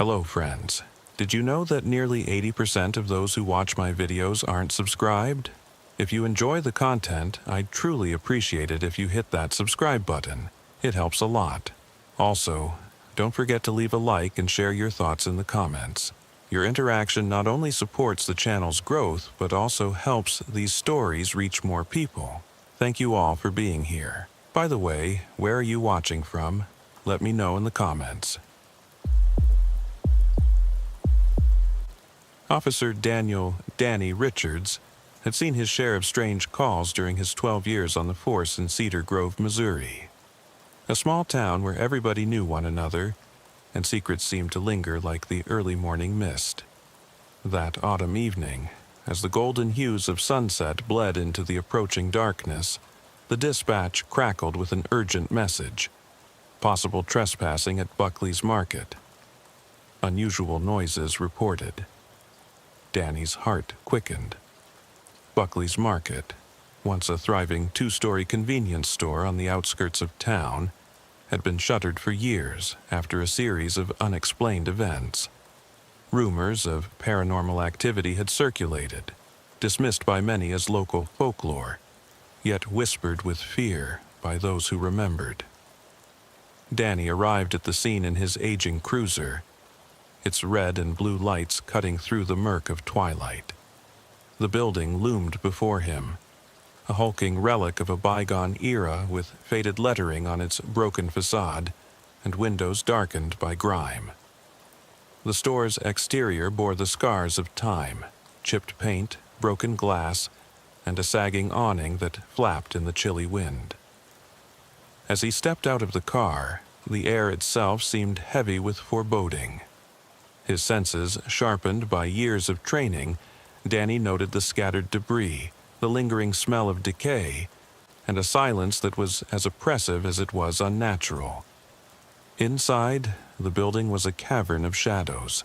Hello, friends. Did you know that nearly 80% of those who watch my videos aren't subscribed? If you enjoy the content, I'd truly appreciate it if you hit that subscribe button. It helps a lot. Also, don't forget to leave a like and share your thoughts in the comments. Your interaction not only supports the channel's growth, but also helps these stories reach more people. Thank you all for being here. By the way, where are you watching from? Let me know in the comments. Officer Danny Richards had seen his share of strange calls during his 12 years on the force in Cedar Grove, Missouri. A small town where everybody knew one another, and secrets seemed to linger like the early morning mist. That autumn evening, as the golden hues of sunset bled into the approaching darkness, the dispatch crackled with an urgent message: possible trespassing at Buckley's Market. Unusual noises reported. Danny's heart quickened. Buckley's Market, once a thriving two-story convenience store on the outskirts of town, had been shuttered for years after a series of unexplained events. Rumors of paranormal activity had circulated, dismissed by many as local folklore, yet whispered with fear by those who remembered. Danny arrived at the scene in his aging cruiser, its red and blue lights cutting through the murk of twilight. The building loomed before him, a hulking relic of a bygone era with faded lettering on its broken facade and windows darkened by grime. The store's exterior bore the scars of time: chipped paint, broken glass, and a sagging awning that flapped in the chilly wind. As he stepped out of the car, the air itself seemed heavy with foreboding. His senses sharpened by years of training, Danny noted the scattered debris, the lingering smell of decay, and a silence that was as oppressive as it was unnatural. Inside, the building was a cavern of shadows.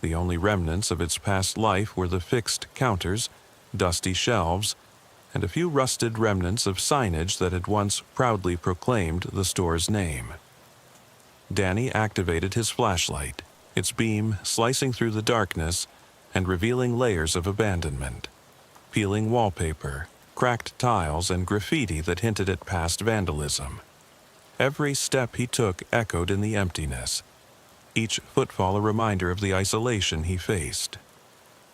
The only remnants of its past life were the fixed counters, dusty shelves, and a few rusted remnants of signage that had once proudly proclaimed the store's name. Danny activated his flashlight, its beam slicing through the darkness and revealing layers of abandonment: peeling wallpaper, cracked tiles, and graffiti that hinted at past vandalism. Every step he took echoed in the emptiness, each footfall a reminder of the isolation he faced.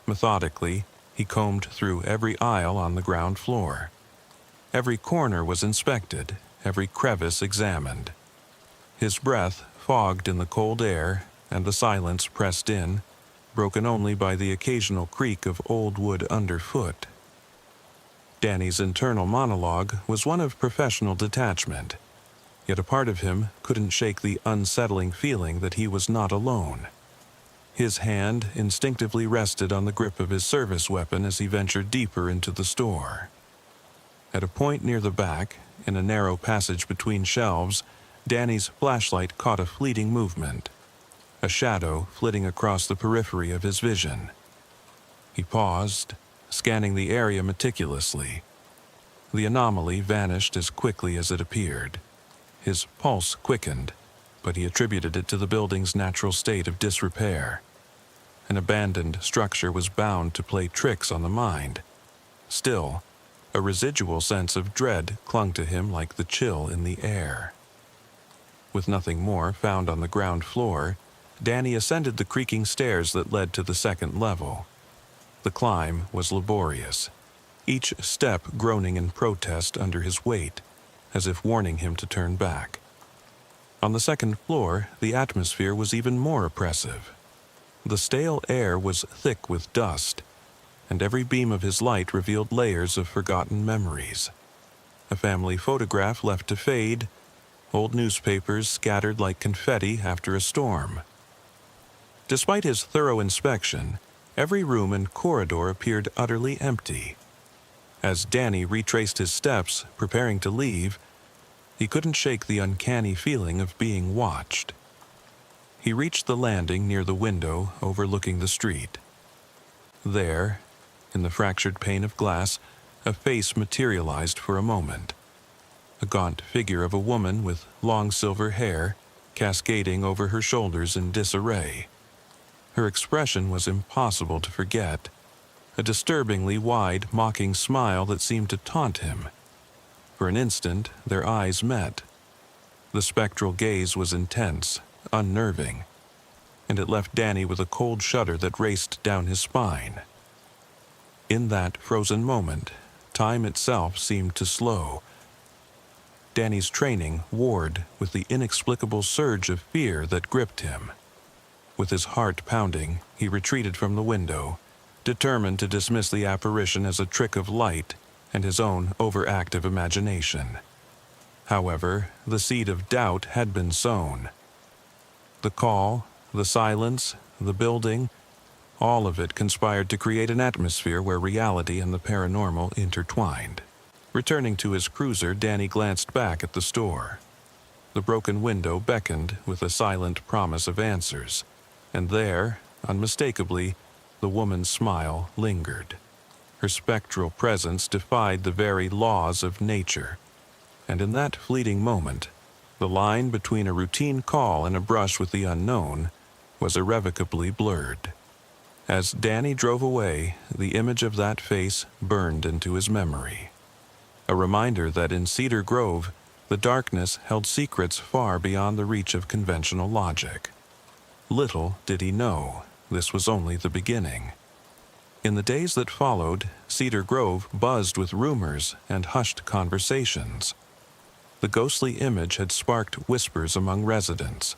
Methodically, he combed through every aisle on the ground floor. Every corner was inspected, every crevice examined. His breath fogged in the cold air, and the silence pressed in, broken only by the occasional creak of old wood underfoot. Danny's internal monologue was one of professional detachment, yet a part of him couldn't shake the unsettling feeling that he was not alone. His hand instinctively rested on the grip of his service weapon as he ventured deeper into the store. At a point near the back, in a narrow passage between shelves, Danny's flashlight caught a fleeting movement, a shadow flitting across the periphery of his vision. He paused, scanning the area meticulously. The anomaly vanished as quickly as it appeared. His pulse quickened, but he attributed it to the building's natural state of disrepair. An abandoned structure was bound to play tricks on the mind. Still, a residual sense of dread clung to him like the chill in the air. With nothing more found on the ground floor, Danny ascended the creaking stairs that led to the second level. The climb was laborious, each step groaning in protest under his weight, as if warning him to turn back. On the second floor, the atmosphere was even more oppressive. The stale air was thick with dust, and every beam of his light revealed layers of forgotten memories. A family photograph left to fade, old newspapers scattered like confetti after a storm. Despite his thorough inspection, every room and corridor appeared utterly empty. As Danny retraced his steps, preparing to leave, he couldn't shake the uncanny feeling of being watched. He reached the landing near the window overlooking the street. There, in the fractured pane of glass, a face materialized for a moment. A gaunt figure of a woman with long silver hair, cascading over her shoulders in disarray. Her expression was impossible to forget, a disturbingly wide, mocking smile that seemed to taunt him. For an instant, their eyes met. The spectral gaze was intense, unnerving, and it left Danny with a cold shudder that raced down his spine. In that frozen moment, time itself seemed to slow. Danny's training warred with the inexplicable surge of fear that gripped him. With his heart pounding, he retreated from the window, determined to dismiss the apparition as a trick of light and his own overactive imagination. However, the seed of doubt had been sown. The call, the silence, the building, all of it conspired to create an atmosphere where reality and the paranormal intertwined. Returning to his cruiser, Danny glanced back at the store. The broken window beckoned with a silent promise of answers, and there, unmistakably, the woman's smile lingered. Her spectral presence defied the very laws of nature, and in that fleeting moment, the line between a routine call and a brush with the unknown was irrevocably blurred. As Danny drove away, the image of that face burned into his memory. A reminder that in Cedar Grove, the darkness held secrets far beyond the reach of conventional logic. Little did he know, this was only the beginning. In the days that followed, Cedar Grove buzzed with rumors and hushed conversations. The ghostly image had sparked whispers among residents,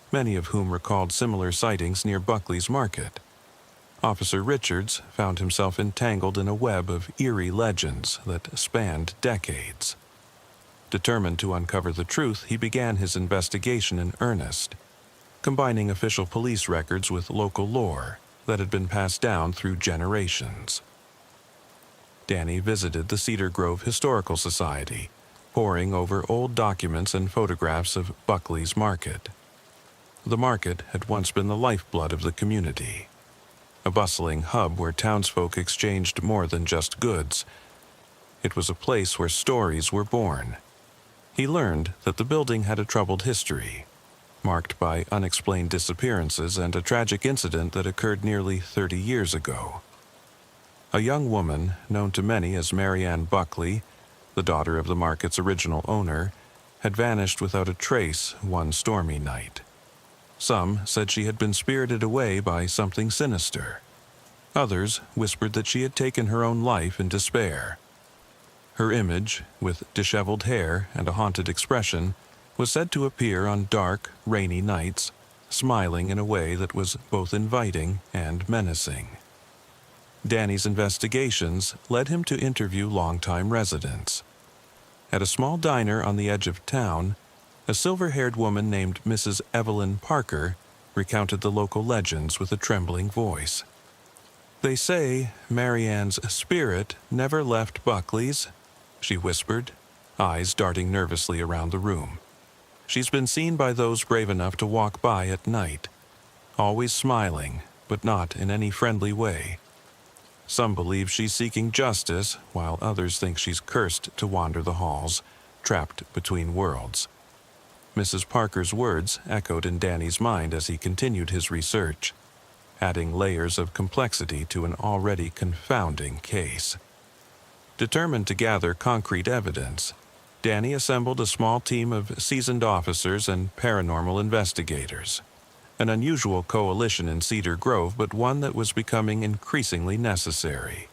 many of whom recalled similar sightings near Buckley's Market. Officer Richards found himself entangled in a web of eerie legends that spanned decades. Determined to uncover the truth, he began his investigation in earnest, combining official police records with local lore that had been passed down through generations. Danny visited the Cedar Grove Historical Society, poring over old documents and photographs of Buckley's Market. The market had once been the lifeblood of the community, a bustling hub where townsfolk exchanged more than just goods. It was a place where stories were born. He learned that the building had a troubled history, marked by unexplained disappearances and a tragic incident that occurred nearly 30 years ago. A young woman, known to many as Mary Ann Buckley, the daughter of the market's original owner, had vanished without a trace one stormy night. Some said she had been spirited away by something sinister. Others whispered that she had taken her own life in despair. Her image, with disheveled hair and a haunted expression, was said to appear on dark, rainy nights, smiling in a way that was both inviting and menacing. Danny's investigations led him to interview longtime residents. At a small diner on the edge of town, a silver-haired woman named Mrs. Evelyn Parker recounted the local legends with a trembling voice. "They say Mary Ann's spirit never left Buckley's," she whispered, eyes darting nervously around the room. "She's been seen by those brave enough to walk by at night, always smiling, but not in any friendly way. Some believe she's seeking justice, while others think she's cursed to wander the halls, trapped between worlds." Mrs. Parker's words echoed in Danny's mind as he continued his research, adding layers of complexity to an already confounding case. Determined to gather concrete evidence, Danny assembled a small team of seasoned officers and paranormal investigators. An unusual coalition in Cedar Grove, but one that was becoming increasingly necessary.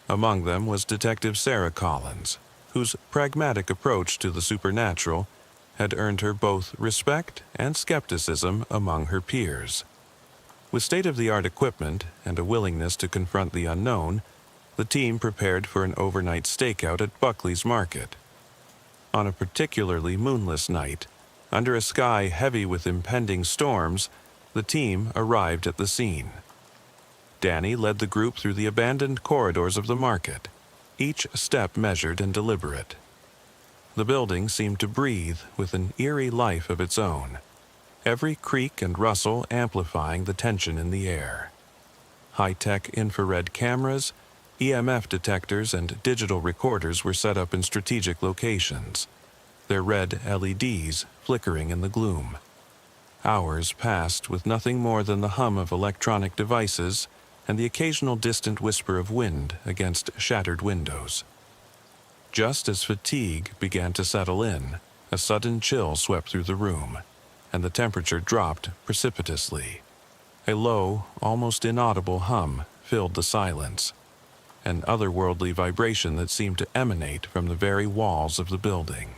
Among them was Detective Sarah Collins, whose pragmatic approach to the supernatural had earned her both respect and skepticism among her peers. With state-of-the-art equipment and a willingness to confront the unknown, the team prepared for an overnight stakeout at Buckley's Market. On a particularly moonless night, under a sky heavy with impending storms, the team arrived at the scene. Danny led the group through the abandoned corridors of the market, each step measured and deliberate. The building seemed to breathe with an eerie life of its own, every creak and rustle amplifying the tension in the air. High-tech infrared cameras, EMF detectors, and digital recorders were set up in strategic locations, their red LEDs flickering in the gloom. Hours passed with nothing more than the hum of electronic devices and the occasional distant whisper of wind against shattered windows. Just as fatigue began to settle in, a sudden chill swept through the room, and the temperature dropped precipitously. A low, almost inaudible hum filled the silence, an otherworldly vibration that seemed to emanate from the very walls of the building.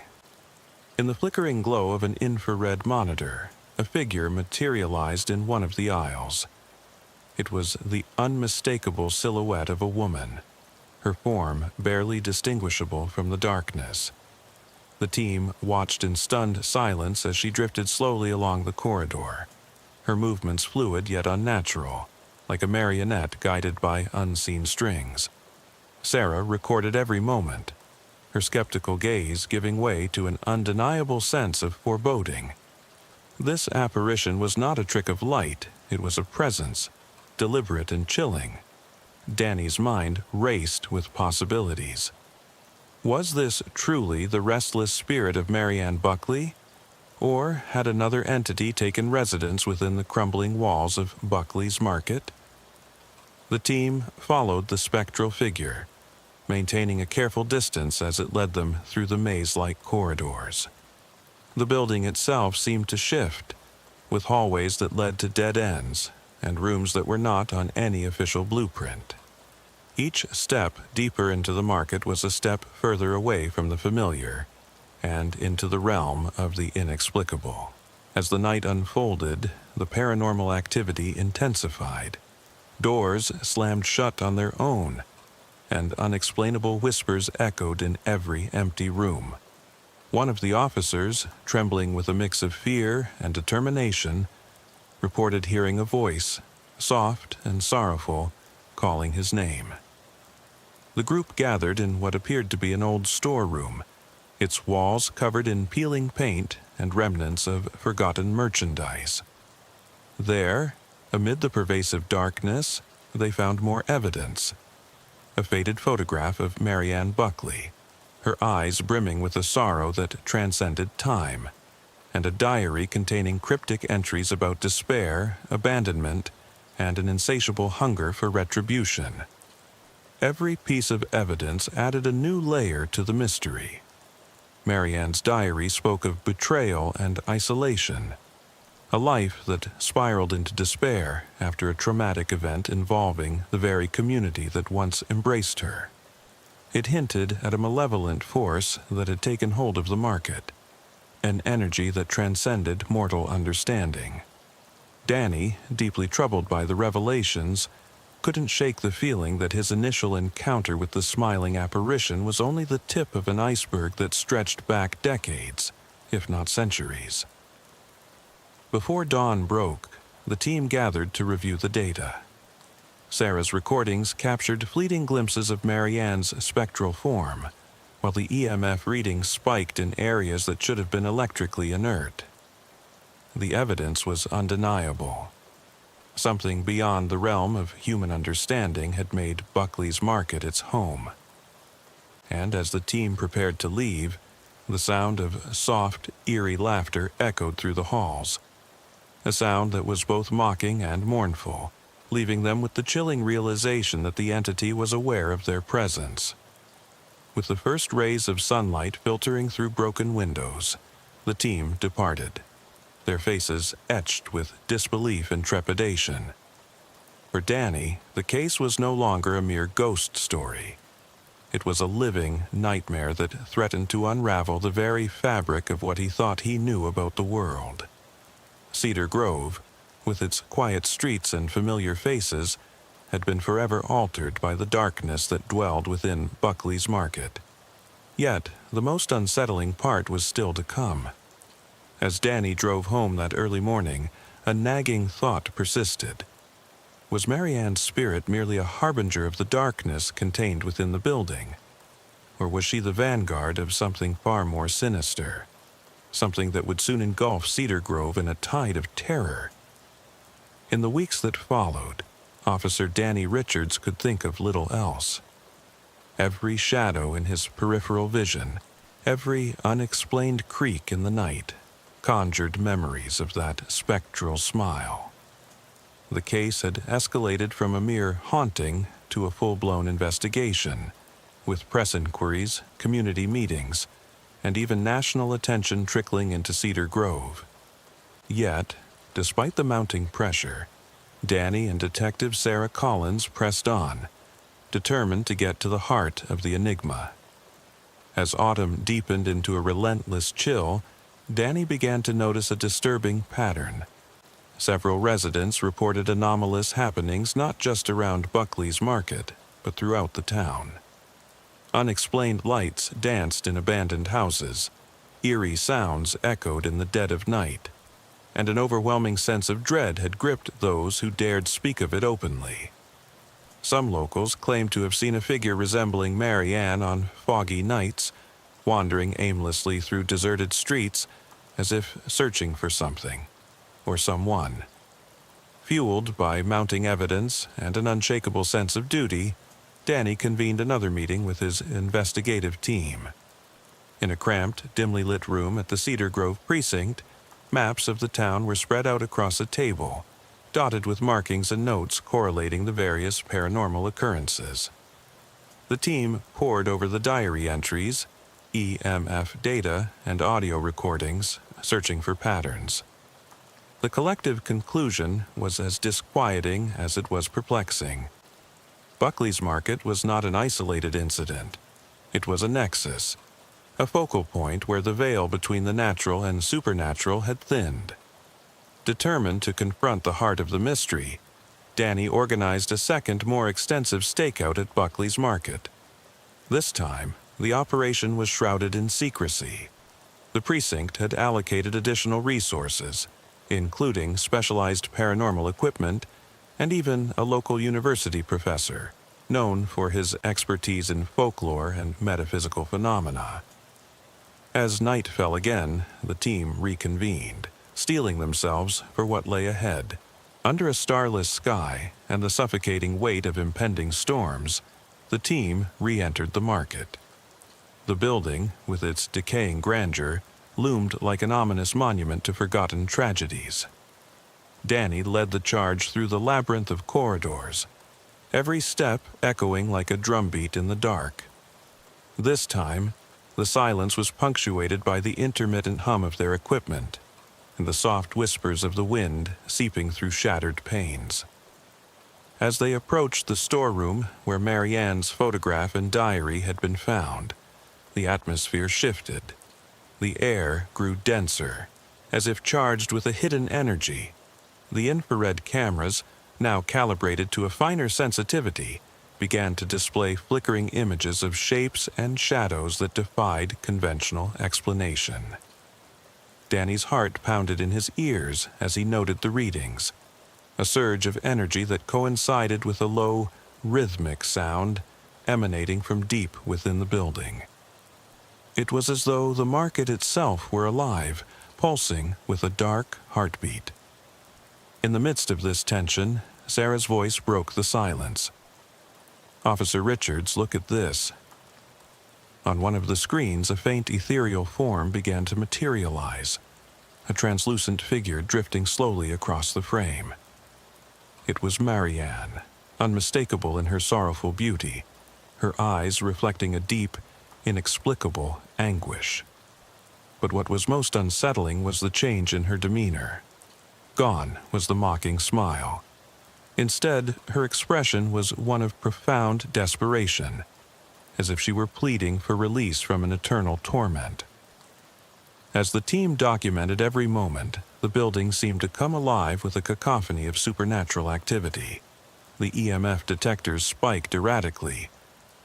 In the flickering glow of an infrared monitor, a figure materialized in one of the aisles. It was the unmistakable silhouette of a woman, her form barely distinguishable from the darkness. The team watched in stunned silence as she drifted slowly along the corridor, her movements fluid yet unnatural, like a marionette guided by unseen strings. Sarah recorded every moment, her skeptical gaze giving way to an undeniable sense of foreboding. This apparition was not a trick of light, it was a presence, deliberate and chilling. Danny's mind raced with possibilities. Was this truly the restless spirit of Marianne Buckley? Or had another entity taken residence within the crumbling walls of Buckley's Market? The team followed the spectral figure, maintaining a careful distance as it led them through the maze-like corridors. The building itself seemed to shift, with hallways that led to dead ends and rooms that were not on any official blueprint. Each step deeper into the market was a step further away from the familiar and into the realm of the inexplicable. As the night unfolded, the paranormal activity intensified. Doors slammed shut on their own, and unexplainable whispers echoed in every empty room. One of the officers, trembling with a mix of fear and determination, reported hearing a voice, soft and sorrowful, calling his name. The group gathered in what appeared to be an old storeroom, its walls covered in peeling paint and remnants of forgotten merchandise. There, amid the pervasive darkness, they found more evidence. A faded photograph of Marianne Buckley, her eyes brimming with a sorrow that transcended time, and a diary containing cryptic entries about despair, abandonment, and an insatiable hunger for retribution. Every piece of evidence added a new layer to the mystery. Marianne's diary spoke of betrayal and isolation, a life that spiraled into despair after a traumatic event involving the very community that once embraced her. It hinted at a malevolent force that had taken hold of the market, an energy that transcended mortal understanding. Danny, deeply troubled by the revelations, couldn't shake the feeling that his initial encounter with the smiling apparition was only the tip of an iceberg that stretched back decades, if not centuries. Before dawn broke, the team gathered to review the data. Sarah's recordings captured fleeting glimpses of Marianne's spectral form, while the EMF readings spiked in areas that should have been electrically inert. The evidence was undeniable. Something beyond the realm of human understanding had made Buckley's Market its home. And as the team prepared to leave, the sound of soft, eerie laughter echoed through the halls, a sound that was both mocking and mournful, leaving them with the chilling realization that the entity was aware of their presence. With the first rays of sunlight filtering through broken windows, the team departed, their faces etched with disbelief and trepidation. For Danny, the case was no longer a mere ghost story. It was a living nightmare that threatened to unravel the very fabric of what he thought he knew about the world. Cedar Grove, with its quiet streets and familiar faces, had been forever altered by the darkness that dwelled within Buckley's Market. Yet, the most unsettling part was still to come. As Danny drove home that early morning, a nagging thought persisted. Was Marianne's spirit merely a harbinger of the darkness contained within the building? Or was she the vanguard of something far more sinister? Something that would soon engulf Cedar Grove in a tide of terror? In the weeks that followed, Officer Danny Richards could think of little else. Every shadow in his peripheral vision, every unexplained creak in the night, conjured memories of that spectral smile. The case had escalated from a mere haunting to a full-blown investigation, with press inquiries, community meetings, and even national attention trickling into Cedar Grove. Yet, despite the mounting pressure, Danny and Detective Sarah Collins pressed on, determined to get to the heart of the enigma. As autumn deepened into a relentless chill, Danny began to notice a disturbing pattern. Several residents reported anomalous happenings not just around Buckley's Market, but throughout the town. Unexplained lights danced in abandoned houses, eerie sounds echoed in the dead of night, and an overwhelming sense of dread had gripped those who dared speak of it openly. Some locals claimed to have seen a figure resembling Mary Ann on foggy nights, wandering aimlessly through deserted streets as if searching for something or someone. Fueled by mounting evidence and an unshakable sense of duty, Danny convened another meeting with his investigative team. In a cramped, dimly lit room at the Cedar Grove precinct, maps of the town were spread out across a table, dotted with markings and notes correlating the various paranormal occurrences. The team pored over the diary entries, EMF data, and audio recordings, searching for patterns. The collective conclusion was as disquieting as it was perplexing. Buckley's Market was not an isolated incident. It was a nexus, a focal point where the veil between the natural and supernatural had thinned. Determined to confront the heart of the mystery, Danny organized a second, more extensive stakeout at Buckley's Market. This time, the operation was shrouded in secrecy. The precinct had allocated additional resources, including specialized paranormal equipment and even a local university professor, known for his expertise in folklore and metaphysical phenomena. As night fell again, the team reconvened, steeling themselves for what lay ahead. Under a starless sky and the suffocating weight of impending storms, the team re-entered the market. The building, with its decaying grandeur, loomed like an ominous monument to forgotten tragedies. Danny led the charge through the labyrinth of corridors, every step echoing like a drumbeat in the dark. This time, the silence was punctuated by the intermittent hum of their equipment and the soft whispers of the wind seeping through shattered panes. As they approached the storeroom where Mary Ann's photograph and diary had been found, the atmosphere shifted. The air grew denser, as if charged with a hidden energy. The infrared cameras, now calibrated to a finer sensitivity, began to display flickering images of shapes and shadows that defied conventional explanation. Danny's heart pounded in his ears as he noted the readings, a surge of energy that coincided with a low, rhythmic sound emanating from deep within the building. It was as though the market itself were alive, pulsing with a dark heartbeat. In the midst of this tension, Sarah's voice broke the silence. "Officer Richards, look at this." On one of the screens, a faint ethereal form began to materialize, a translucent figure drifting slowly across the frame. It was Mary Ann, unmistakable in her sorrowful beauty, her eyes reflecting a deep, inexplicable anguish. But what was most unsettling was the change in her demeanor. Gone was the mocking smile. Instead, her expression was one of profound desperation, as if she were pleading for release from an eternal torment. As the team documented every moment, the building seemed to come alive with a cacophony of supernatural activity. The EMF detectors spiked erratically,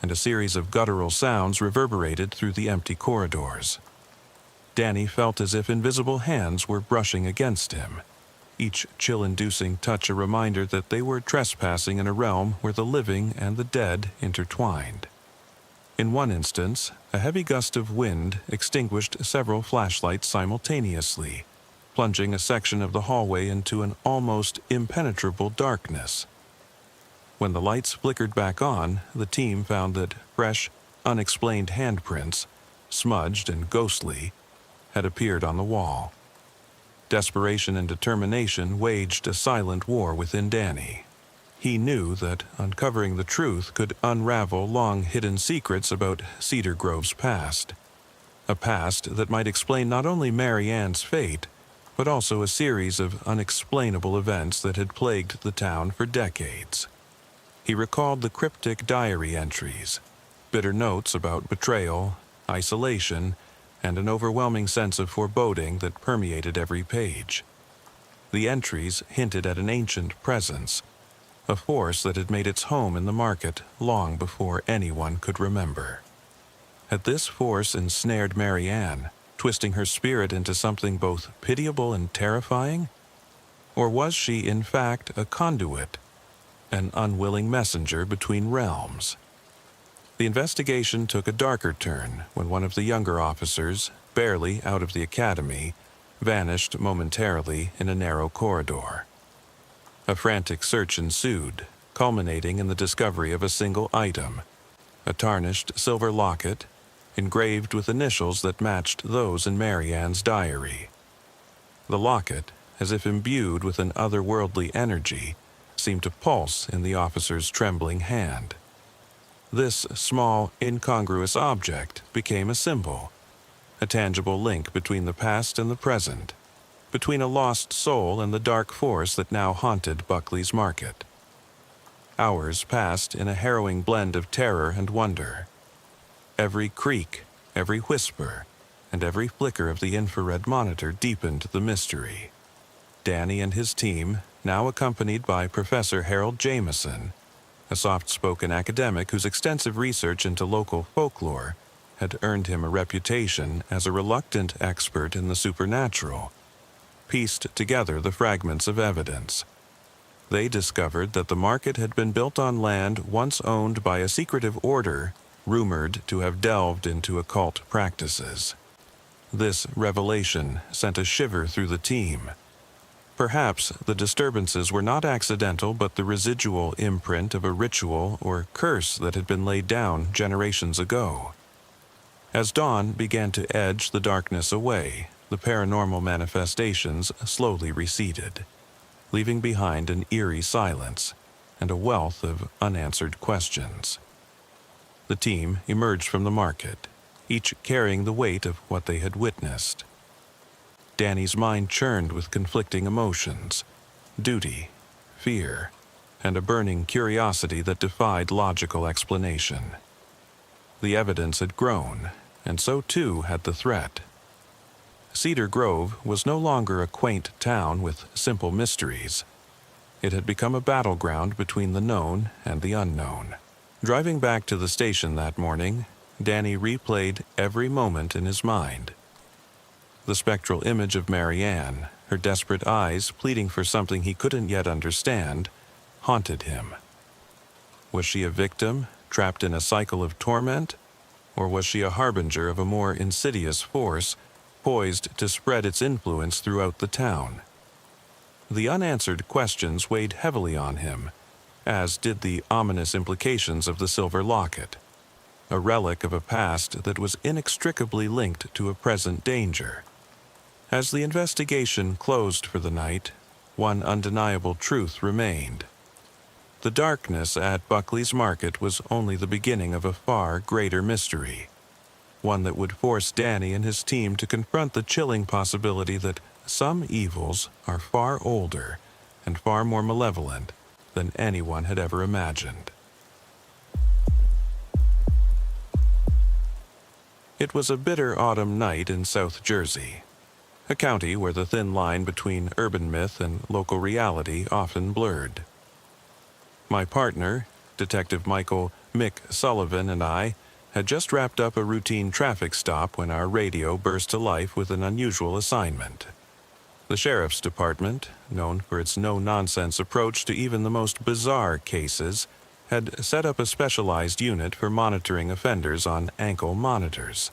and a series of guttural sounds reverberated through the empty corridors. Danny felt as if invisible hands were brushing against him, each chill-inducing touch a reminder that they were trespassing in a realm where the living and the dead intertwined. In one instance, a heavy gust of wind extinguished several flashlights simultaneously, plunging a section of the hallway into an almost impenetrable darkness. When the lights flickered back on, the team found that fresh, unexplained handprints, smudged and ghostly, had appeared on the wall. desperation and determination waged a silent war within Danny. He knew that uncovering the truth could unravel long-hidden secrets about Cedar Grove's past. A past that might explain not only Mary Ann's fate, but also a series of unexplainable events that had plagued the town for decades. He recalled the cryptic diary entries, bitter notes about betrayal, isolation, and an overwhelming sense of foreboding that permeated every page. The entries hinted at an ancient presence, a force that had made its home in the market long before anyone could remember. Had this force ensnared Mary Ann, twisting her spirit into something both pitiable and terrifying? Or was she, in fact, a conduit, an unwilling messenger between realms? The investigation took a darker turn when one of the younger officers, barely out of the academy, vanished momentarily in a narrow corridor. A frantic search ensued, culminating in the discovery of a single item, a tarnished silver locket, engraved with initials that matched those in Mary Ann's diary. The locket, as if imbued with an otherworldly energy, seemed to pulse in the officer's trembling hand. This small, incongruous object became a symbol, a tangible link between the past and the present, between a lost soul and the dark force that now haunted Buckley's market. Hours passed in a harrowing blend of terror and wonder. Every creak, every whisper, and every flicker of the infrared monitor deepened the mystery. Danny and his team, now accompanied by Professor Harold Jameson, a soft-spoken academic whose extensive research into local folklore had earned him a reputation as a reluctant expert in the supernatural, pieced together the fragments of evidence. They discovered that the market had been built on land once owned by a secretive order rumored to have delved into occult practices. This revelation sent a shiver through the team. Perhaps the disturbances were not accidental, but the residual imprint of a ritual or curse that had been laid down generations ago. As dawn began to edge the darkness away, the paranormal manifestations slowly receded, leaving behind an eerie silence and a wealth of unanswered questions. The team emerged from the market, each carrying the weight of what they had witnessed. Danny's mind churned with conflicting emotions, duty, fear, and a burning curiosity that defied logical explanation. The evidence had grown, and so too had the threat. Cedar Grove was no longer a quaint town with simple mysteries. It had become a battleground between the known and the unknown. Driving back to the station that morning, Danny replayed every moment in his mind. The spectral image of Mary Ann, her desperate eyes pleading for something he couldn't yet understand, haunted him. Was she a victim, trapped in a cycle of torment? Or was she a harbinger of a more insidious force, poised to spread its influence throughout the town? The unanswered questions weighed heavily on him, as did the ominous implications of the silver locket, a relic of a past that was inextricably linked to a present danger. As the investigation closed for the night, one undeniable truth remained. The darkness at Buckley's market was only the beginning of a far greater mystery, one that would force Danny and his team to confront the chilling possibility that some evils are far older and far more malevolent than anyone had ever imagined. It was a bitter autumn night in South Jersey, a county where the thin line between urban myth and local reality often blurred. My partner, Detective Michael Mick Sullivan, and I had just wrapped up a routine traffic stop when our radio burst to life with an unusual assignment. The sheriff's department, known for its no-nonsense approach to even the most bizarre cases, had set up a specialized unit for monitoring offenders on ankle monitors.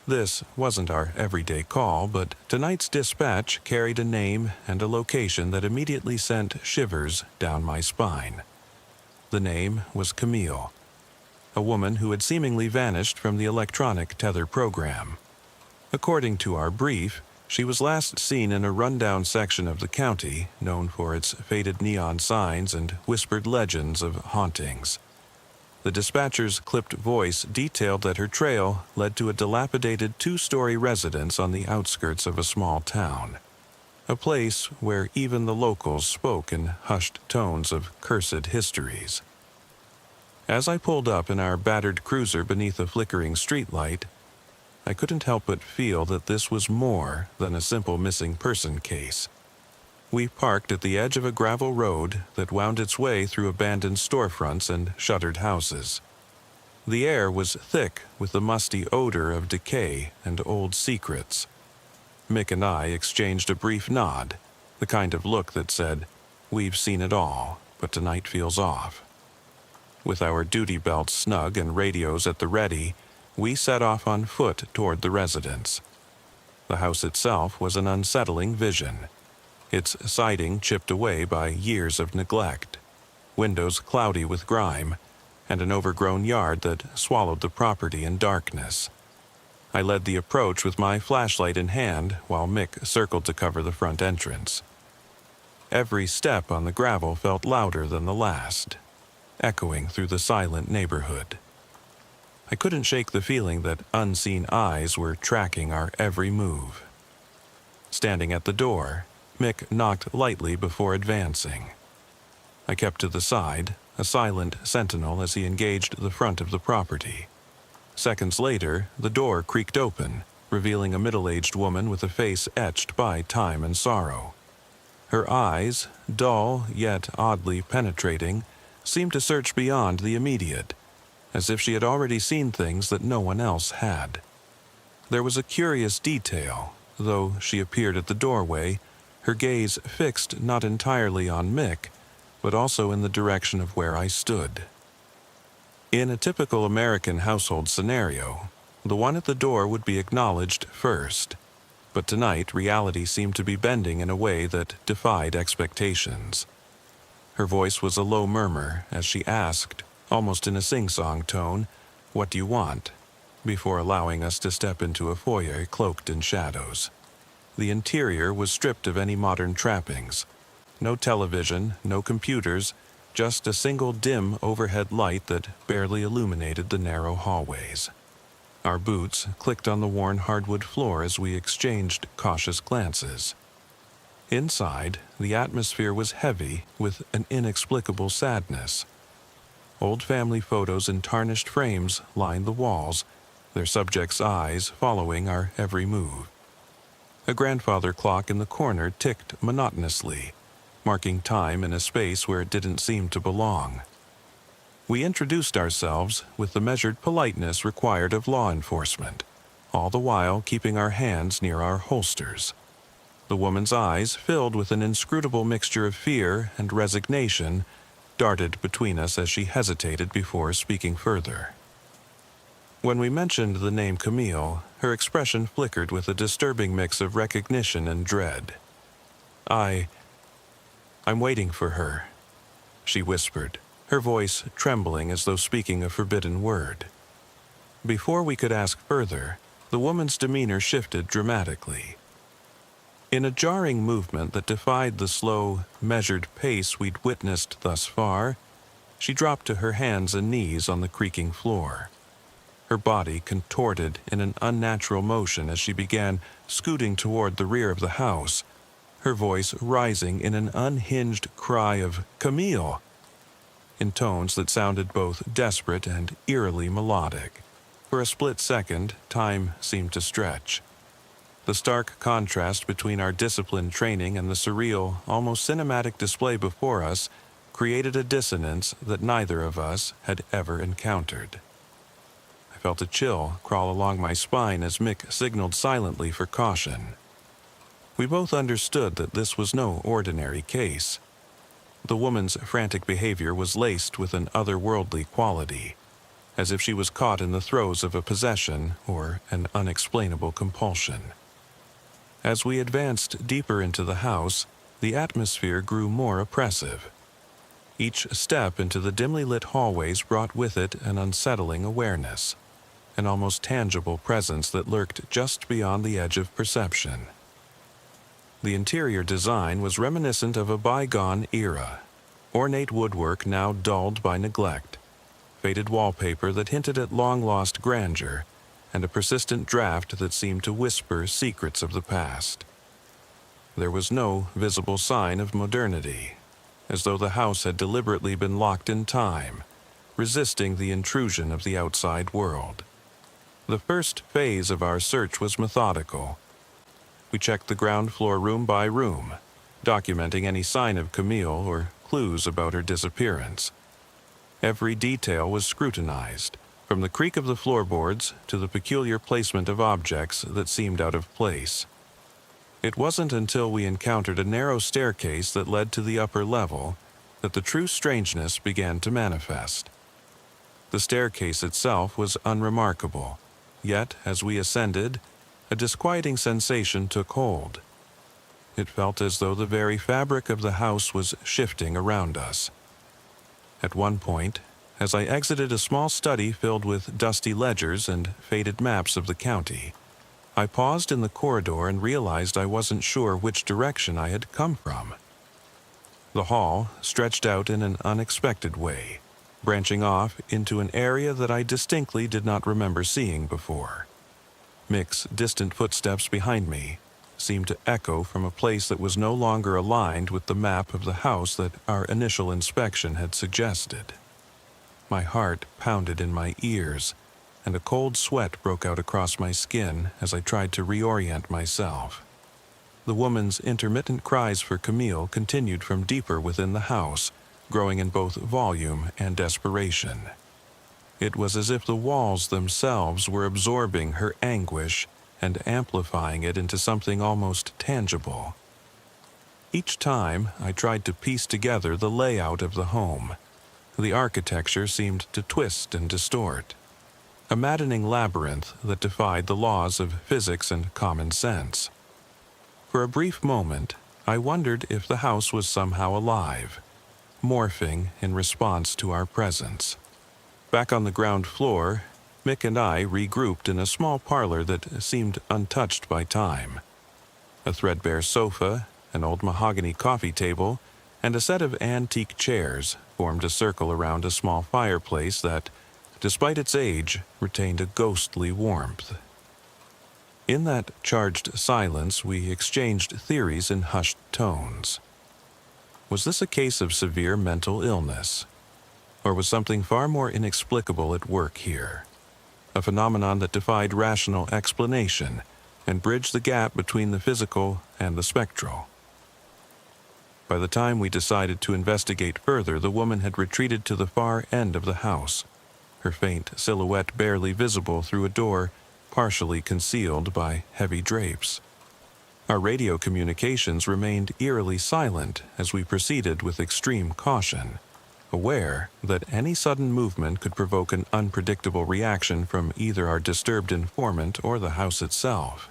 This wasn't our everyday call, but tonight's dispatch carried a name and a location that immediately sent shivers down my spine. The name was Camille, a woman who had seemingly vanished from the electronic tether program. According to our brief, She was last seen in a rundown section of the county known for its faded neon signs and whispered legends of hauntings. The dispatcher's clipped voice detailed that her trail led to a dilapidated two-story residence on the outskirts of a small town, a place where even the locals spoke in hushed tones of cursed histories. As I pulled up in our battered cruiser beneath a flickering streetlight, I couldn't help but feel that this was more than a simple missing person case. We parked at the edge of a gravel road that wound its way through abandoned storefronts and shuttered houses. The air was thick with the musty odor of decay and old secrets. Mick and I exchanged a brief nod, the kind of look that said, "We've seen it all, but tonight feels off." With our duty belts snug and radios at the ready, we set off on foot toward the residence. The house itself was an unsettling vision, its siding chipped away by years of neglect, windows cloudy with grime, and an overgrown yard that swallowed the property in darkness. I led the approach with my flashlight in hand while Mick circled to cover the front entrance. Every step on the gravel felt louder than the last, echoing through the silent neighborhood. I couldn't shake the feeling that unseen eyes were tracking our every move. Standing at the door, Mick knocked lightly before advancing. I kept to the side, a silent sentinel as he engaged the front of the property. Seconds later, the door creaked open, revealing a middle-aged woman with a face etched by time and sorrow. Her eyes, dull yet oddly penetrating, seemed to search beyond the immediate, as if she had already seen things that no one else had. There was a curious detail, though she appeared at the doorway, her gaze fixed not entirely on Mick, but also in the direction of where I stood. In a typical American household scenario, the one at the door would be acknowledged first, but tonight reality seemed to be bending in a way that defied expectations. Her voice was a low murmur as she asked, almost in a sing-song tone, "What do you want?" before allowing us to step into a foyer cloaked in shadows. The interior was stripped of any modern trappings. No television, no computers, just a single dim overhead light that barely illuminated the narrow hallways. Our boots clicked on the worn hardwood floor as we exchanged cautious glances. Inside, the atmosphere was heavy with an inexplicable sadness. Old family photos in tarnished frames lined the walls, their subjects' eyes following our every move. A grandfather clock in the corner ticked monotonously, marking time in a space where it didn't seem to belong. We introduced ourselves with the measured politeness required of law enforcement, all the while keeping our hands near our holsters. The woman's eyes, filled with an inscrutable mixture of fear and resignation, darted between us as she hesitated before speaking further. When we mentioned the name Camille, her expression flickered with a disturbing mix of recognition and dread. I'm waiting for her," she whispered, her voice trembling as though speaking a forbidden word. Before we could ask further, the woman's demeanor shifted dramatically. In a jarring movement that defied the slow, measured pace we'd witnessed thus far, she dropped to her hands and knees on the creaking floor. Her body contorted in an unnatural motion as she began scooting toward the rear of the house, her voice rising in an unhinged cry of "Camille!" in tones that sounded both desperate and eerily melodic. For a split second, time seemed to stretch. The stark contrast between our disciplined training and the surreal, almost cinematic display before us created a dissonance that neither of us had ever encountered. I felt a chill crawl along my spine as Mick signaled silently for caution. We both understood that this was no ordinary case. The woman's frantic behavior was laced with an otherworldly quality, as if she was caught in the throes of a possession or an unexplainable compulsion. As we advanced deeper into the house, the atmosphere grew more oppressive. Each step into the dimly lit hallways brought with it an unsettling awareness, an almost tangible presence that lurked just beyond the edge of perception. The interior design was reminiscent of a bygone era. Ornate woodwork now dulled by neglect, faded wallpaper that hinted at long-lost grandeur, and a persistent draft that seemed to whisper secrets of the past. There was no visible sign of modernity, as though the house had deliberately been locked in time, resisting the intrusion of the outside world. The first phase of our search was methodical. We checked the ground floor room by room, documenting any sign of Camille or clues about her disappearance. Every detail was scrutinized, from the creak of the floorboards to the peculiar placement of objects that seemed out of place. It wasn't until we encountered a narrow staircase that led to the upper level that the true strangeness began to manifest. The staircase itself was unremarkable, yet as we ascended, a disquieting sensation took hold. It felt as though the very fabric of the house was shifting around us. At one point, as I exited a small study filled with dusty ledgers and faded maps of the county, I paused in the corridor and realized I wasn't sure which direction I had come from. The hall stretched out in an unexpected way, branching off into an area that I distinctly did not remember seeing before. Mick's distant footsteps behind me seemed to echo from a place that was no longer aligned with the map of the house that our initial inspection had suggested. My heart pounded in my ears, and a cold sweat broke out across my skin as I tried to reorient myself. The woman's intermittent cries for Camille continued from deeper within the house, growing in both volume and desperation. It was as if the walls themselves were absorbing her anguish and amplifying it into something almost tangible. Each time I tried to piece together the layout of the home, the architecture seemed to twist and distort, a maddening labyrinth that defied the laws of physics and common sense. For a brief moment, I wondered if the house was somehow alive, morphing in response to our presence. Back on the ground floor, Mick and I regrouped in a small parlor that seemed untouched by time. A threadbare sofa, an old mahogany coffee table, and a set of antique chairs formed a circle around a small fireplace that, despite its age, retained a ghostly warmth. In that charged silence, we exchanged theories in hushed tones. Was this a case of severe mental illness? Or was something far more inexplicable at work here? A phenomenon that defied rational explanation and bridged the gap between the physical and the spectral. By the time we decided to investigate further, the woman had retreated to the far end of the house, her faint silhouette barely visible through a door partially concealed by heavy drapes. Our radio communications remained eerily silent as we proceeded with extreme caution, aware that any sudden movement could provoke an unpredictable reaction from either our disturbed informant or the house itself.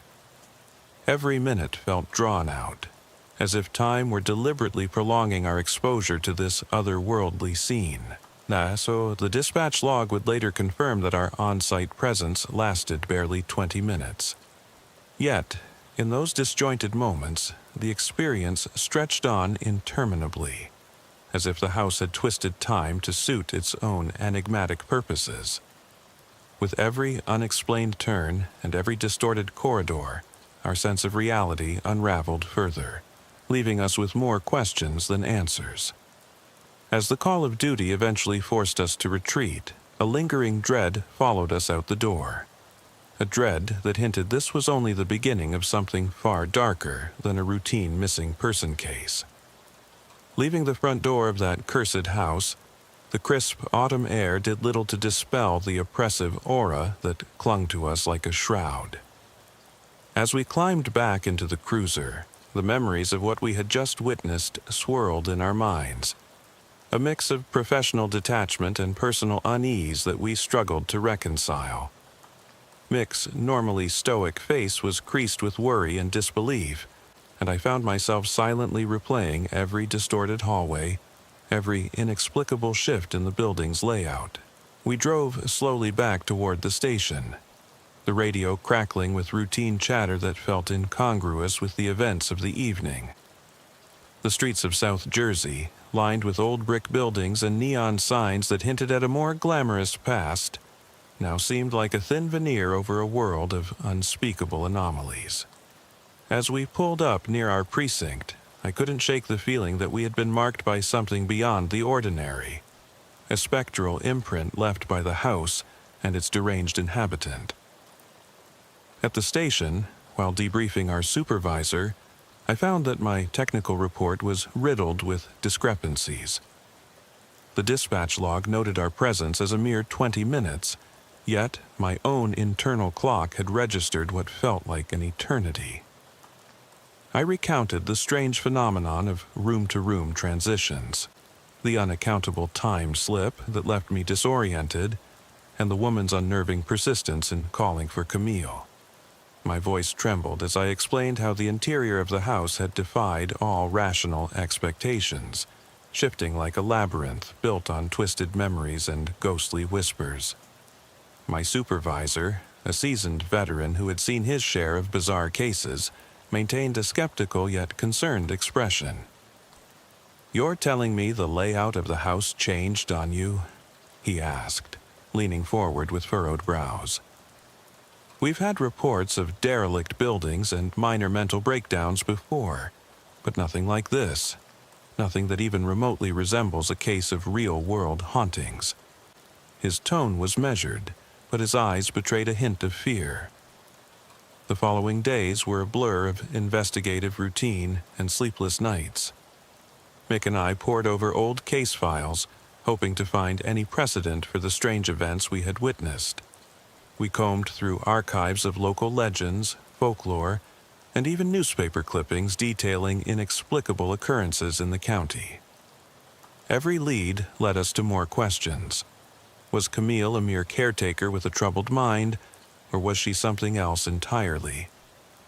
Every minute felt drawn out, as if time were deliberately prolonging our exposure to this otherworldly scene. So the dispatch log would later confirm that our on-site presence lasted barely 20 minutes. Yet, in those disjointed moments, the experience stretched on interminably, as if the house had twisted time to suit its own enigmatic purposes. With every unexplained turn and every distorted corridor, our sense of reality unraveled further, leaving us with more questions than answers. As the call of duty eventually forced us to retreat, a lingering dread followed us out the door. A dread that hinted this was only the beginning of something far darker than a routine missing person case. Leaving the front door of that cursed house, the crisp autumn air did little to dispel the oppressive aura that clung to us like a shroud. As we climbed back into the cruiser, the memories of what we had just witnessed swirled in our minds, a mix of professional detachment and personal unease that we struggled to reconcile. Mick's normally stoic face was creased with worry and disbelief, and I found myself silently replaying every distorted hallway, every inexplicable shift in the building's layout. We drove slowly back toward the station. the radio crackling with routine chatter that felt incongruous with the events of the evening. The streets of South Jersey, lined with old brick buildings and neon signs that hinted at a more glamorous past, now seemed like a thin veneer over a world of unspeakable anomalies. As we pulled up near our precinct, I couldn't shake the feeling that we had been marked by something beyond the ordinary, a spectral imprint left by the house and its deranged inhabitant. At the station, while debriefing our supervisor, I found that my technical report was riddled with discrepancies. The dispatch log noted our presence as a mere 20 minutes, yet my own internal clock had registered what felt like an eternity. I recounted the strange phenomenon of room-to-room transitions, the unaccountable time slip that left me disoriented, and the woman's unnerving persistence in calling for Camille. My voice trembled as I explained how the interior of the house had defied all rational expectations, shifting like a labyrinth built on twisted memories and ghostly whispers. My supervisor, a seasoned veteran who had seen his share of bizarre cases, maintained a skeptical yet concerned expression. "You're telling me the layout of the house changed on you?" he asked, leaning forward with furrowed brows. "We've had reports of derelict buildings and minor mental breakdowns before, but nothing like this. Nothing that even remotely resembles a case of real-world hauntings." His tone was measured, but his eyes betrayed a hint of fear. The following days were a blur of investigative routine and sleepless nights. Mick and I pored over old case files, hoping to find any precedent for the strange events we had witnessed. We combed through archives of local legends, folklore, and even newspaper clippings detailing inexplicable occurrences in the county. Every lead led us to more questions. Was Camille a mere caretaker with a troubled mind, or was she something else entirely?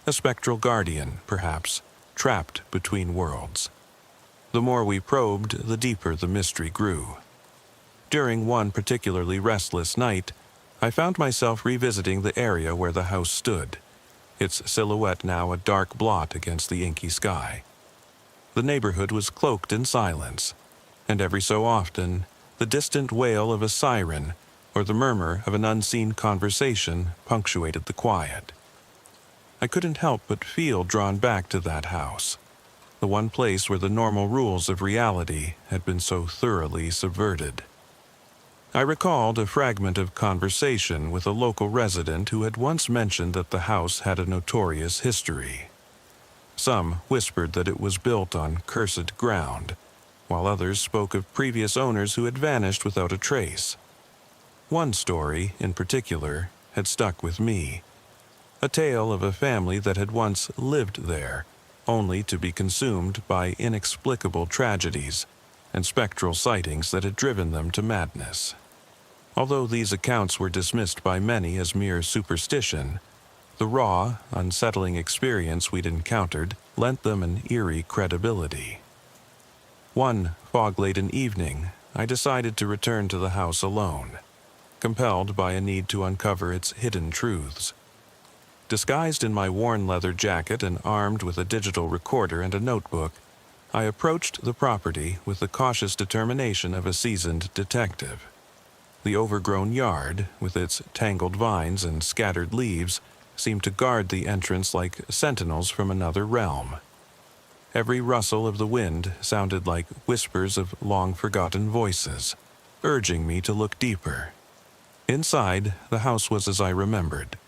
A spectral guardian, perhaps, trapped between worlds. The more we probed, the deeper the mystery grew. During one particularly restless night, I found myself revisiting the area where the house stood, its silhouette now a dark blot against the inky sky. The neighborhood was cloaked in silence, and every so often, the distant wail of a siren or the murmur of an unseen conversation punctuated the quiet. I couldn't help but feel drawn back to that house, the one place where the normal rules of reality had been so thoroughly subverted. I recalled a fragment of conversation with a local resident who had once mentioned that the house had a notorious history. Some whispered that it was built on cursed ground, while others spoke of previous owners who had vanished without a trace. One story, in particular, had stuck with me, a tale of a family that had once lived there, only to be consumed by inexplicable tragedies and spectral sightings that had driven them to madness. Although these accounts were dismissed by many as mere superstition, the raw, unsettling experience we'd encountered lent them an eerie credibility. One fog-laden evening, I decided to return to the house alone, compelled by a need to uncover its hidden truths. Disguised in my worn leather jacket and armed with a digital recorder and a notebook, I approached the property with the cautious determination of a seasoned detective. The overgrown yard, with its tangled vines and scattered leaves, seemed to guard the entrance like sentinels from another realm. Every rustle of the wind sounded like whispers of long-forgotten voices, urging me to look deeper. Inside, the house was as I remembered.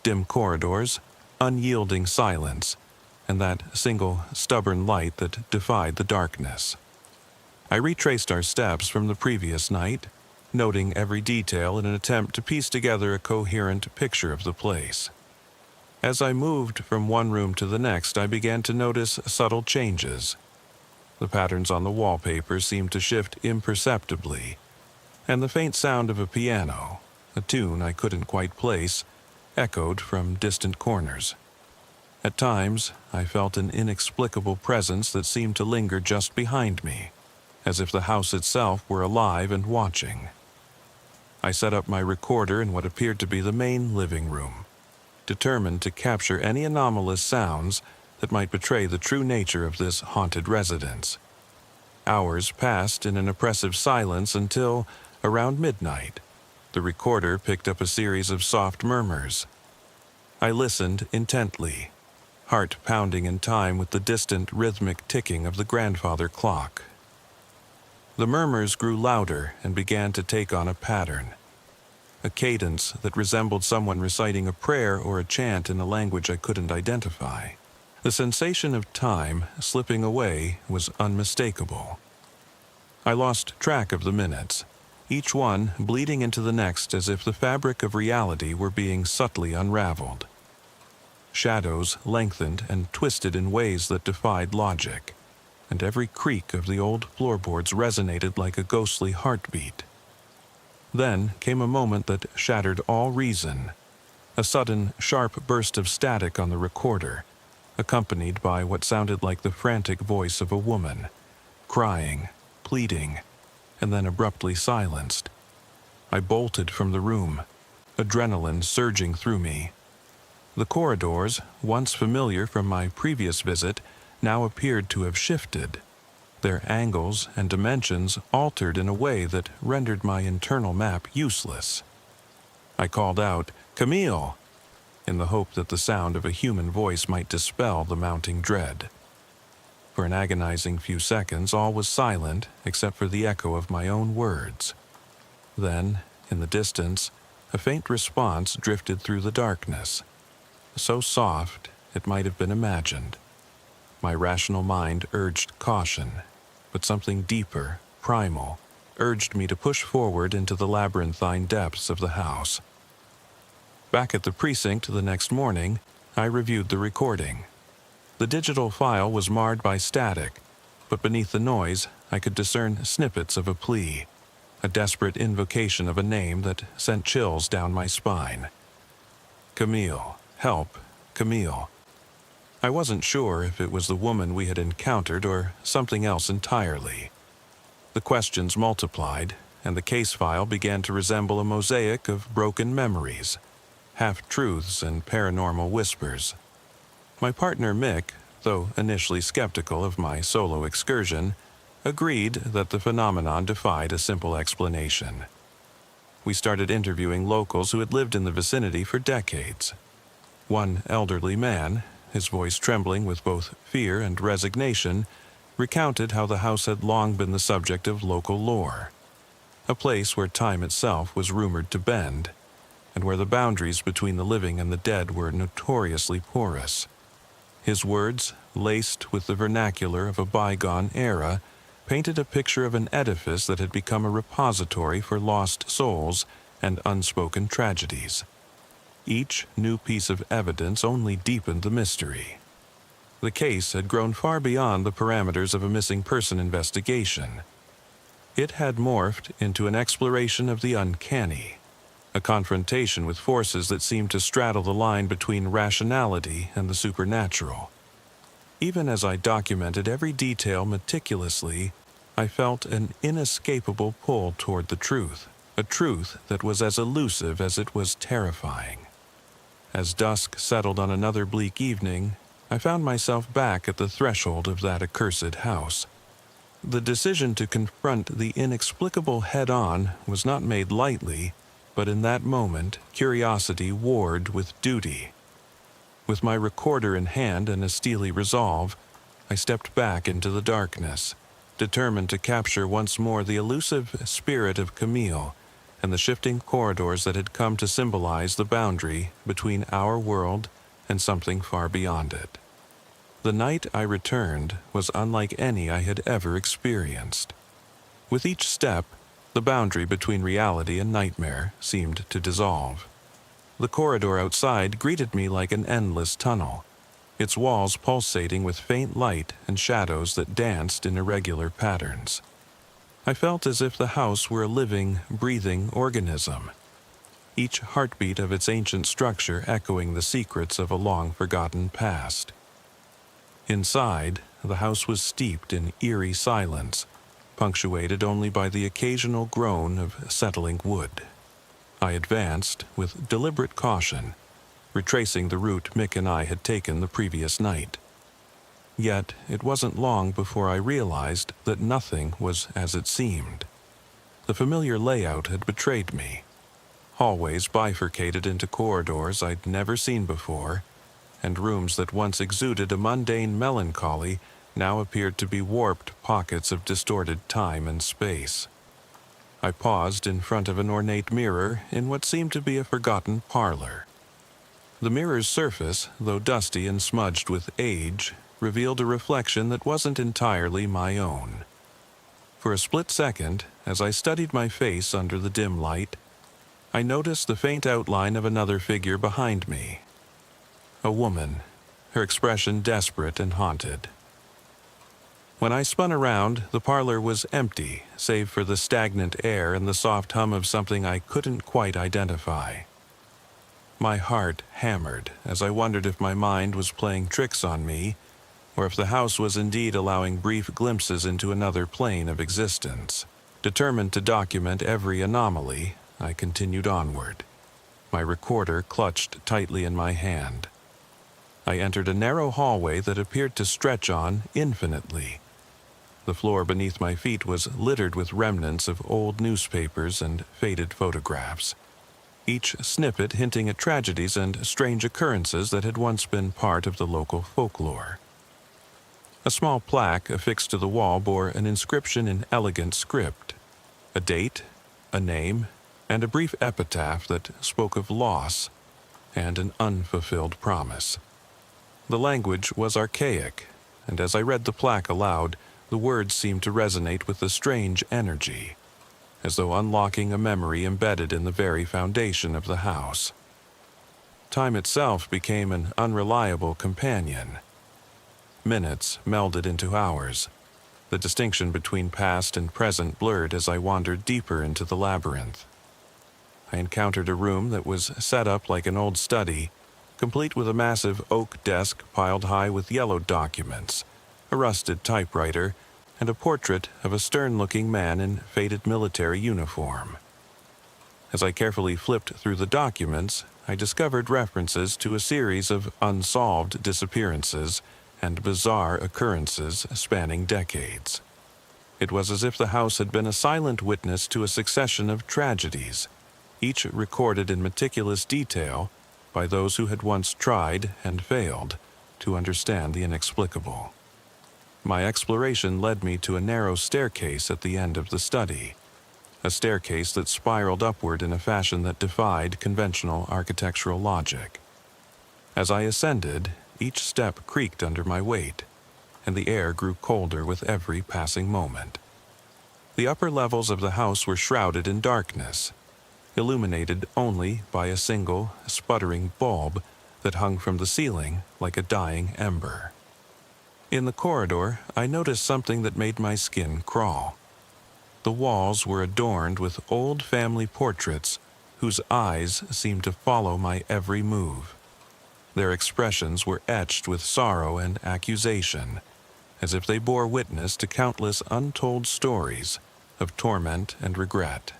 Dim corridors, unyielding silence, and that single stubborn light that defied the darkness. I retraced our steps from the previous night, noting every detail in an attempt to piece together a coherent picture of the place. As I moved from one room to the next, I began to notice subtle changes. The patterns on the wallpaper seemed to shift imperceptibly, and the faint sound of a piano, a tune I couldn't quite place, echoed from distant corners. At times, I felt an inexplicable presence that seemed to linger just behind me, as if the house itself were alive and watching. I set up my recorder in what appeared to be the main living room, determined to capture any anomalous sounds that might betray the true nature of this haunted residence. Hours passed in an oppressive silence until, around midnight, the recorder picked up a series of soft murmurs. I listened intently, heart pounding in time with the distant rhythmic ticking of the grandfather clock. The murmurs grew louder and began to take on a pattern, a cadence that resembled someone reciting a prayer or a chant in a language I couldn't identify. The sensation of time slipping away was unmistakable. I lost track of the minutes, each one bleeding into the next as if the fabric of reality were being subtly unraveled. Shadows lengthened and twisted in ways that defied logic, and every creak of the old floorboards resonated like a ghostly heartbeat. Then came a moment that shattered all reason, a sudden, sharp burst of static on the recorder, accompanied by what sounded like the frantic voice of a woman, crying, pleading, and then abruptly silenced. I bolted from the room, adrenaline surging through me. The corridors, once familiar from my previous visit, now appeared to have shifted, their angles and dimensions altered in a way that rendered my internal map useless. I called out, "Camille!" in the hope that the sound of a human voice might dispel the mounting dread. For an agonizing few seconds, all was silent except for the echo of my own words. Then, in the distance, a faint response drifted through the darkness, so soft it might have been imagined. My rational mind urged caution, but something deeper, primal, urged me to push forward into the labyrinthine depths of the house. Back at the precinct the next morning, I reviewed the recording. The digital file was marred by static, but beneath the noise I could discern snippets of a plea, a desperate invocation of a name that sent chills down my spine. Camille, help, Camille. I wasn't sure if it was the woman we had encountered or something else entirely. The questions multiplied, and the case file began to resemble a mosaic of broken memories, half-truths and paranormal whispers. My partner Mick, though initially skeptical of my solo excursion, agreed that the phenomenon defied a simple explanation. We started interviewing locals who had lived in the vicinity for decades. One elderly man, his voice trembling with both fear and resignation, recounted how the house had long been the subject of local lore, a place where time itself was rumored to bend, and where the boundaries between the living and the dead were notoriously porous. His words, laced with the vernacular of a bygone era, painted a picture of an edifice that had become a repository for lost souls and unspoken tragedies. Each new piece of evidence only deepened the mystery. The case had grown far beyond the parameters of a missing person investigation. It had morphed into an exploration of the uncanny, a confrontation with forces that seemed to straddle the line between rationality and the supernatural. Even as I documented every detail meticulously, I felt an inescapable pull toward the truth, a truth that was as elusive as it was terrifying. As dusk settled on another bleak evening, I found myself back at the threshold of that accursed house. The decision to confront the inexplicable head-on was not made lightly, but in that moment, curiosity warred with duty. With my recorder in hand and a steely resolve, I stepped back into the darkness, determined to capture once more the elusive spirit of Camille and the shifting corridors that had come to symbolize the boundary between our world and something far beyond it. The night I returned was unlike any I had ever experienced. With each step, the boundary between reality and nightmare seemed to dissolve. The corridor outside greeted me like an endless tunnel, its walls pulsating with faint light and shadows that danced in irregular patterns. I felt as if the house were a living, breathing organism, each heartbeat of its ancient structure echoing the secrets of a long-forgotten past. Inside, the house was steeped in eerie silence, punctuated only by the occasional groan of settling wood. I advanced with deliberate caution, retracing the route Mick and I had taken the previous night. Yet it wasn't long before I realized that nothing was as it seemed. The familiar layout had betrayed me. Hallways bifurcated into corridors I'd never seen before, and rooms that once exuded a mundane melancholy now appeared to be warped pockets of distorted time and space. I paused in front of an ornate mirror in what seemed to be a forgotten parlor. The mirror's surface, though dusty and smudged with age, revealed a reflection that wasn't entirely my own. For a split second, as I studied my face under the dim light, I noticed the faint outline of another figure behind me. A woman, her expression desperate and haunted. When I spun around, the parlor was empty, save for the stagnant air and the soft hum of something I couldn't quite identify. My heart hammered as I wondered if my mind was playing tricks on me, or if the house was indeed allowing brief glimpses into another plane of existence. Determined to document every anomaly, I continued onward, my recorder clutched tightly in my hand. I entered a narrow hallway that appeared to stretch on infinitely. The floor beneath my feet was littered with remnants of old newspapers and faded photographs, each snippet hinting at tragedies and strange occurrences that had once been part of the local folklore. A small plaque affixed to the wall bore an inscription in elegant script, a date, a name, and a brief epitaph that spoke of loss and an unfulfilled promise. The language was archaic, and as I read the plaque aloud, the words seemed to resonate with a strange energy, as though unlocking a memory embedded in the very foundation of the house. Time itself became an unreliable companion. Minutes melded into hours. The distinction between past and present blurred as I wandered deeper into the labyrinth. I encountered a room that was set up like an old study, complete with a massive oak desk piled high with yellowed documents, a rusted typewriter, and a portrait of a stern-looking man in faded military uniform. As I carefully flipped through the documents, I discovered references to a series of unsolved disappearances and bizarre occurrences spanning decades. It was as if the house had been a silent witness to a succession of tragedies, each recorded in meticulous detail by those who had once tried and failed to understand the inexplicable. My exploration led me to a narrow staircase at the end of the study, a staircase that spiraled upward in a fashion that defied conventional architectural logic. As I ascended, each step creaked under my weight, and the air grew colder with every passing moment. The upper levels of the house were shrouded in darkness, illuminated only by a single, sputtering bulb that hung from the ceiling like a dying ember. In the corridor, I noticed something that made my skin crawl. The walls were adorned with old family portraits whose eyes seemed to follow my every move. Their expressions were etched with sorrow and accusation, as if they bore witness to countless untold stories of torment and regret.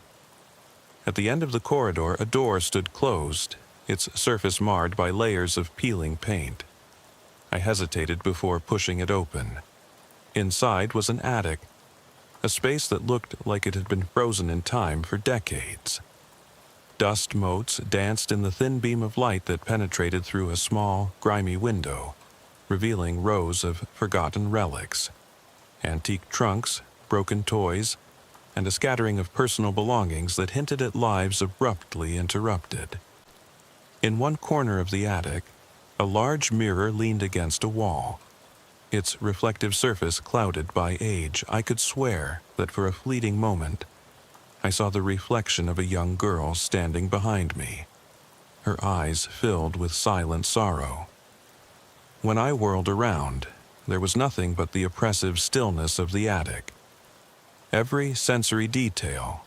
At the end of the corridor, a door stood closed, its surface marred by layers of peeling paint. I hesitated before pushing it open. Inside was an attic, a space that looked like it had been frozen in time for decades. Dust motes danced in the thin beam of light that penetrated through a small, grimy window, revealing rows of forgotten relics, antique trunks, broken toys, and a scattering of personal belongings that hinted at lives abruptly interrupted. In one corner of the attic, a large mirror leaned against a wall. Its reflective surface clouded by age, I could swear that for a fleeting moment, I saw the reflection of a young girl standing behind me, her eyes filled with silent sorrow. When I whirled around, there was nothing but the oppressive stillness of the attic. Every sensory detail,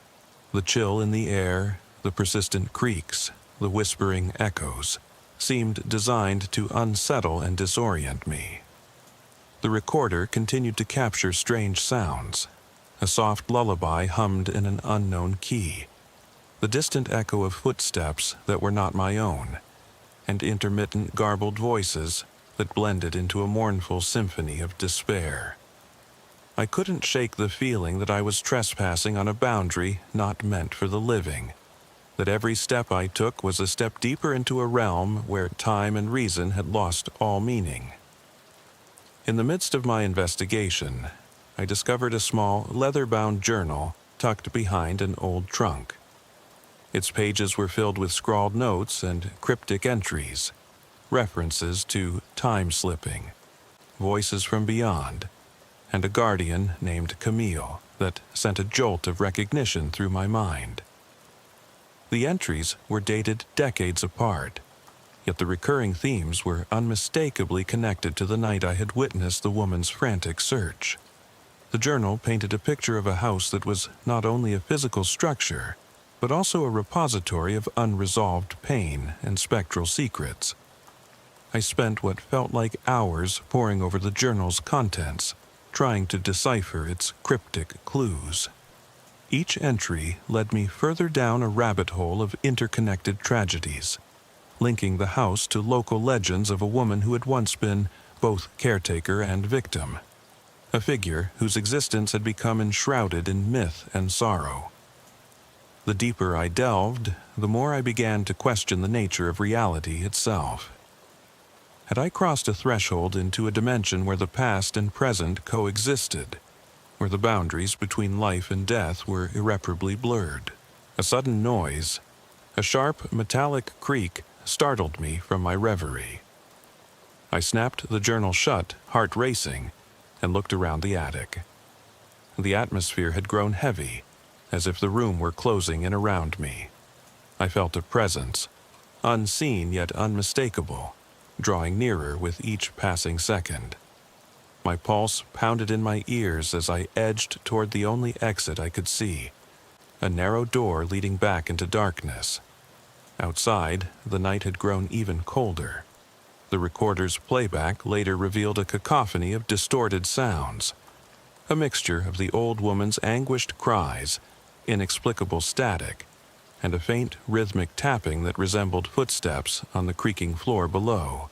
the chill in the air, the persistent creaks, the whispering echoes, seemed designed to unsettle and disorient me. The recorder continued to capture strange sounds. A soft lullaby hummed in an unknown key, the distant echo of footsteps that were not my own, and intermittent garbled voices that blended into a mournful symphony of despair. I couldn't shake the feeling that I was trespassing on a boundary not meant for the living, that every step I took was a step deeper into a realm where time and reason had lost all meaning. In the midst of my investigation, I discovered a small leather-bound journal tucked behind an old trunk. Its pages were filled with scrawled notes and cryptic entries, references to time slipping, voices from beyond, and a guardian named Camille that sent a jolt of recognition through my mind. The entries were dated decades apart, yet the recurring themes were unmistakably connected to the night I had witnessed the woman's frantic search. The journal painted a picture of a house that was not only a physical structure, but also a repository of unresolved pain and spectral secrets. I spent what felt like hours poring over the journal's contents, trying to decipher its cryptic clues. Each entry led me further down a rabbit hole of interconnected tragedies, linking the house to local legends of a woman who had once been both caretaker and victim, a figure whose existence had become enshrouded in myth and sorrow. The deeper I delved, the more I began to question the nature of reality itself. Had I crossed a threshold into a dimension where the past and present coexisted, where the boundaries between life and death were irreparably blurred? A sudden noise, a sharp metallic creak, startled me from my reverie. I snapped the journal shut, heart racing, and looked around the attic. The atmosphere had grown heavy, as if the room were closing in around me. I felt a presence, unseen yet unmistakable, drawing nearer with each passing second. My pulse pounded in my ears as I edged toward the only exit I could see, a narrow door leading back into darkness. Outside, the night had grown even colder. The recorder's playback later revealed a cacophony of distorted sounds, a mixture of the old woman's anguished cries, inexplicable static, and a faint rhythmic tapping that resembled footsteps on the creaking floor below.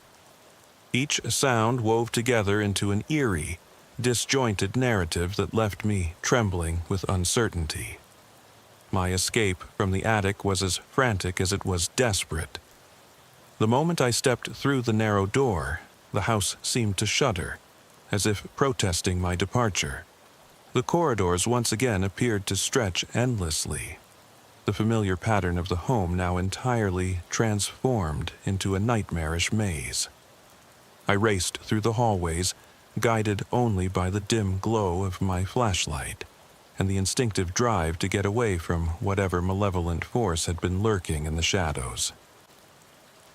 Each sound wove together into an eerie, disjointed narrative that left me trembling with uncertainty. My escape from the attic was as frantic as it was desperate. The moment I stepped through the narrow door, the house seemed to shudder, as if protesting my departure. The corridors once again appeared to stretch endlessly, the familiar pattern of the home now entirely transformed into a nightmarish maze. I raced through the hallways, guided only by the dim glow of my flashlight and the instinctive drive to get away from whatever malevolent force had been lurking in the shadows.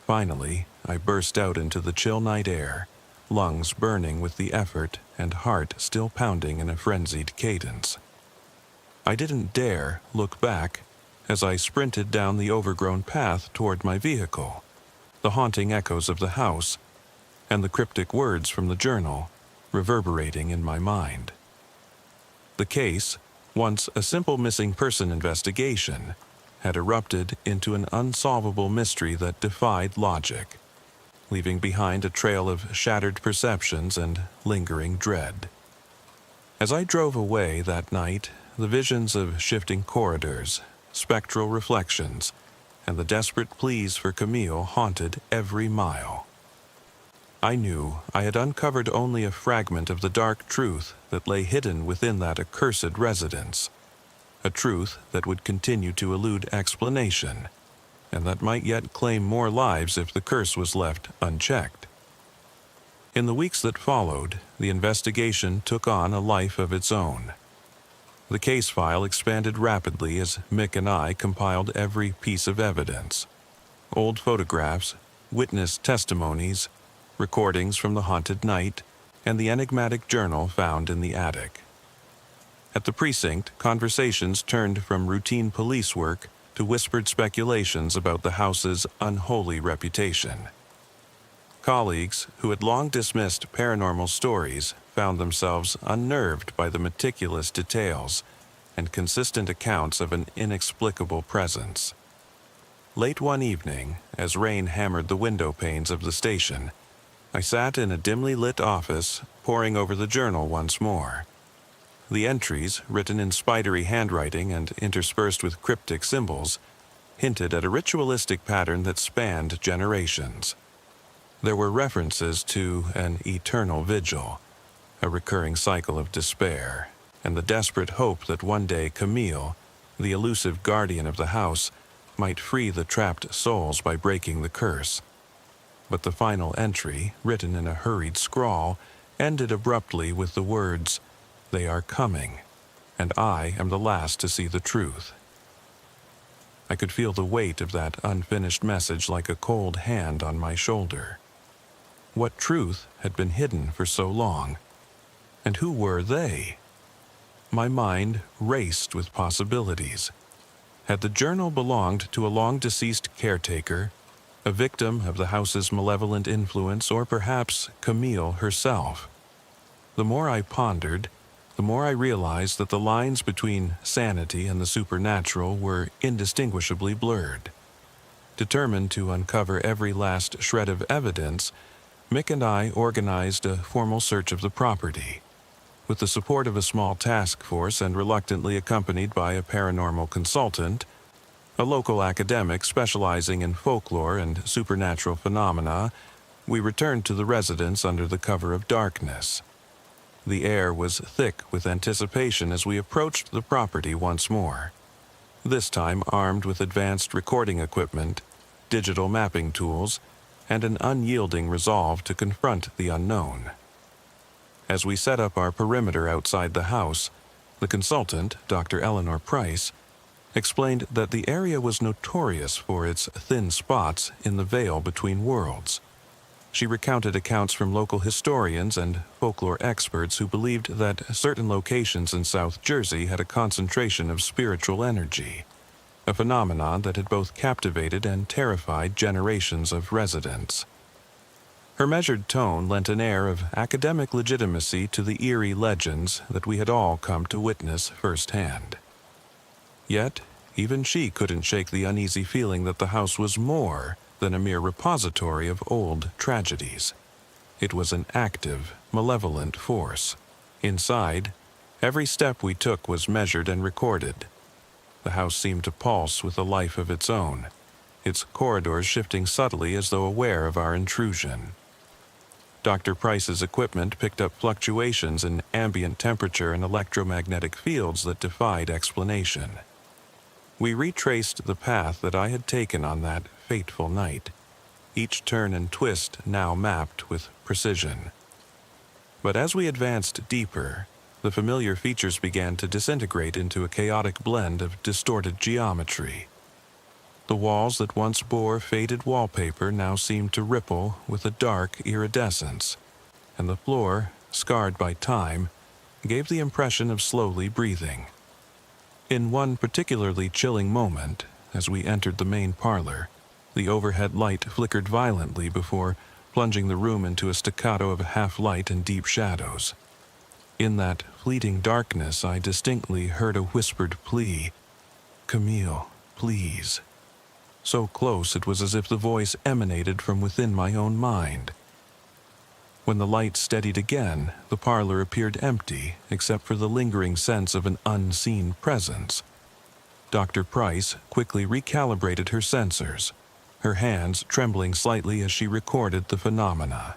Finally, I burst out into the chill night air, lungs burning with the effort and heart still pounding in a frenzied cadence. I didn't dare look back as I sprinted down the overgrown path toward my vehicle, the haunting echoes of the house and the cryptic words from the journal reverberating in my mind. The case, once a simple missing person investigation, had erupted into an unsolvable mystery that defied logic, leaving behind a trail of shattered perceptions and lingering dread. As I drove away that night, the visions of shifting corridors, spectral reflections, and the desperate pleas for Camille haunted every mile. I knew I had uncovered only a fragment of the dark truth that lay hidden within that accursed residence, a truth that would continue to elude explanation, and that might yet claim more lives if the curse was left unchecked. In the weeks that followed, the investigation took on a life of its own. The case file expanded rapidly as Mick and I compiled every piece of evidence: old photographs, witness testimonies, recordings from the haunted night, and the enigmatic journal found in the attic. At the precinct, conversations turned from routine police work to whispered speculations about the house's unholy reputation. Colleagues who had long dismissed paranormal stories found themselves unnerved by the meticulous details and consistent accounts of an inexplicable presence. Late one evening, as rain hammered the window panes of the station, I sat in a dimly lit office, poring over the journal once more. The entries, written in spidery handwriting and interspersed with cryptic symbols, hinted at a ritualistic pattern that spanned generations. There were references to an eternal vigil, a recurring cycle of despair, and the desperate hope that one day Camille, the elusive guardian of the house, might free the trapped souls by breaking the curse. But the final entry, written in a hurried scrawl, ended abruptly with the words, "They are coming, and I am the last to see the truth." I could feel the weight of that unfinished message like a cold hand on my shoulder. What truth had been hidden for so long? And who were they? My mind raced with possibilities. Had the journal belonged to a long-deceased caretaker, a victim of the house's malevolent influence, or perhaps Camille herself? The more I pondered, the more I realized that the lines between sanity and the supernatural were indistinguishably blurred. Determined to uncover every last shred of evidence, Mick and I organized a formal search of the property. With the support of a small task force and reluctantly accompanied by a paranormal consultant, a local academic specializing in folklore and supernatural phenomena, we returned to the residence under the cover of darkness. The air was thick with anticipation as we approached the property once more, this time armed with advanced recording equipment, digital mapping tools, and an unyielding resolve to confront the unknown. As we set up our perimeter outside the house, the consultant, Dr. Eleanor Price, explained that the area was notorious for its thin spots in the veil between worlds. She recounted accounts from local historians and folklore experts who believed that certain locations in South Jersey had a concentration of spiritual energy, a phenomenon that had both captivated and terrified generations of residents. Her measured tone lent an air of academic legitimacy to the eerie legends that we had all come to witness firsthand. Yet, even she couldn't shake the uneasy feeling that the house was more than a mere repository of old tragedies. It was an active, malevolent force. Inside, every step we took was measured and recorded. The house seemed to pulse with a life of its own, its corridors shifting subtly as though aware of our intrusion. Dr. Price's equipment picked up fluctuations in ambient temperature and electromagnetic fields that defied explanation. We retraced the path that I had taken on that fateful night, each turn and twist now mapped with precision. But as we advanced deeper, the familiar features began to disintegrate into a chaotic blend of distorted geometry. The walls that once bore faded wallpaper now seemed to ripple with a dark iridescence, and the floor, scarred by time, gave the impression of slowly breathing. In one particularly chilling moment, as we entered the main parlor, the overhead light flickered violently before plunging the room into a staccato of half-light and deep shadows. In that fleeting darkness, I distinctly heard a whispered plea, "Camille, please." So close it was as if the voice emanated from within my own mind. When the light steadied again, the parlor appeared empty except for the lingering sense of an unseen presence. Dr. Price quickly recalibrated her sensors, her hands trembling slightly as she recorded the phenomena.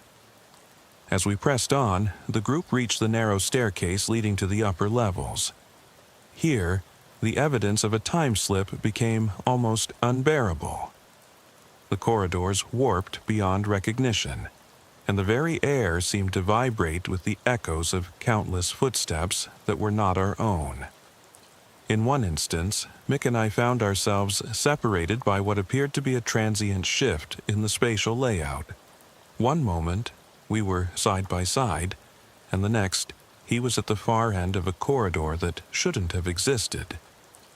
As we pressed on, the group reached the narrow staircase leading to the upper levels. Here, the evidence of a time slip became almost unbearable. The corridors warped beyond recognition, and the very air seemed to vibrate with the echoes of countless footsteps that were not our own. In one instance, Mick and I found ourselves separated by what appeared to be a transient shift in the spatial layout. One moment, we were side by side, and the next, he was at the far end of a corridor that shouldn't have existed.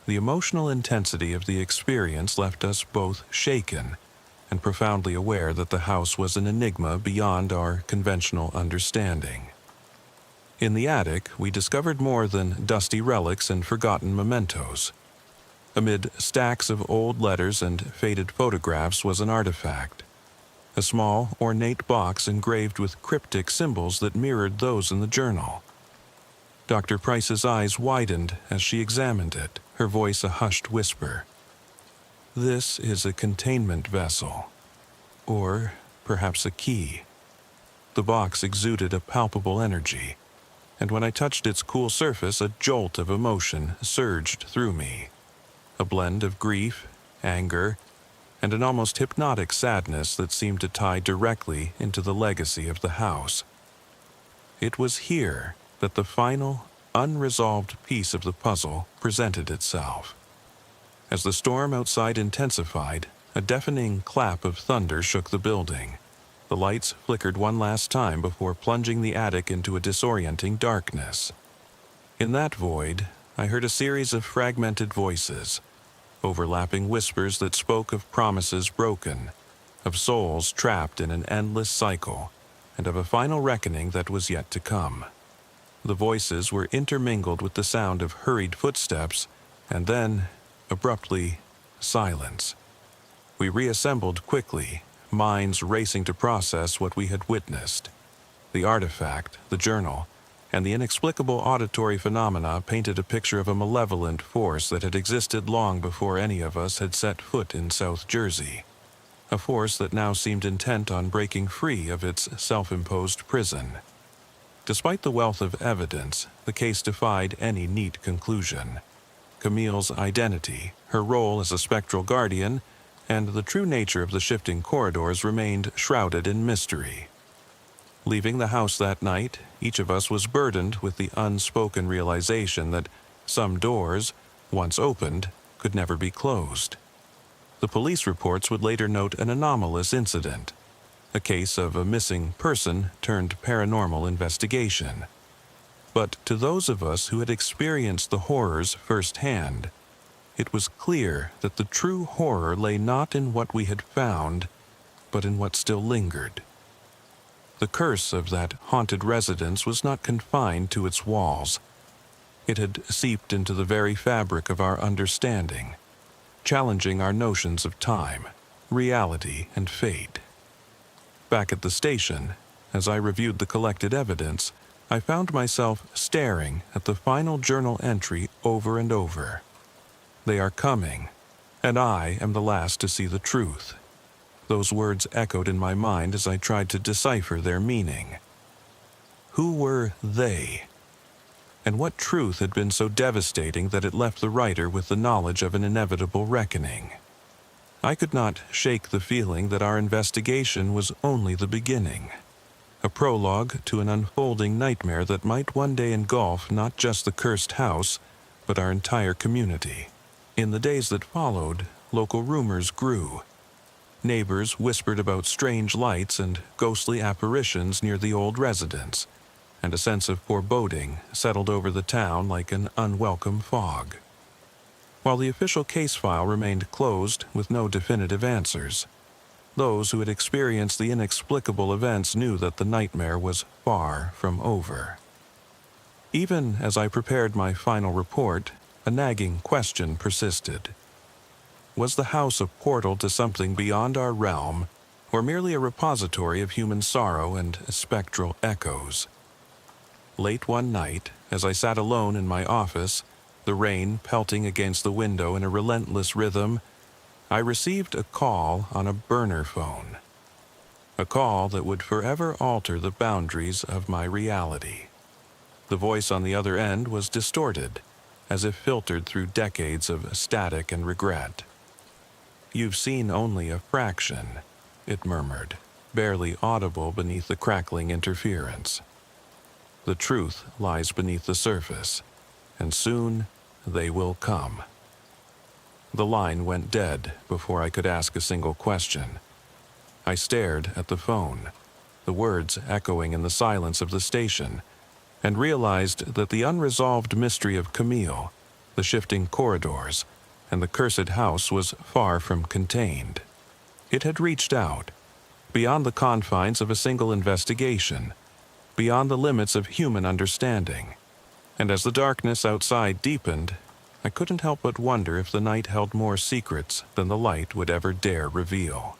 The emotional intensity of the experience left us both shaken and profoundly aware that the house was an enigma beyond our conventional understanding. In the attic, we discovered more than dusty relics and forgotten mementos. Amid stacks of old letters and faded photographs was an artifact. A small, ornate box engraved with cryptic symbols that mirrored those in the journal. Dr. Price's eyes widened as she examined it, her voice a hushed whisper. "This is a containment vessel. Or perhaps a key." The box exuded a palpable energy, and when I touched its cool surface, a jolt of emotion surged through me. A blend of grief, anger, and an almost hypnotic sadness that seemed to tie directly into the legacy of the house. It was here that the final, unresolved piece of the puzzle presented itself. As the storm outside intensified, a deafening clap of thunder shook the building. The lights flickered one last time before plunging the attic into a disorienting darkness. In that void, I heard a series of fragmented voices, overlapping whispers that spoke of promises broken, of souls trapped in an endless cycle, and of a final reckoning that was yet to come. The voices were intermingled with the sound of hurried footsteps, and then, abruptly, silence. We reassembled quickly, minds racing to process what we had witnessed. The artifact, the journal, and the inexplicable auditory phenomena painted a picture of a malevolent force that had existed long before any of us had set foot in South Jersey. A force that now seemed intent on breaking free of its self-imposed prison. Despite the wealth of evidence, the case defied any neat conclusion. Camille's identity, her role as a spectral guardian, and the true nature of the shifting corridors remained shrouded in mystery. Leaving the house that night, each of us was burdened with the unspoken realization that some doors, once opened, could never be closed. The police reports would later note an anomalous incident, a case of a missing person turned paranormal investigation. But to those of us who had experienced the horrors firsthand, it was clear that the true horror lay not in what we had found, but in what still lingered. The curse of that haunted residence was not confined to its walls. It had seeped into the very fabric of our understanding, challenging our notions of time, reality, and fate. Back at the station, as I reviewed the collected evidence, I found myself staring at the final journal entry over and over. "They are coming, and I am the last to see the truth." Those words echoed in my mind as I tried to decipher their meaning. Who were they? And what truth had been so devastating that it left the writer with the knowledge of an inevitable reckoning? I could not shake the feeling that our investigation was only the beginning, a prologue to an unfolding nightmare that might one day engulf not just the cursed house, but our entire community. In the days that followed, local rumors grew. Neighbors whispered about strange lights and ghostly apparitions near the old residence, and a sense of foreboding settled over the town like an unwelcome fog. While the official case file remained closed with no definitive answers, those who had experienced the inexplicable events knew that the nightmare was far from over. Even as I prepared my final report, a nagging question persisted. Was the house a portal to something beyond our realm, or merely a repository of human sorrow and spectral echoes? Late one night, as I sat alone in my office, the rain pelting against the window in a relentless rhythm, I received a call on a burner phone. A call that would forever alter the boundaries of my reality. The voice on the other end was distorted, as if filtered through decades of static and regret. "You've seen only a fraction," it murmured, barely audible beneath the crackling interference. "The truth lies beneath the surface, and soon they will come." The line went dead before I could ask a single question. I stared at the phone, the words echoing in the silence of the station, and realized that the unresolved mystery of Camille, the shifting corridors, and the cursed house was far from contained. It had reached out, beyond the confines of a single investigation, beyond the limits of human understanding. And as the darkness outside deepened, I couldn't help but wonder if the night held more secrets than the light would ever dare reveal.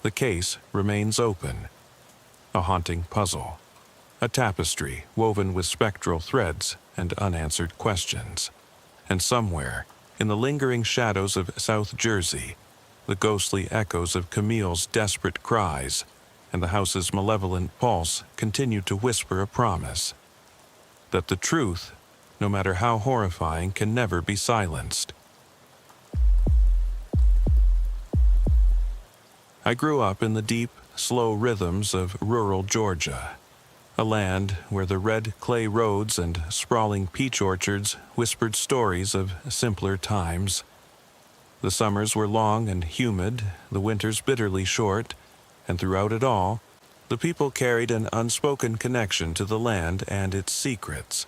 The case remains open, a haunting puzzle, a tapestry woven with spectral threads and unanswered questions. And somewhere, in the lingering shadows of South Jersey, the ghostly echoes of Camille's desperate cries and the house's malevolent pulse continue to whisper a promise that the truth, no matter how horrifying, can never be silenced. I grew up in the deep, slow rhythms of rural Georgia, a land where the red clay roads and sprawling peach orchards whispered stories of simpler times. The summers were long and humid, the winters bitterly short, and throughout it all, the people carried an unspoken connection to the land and its secrets.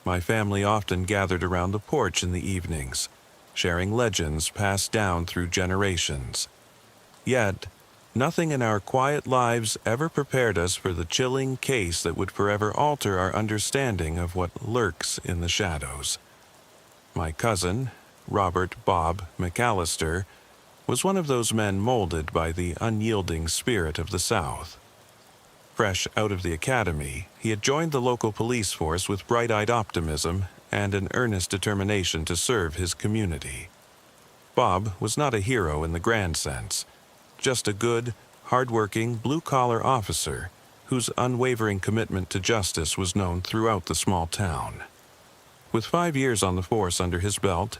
My family often gathered around the porch in the evenings, sharing legends passed down through generations. Yet, nothing in our quiet lives ever prepared us for the chilling case that would forever alter our understanding of what lurks in the shadows. My cousin, Robert Bob McAllister, was one of those men molded by the unyielding spirit of the South. Fresh out of the academy, he had joined the local police force with bright-eyed optimism and an earnest determination to serve his community. Bob was not a hero in the grand sense, just a good, hard-working, blue-collar officer whose unwavering commitment to justice was known throughout the small town. With 5 years on the force under his belt,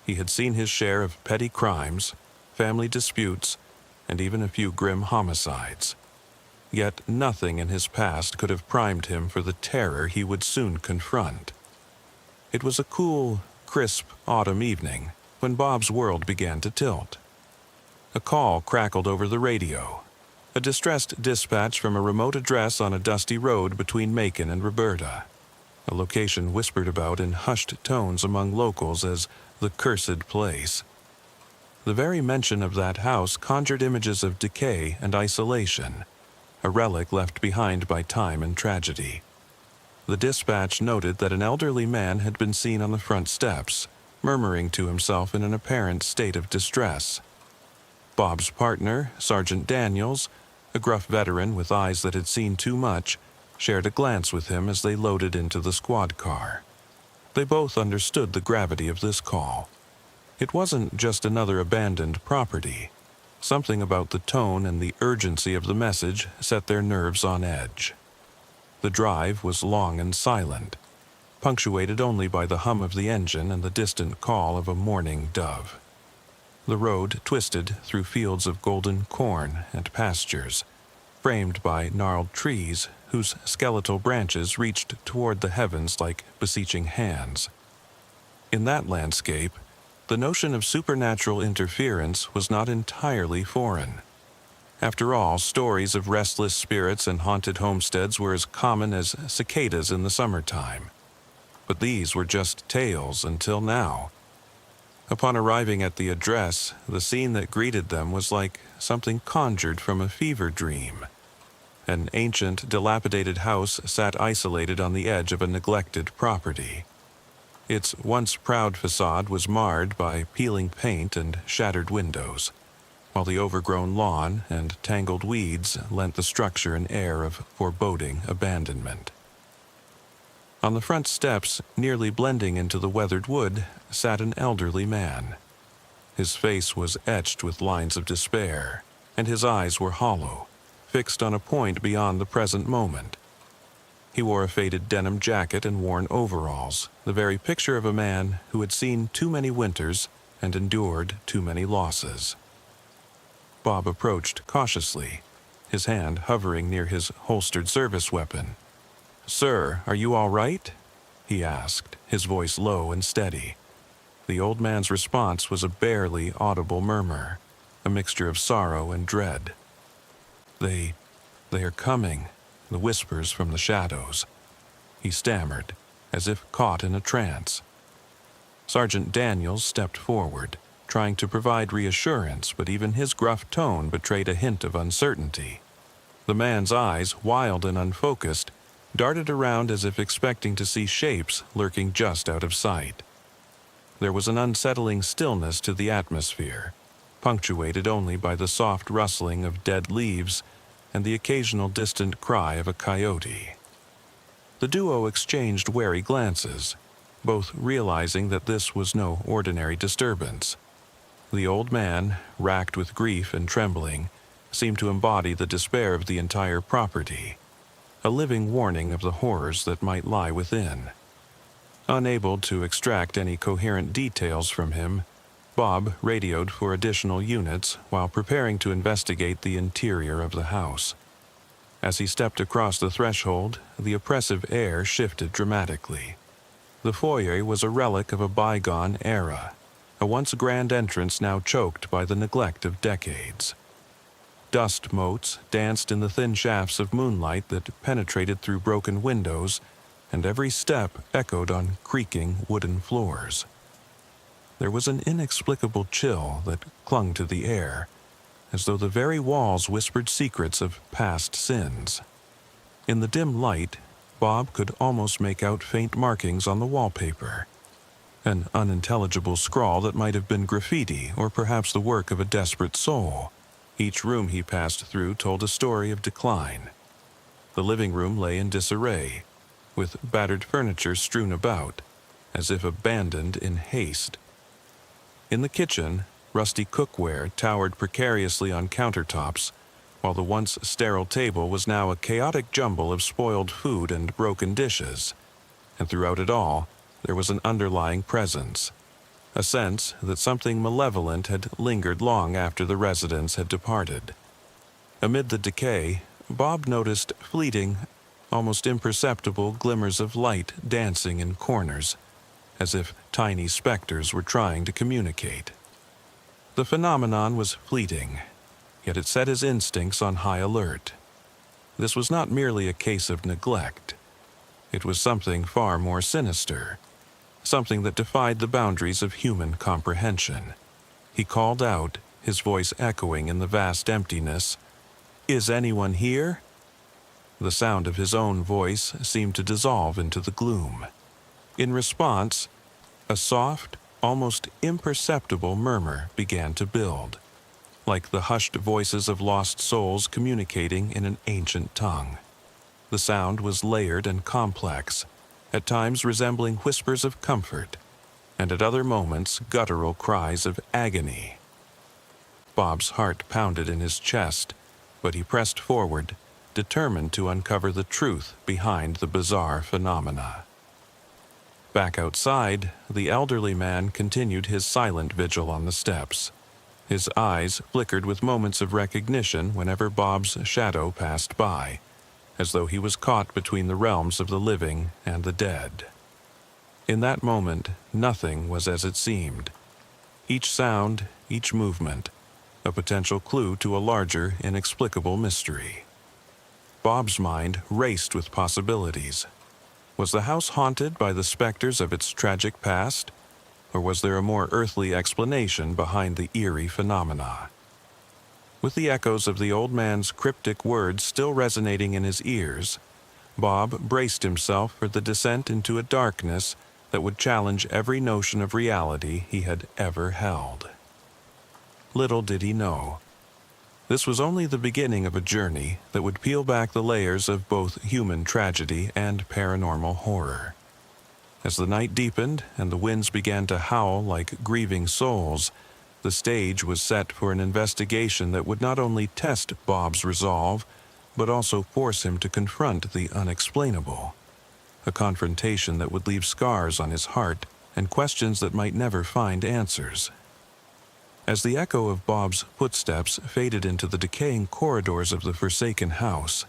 he had seen his share of petty crimes, family disputes, and even a few grim homicides. Yet nothing in his past could have primed him for the terror he would soon confront. It was a cool, crisp autumn evening when Bob's world began to tilt. A call crackled over the radio, a distressed dispatch from a remote address on a dusty road between Macon and Roberta, a location whispered about in hushed tones among locals as the cursed place. The very mention of that house conjured images of decay and isolation, a relic left behind by time and tragedy. The dispatch noted that an elderly man had been seen on the front steps, murmuring to himself in an apparent state of distress. Bob's partner, Sergeant Daniels, a gruff veteran with eyes that had seen too much, shared a glance with him as they loaded into the squad car. They both understood the gravity of this call. It wasn't just another abandoned property. Something about the tone and the urgency of the message set their nerves on edge. The drive was long and silent, punctuated only by the hum of the engine and the distant call of a mourning dove. The road twisted through fields of golden corn and pastures, framed by gnarled trees whose skeletal branches reached toward the heavens like beseeching hands. In that landscape, the notion of supernatural interference was not entirely foreign. After all, stories of restless spirits and haunted homesteads were as common as cicadas in the summertime. But these were just tales until now. Upon arriving at the address, the scene that greeted them was like something conjured from a fever dream. An ancient, dilapidated house sat isolated on the edge of a neglected property. Its once proud facade was marred by peeling paint and shattered windows, while the overgrown lawn and tangled weeds lent the structure an air of foreboding abandonment. On the front steps, nearly blending into the weathered wood, sat an elderly man. His face was etched with lines of despair, and his eyes were hollow, fixed on a point beyond the present moment. He wore a faded denim jacket and worn overalls, the very picture of a man who had seen too many winters and endured too many losses. Bob approached cautiously, his hand hovering near his holstered service weapon. "Sir, are you all right?" he asked, his voice low and steady. The old man's response was a barely audible murmur, a mixture of sorrow and dread. They are coming," the whispers from the shadows. He stammered, as if caught in a trance. Sergeant Daniels stepped forward, trying to provide reassurance, but even his gruff tone betrayed a hint of uncertainty. The man's eyes, wild and unfocused, darted around as if expecting to see shapes lurking just out of sight. There was an unsettling stillness to the atmosphere, punctuated only by the soft rustling of dead leaves and the occasional distant cry of a coyote. The duo exchanged wary glances, both realizing that this was no ordinary disturbance. The old man, racked with grief and trembling, seemed to embody the despair of the entire property, a living warning of the horrors that might lie within. Unable to extract any coherent details from him, Bob radioed for additional units while preparing to investigate the interior of the house. As he stepped across the threshold, the oppressive air shifted dramatically. The foyer was a relic of a bygone era, a once grand entrance now choked by the neglect of decades. Dust motes danced in the thin shafts of moonlight that penetrated through broken windows, and every step echoed on creaking wooden floors. There was an inexplicable chill that clung to the air, as though the very walls whispered secrets of past sins. In the dim light, Bob could almost make out faint markings on the wallpaper, an unintelligible scrawl that might have been graffiti or perhaps the work of a desperate soul. Each room he passed through told a story of decline. The living room lay in disarray, with battered furniture strewn about, as if abandoned in haste. In the kitchen, rusty cookware towered precariously on countertops, while the once sterile table was now a chaotic jumble of spoiled food and broken dishes. And throughout it all, there was an underlying presence, a sense that something malevolent had lingered long after the residents had departed. Amid the decay, Bob noticed fleeting, almost imperceptible glimmers of light dancing in corners, as if tiny specters were trying to communicate. The phenomenon was fleeting, yet it set his instincts on high alert. This was not merely a case of neglect. It was something far more sinister, something that defied the boundaries of human comprehension. He called out, his voice echoing in the vast emptiness, "Is anyone here?" The sound of his own voice seemed to dissolve into the gloom. In response, a soft, almost imperceptible murmur began to build, like the hushed voices of lost souls communicating in an ancient tongue. The sound was layered and complex, at times resembling whispers of comfort, and at other moments guttural cries of agony. Bob's heart pounded in his chest, but he pressed forward, determined to uncover the truth behind the bizarre phenomena. Back outside, the elderly man continued his silent vigil on the steps. His eyes flickered with moments of recognition whenever Bob's shadow passed by, as though he was caught between the realms of the living and the dead. In that moment, nothing was as it seemed. Each sound, each movement, a potential clue to a larger, inexplicable mystery. Bob's mind raced with possibilities. Was the house haunted by the specters of its tragic past, or was there a more earthly explanation behind the eerie phenomena? With the echoes of the old man's cryptic words still resonating in his ears, Bob braced himself for the descent into a darkness that would challenge every notion of reality he had ever held. Little did he know, this was only the beginning of a journey that would peel back the layers of both human tragedy and paranormal horror. As the night deepened and the winds began to howl like grieving souls, the stage was set for an investigation that would not only test Bob's resolve, but also force him to confront the unexplainable. A confrontation that would leave scars on his heart and questions that might never find answers. As the echo of Bob's footsteps faded into the decaying corridors of the forsaken house,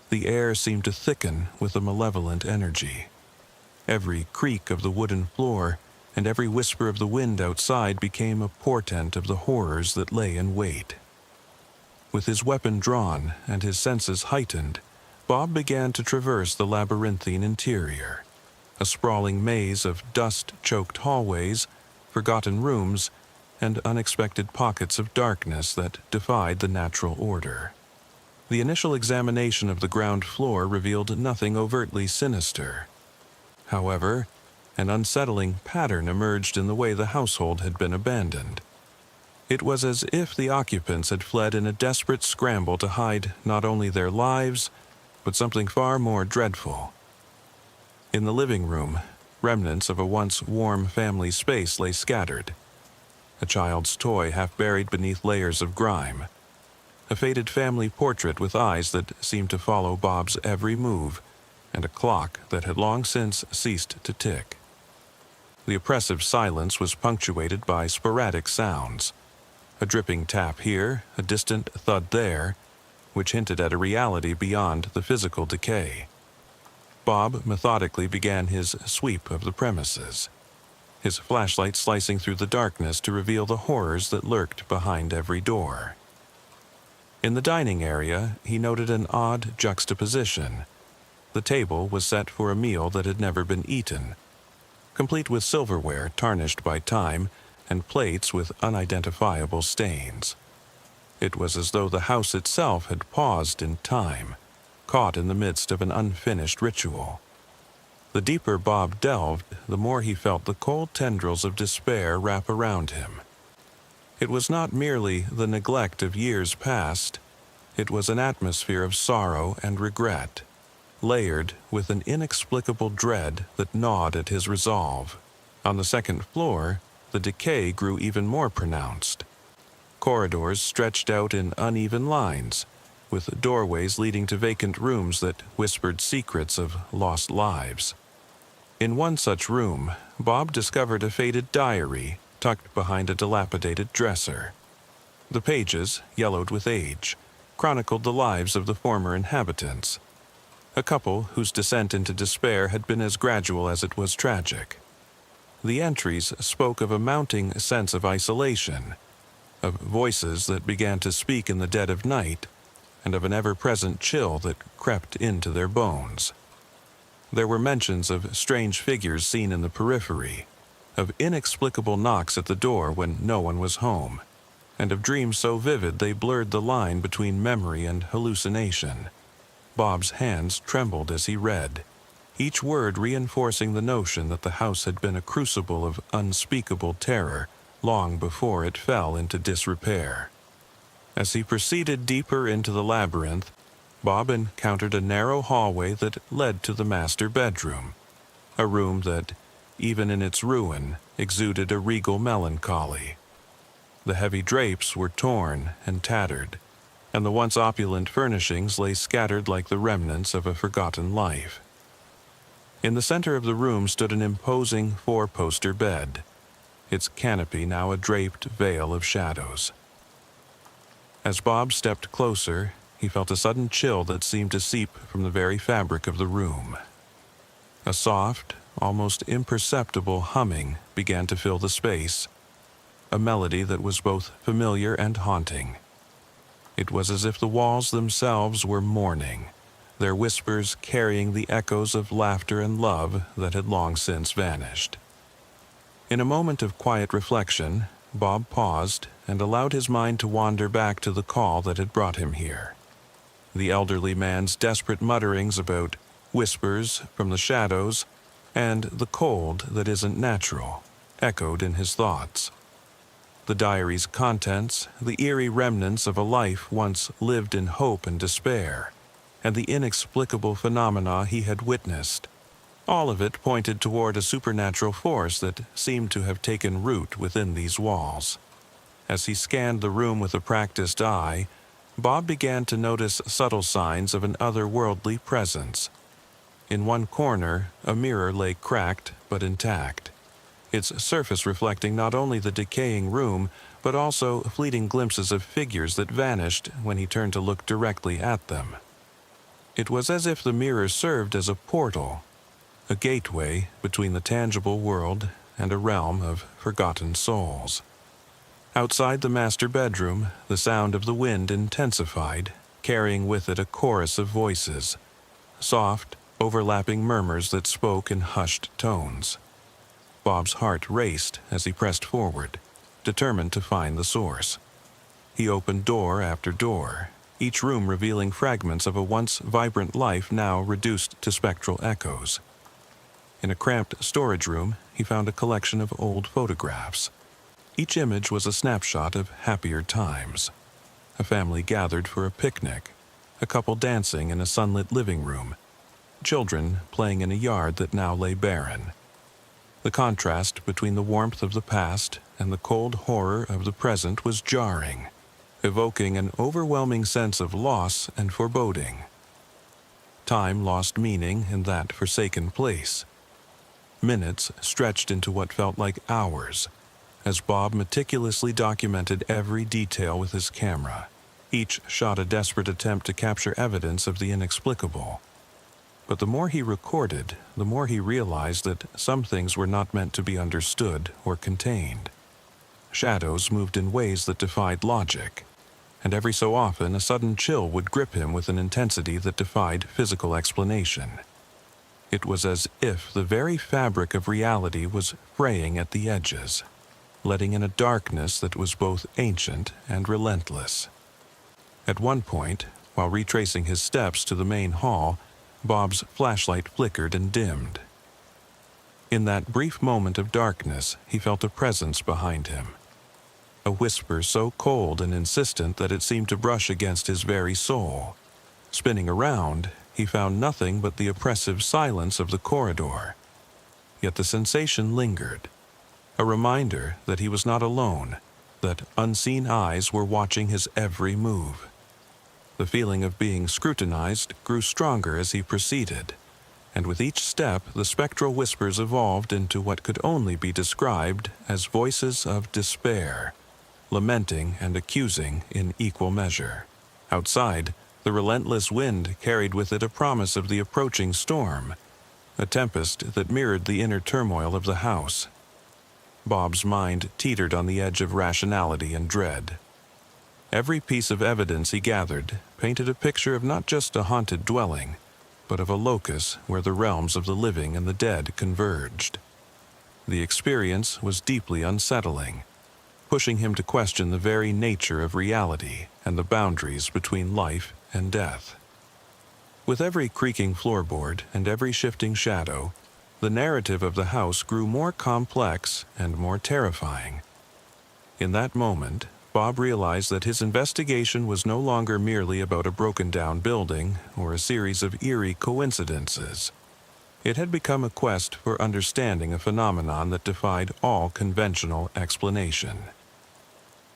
the air seemed to thicken with a malevolent energy. Every creak of the wooden floor and every whisper of the wind outside became a portent of the horrors that lay in wait. With his weapon drawn and his senses heightened, Bob began to traverse the labyrinthine interior, a sprawling maze of dust-choked hallways, forgotten rooms, and unexpected pockets of darkness that defied the natural order. The initial examination of the ground floor revealed nothing overtly sinister. However, An unsettling pattern emerged in the way the household had been abandoned. It was as if the occupants had fled in a desperate scramble to hide not only their lives, but something far more dreadful. In the living room, remnants of a once warm family space lay scattered. A child's toy half buried beneath layers of grime. A faded family portrait with eyes that seemed to follow Bob's every move, and a clock that had long since ceased to tick. The oppressive silence was punctuated by sporadic sounds. A dripping tap here, a distant thud there, which hinted at a reality beyond the physical decay. Bob methodically began his sweep of the premises, his flashlight slicing through the darkness to reveal the horrors that lurked behind every door. In the dining area, he noted an odd juxtaposition. The table was set for a meal that had never been eaten, complete with silverware tarnished by time and plates with unidentifiable stains. It was as though the house itself had paused in time, caught in the midst of an unfinished ritual. The deeper Bob delved, the more he felt the cold tendrils of despair wrap around him. It was not merely the neglect of years past, it was an atmosphere of sorrow and regret, layered with an inexplicable dread that gnawed at his resolve. On the second floor, the decay grew even more pronounced. Corridors stretched out in uneven lines, with doorways leading to vacant rooms that whispered secrets of lost lives. In one such room, Bob discovered a faded diary tucked behind a dilapidated dresser. The pages, yellowed with age, chronicled the lives of the former inhabitants, a couple whose descent into despair had been as gradual as it was tragic. The entries spoke of a mounting sense of isolation, of voices that began to speak in the dead of night, and of an ever-present chill that crept into their bones. There were mentions of strange figures seen in the periphery, of inexplicable knocks at the door when no one was home, and of dreams so vivid they blurred the line between memory and hallucination. Bob's hands trembled as he read, each word reinforcing the notion that the house had been a crucible of unspeakable terror long before it fell into disrepair. As he proceeded deeper into the labyrinth, Bob encountered a narrow hallway that led to the master bedroom, a room that, even in its ruin, exuded a regal melancholy. The heavy drapes were torn and tattered, and the once opulent furnishings lay scattered like the remnants of a forgotten life. In the center of the room stood an imposing four-poster bed, its canopy now a draped veil of shadows. As Bob stepped closer, he felt a sudden chill that seemed to seep from the very fabric of the room. A soft, almost imperceptible humming began to fill the space, a melody that was both familiar and haunting. It was as if the walls themselves were mourning, their whispers carrying the echoes of laughter and love that had long since vanished. In a moment of quiet reflection, Bob paused and allowed his mind to wander back to the call that had brought him here. The elderly man's desperate mutterings about whispers from the shadows and the cold that isn't natural echoed in his thoughts. The diary's contents, the eerie remnants of a life once lived in hope and despair, and the inexplicable phenomena he had witnessed, all of it pointed toward a supernatural force that seemed to have taken root within these walls. As he scanned the room with a practiced eye, Bob began to notice subtle signs of an otherworldly presence. In one corner, a mirror lay cracked but intact, its surface reflecting not only the decaying room, but also fleeting glimpses of figures that vanished when he turned to look directly at them. It was as if the mirror served as a portal, a gateway between the tangible world and a realm of forgotten souls. Outside the master bedroom, the sound of the wind intensified, carrying with it a chorus of voices, soft, overlapping murmurs that spoke in hushed tones. Bob's heart raced as he pressed forward, determined to find the source. He opened door after door, each room revealing fragments of a once vibrant life now reduced to spectral echoes. In a cramped storage room, he found a collection of old photographs. Each image was a snapshot of happier times. A family gathered for a picnic, a couple dancing in a sunlit living room, children playing in a yard that now lay barren. The contrast between the warmth of the past and the cold horror of the present was jarring, evoking an overwhelming sense of loss and foreboding. Time lost meaning in that forsaken place. Minutes stretched into what felt like hours, as Bob meticulously documented every detail with his camera. Each shot a desperate attempt to capture evidence of the inexplicable. But the more he recorded, the more he realized that some things were not meant to be understood or contained. Shadows moved in ways that defied logic, and every so often a sudden chill would grip him with an intensity that defied physical explanation. It was as if the very fabric of reality was fraying at the edges, letting in a darkness that was both ancient and relentless. At one point, while retracing his steps to the main hall, Bob's flashlight flickered and dimmed. In that brief moment of darkness, he felt a presence behind him. A whisper so cold and insistent that it seemed to brush against his very soul. Spinning around, he found nothing but the oppressive silence of the corridor. Yet the sensation lingered, a reminder that he was not alone, that unseen eyes were watching his every move. The feeling of being scrutinized grew stronger as he proceeded, and with each step the spectral whispers evolved into what could only be described as voices of despair, lamenting and accusing in equal measure. Outside, the relentless wind carried with it a promise of the approaching storm, a tempest that mirrored the inner turmoil of the house. Bob's mind teetered on the edge of rationality and dread. Every piece of evidence he gathered painted a picture of not just a haunted dwelling, but of a locus where the realms of the living and the dead converged. The experience was deeply unsettling, pushing him to question the very nature of reality and the boundaries between life and death. With every creaking floorboard and every shifting shadow, the narrative of the house grew more complex and more terrifying. In that moment, Bob realized that his investigation was no longer merely about a broken-down building or a series of eerie coincidences. It had become a quest for understanding a phenomenon that defied all conventional explanation.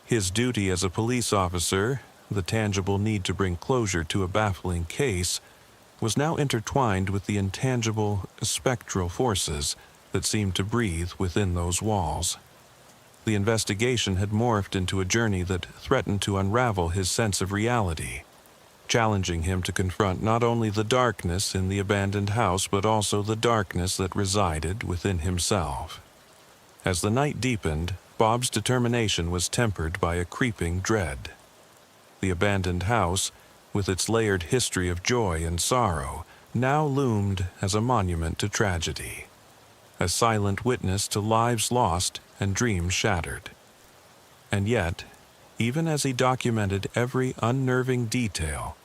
His duty as a police officer, the tangible need to bring closure to a baffling case, was now intertwined with the intangible, spectral forces that seemed to breathe within those walls. The investigation had morphed into a journey that threatened to unravel his sense of reality, challenging him to confront not only the darkness in the abandoned house but also the darkness that resided within himself. As the night deepened, Bob's determination was tempered by a creeping dread. The abandoned house, with its layered history of joy and sorrow, now loomed as a monument to tragedy, a silent witness to lives lost and dreams shattered. And yet, even as he documented every unnerving detail,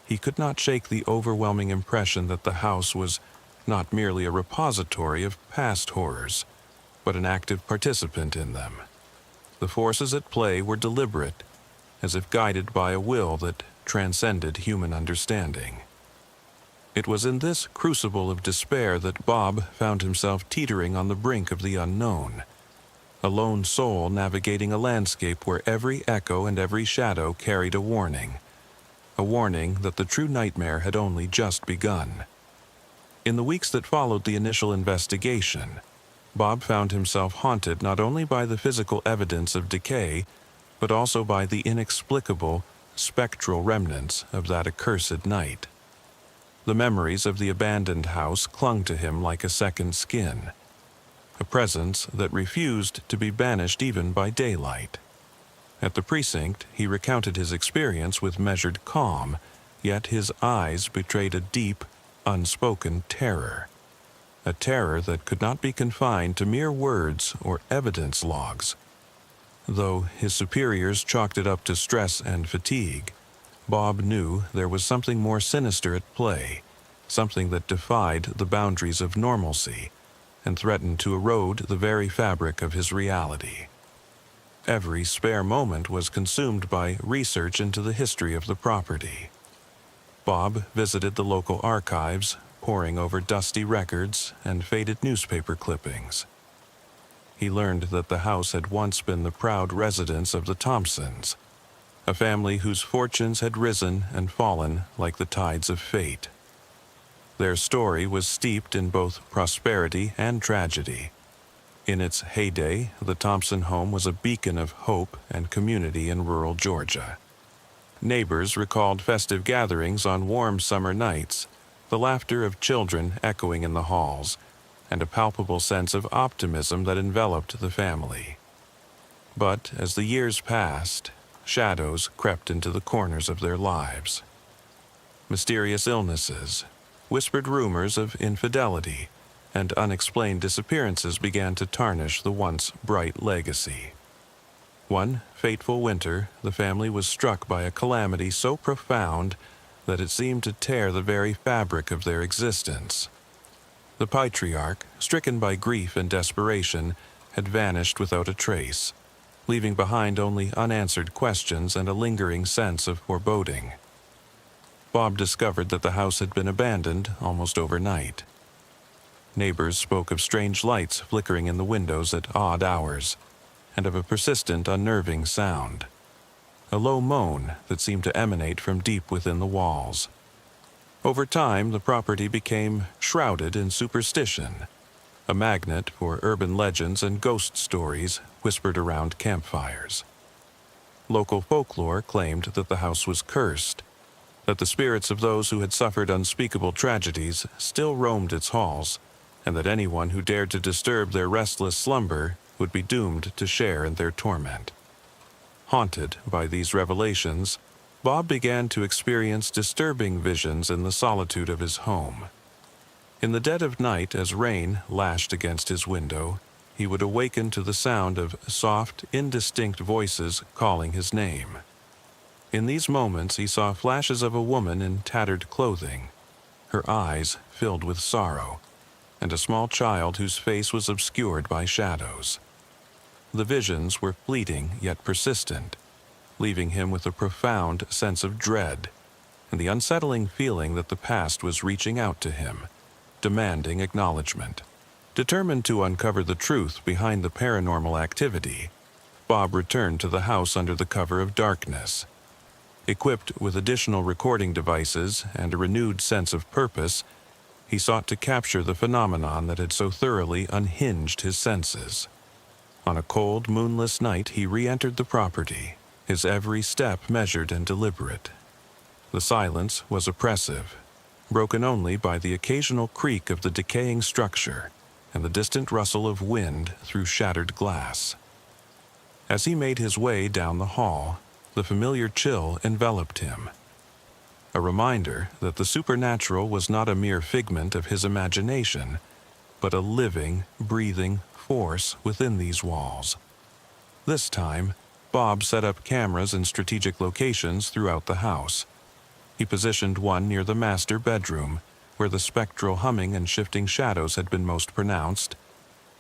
he could not shake the overwhelming impression that the house was not merely a repository of past horrors, but an active participant in them. The forces at play were deliberate, as if guided by a will that transcended human understanding. It was in this crucible of despair that Bob found himself teetering on the brink of the unknown, a lone soul navigating a landscape where every echo and every shadow carried a warning that the true nightmare had only just begun. In the weeks that followed the initial investigation, Bob found himself haunted not only by the physical evidence of decay, but also by the inexplicable, spectral remnants of that accursed night. The memories of the abandoned house clung to him like a second skin, a presence that refused to be banished even by daylight. At the precinct, he recounted his experience with measured calm, yet his eyes betrayed a deep, unspoken terror. A terror that could not be confined to mere words or evidence logs. Though his superiors chalked it up to stress and fatigue, Bob knew there was something more sinister at play, something that defied the boundaries of normalcy and threatened to erode the very fabric of his reality. Every spare moment was consumed by research into the history of the property. Bob visited the local archives, poring over dusty records and faded newspaper clippings. He learned that the house had once been the proud residence of the Thompsons, a family whose fortunes had risen and fallen like the tides of fate. Their story was steeped in both prosperity and tragedy. In its heyday, the Thompson home was a beacon of hope and community in rural Georgia. Neighbors recalled festive gatherings on warm summer nights, the laughter of children echoing in the halls, and a palpable sense of optimism that enveloped the family. But as the years passed, shadows crept into the corners of their lives. Mysterious illnesses, whispered rumors of infidelity, and unexplained disappearances began to tarnish the once bright legacy. One fateful winter, the family was struck by a calamity so profound that it seemed to tear the very fabric of their existence. The patriarch, stricken by grief and desperation, had vanished without a trace, leaving behind only unanswered questions and a lingering sense of foreboding. Bob discovered that the house had been abandoned almost overnight. Neighbors spoke of strange lights flickering in the windows at odd hours, and of a persistent, unnerving sound, a low moan that seemed to emanate from deep within the walls. Over time, the property became shrouded in superstition, a magnet for urban legends and ghost stories whispered around campfires. Local folklore claimed that the house was cursed, that the spirits of those who had suffered unspeakable tragedies still roamed its halls, and that anyone who dared to disturb their restless slumber would be doomed to share in their torment. Haunted by these revelations, Bob began to experience disturbing visions in the solitude of his home. In the dead of night, as rain lashed against his window, he would awaken to the sound of soft, indistinct voices calling his name. In these moments, he saw flashes of a woman in tattered clothing, her eyes filled with sorrow, and a small child whose face was obscured by shadows. The visions were fleeting yet persistent, leaving him with a profound sense of dread and the unsettling feeling that the past was reaching out to him, demanding acknowledgement. Determined to uncover the truth behind the paranormal activity, Bob returned to the house under the cover of darkness. Equipped with additional recording devices and a renewed sense of purpose, he sought to capture the phenomenon that had so thoroughly unhinged his senses. On a cold, moonless night, he re-entered the property, his every step measured and deliberate. The silence was oppressive, broken only by the occasional creak of the decaying structure and the distant rustle of wind through shattered glass. As he made his way down the hall, the familiar chill enveloped him, a reminder that the supernatural was not a mere figment of his imagination, but a living, breathing force within these walls. This time, Bob set up cameras in strategic locations throughout the house. He positioned one near the master bedroom, where the spectral humming and shifting shadows had been most pronounced,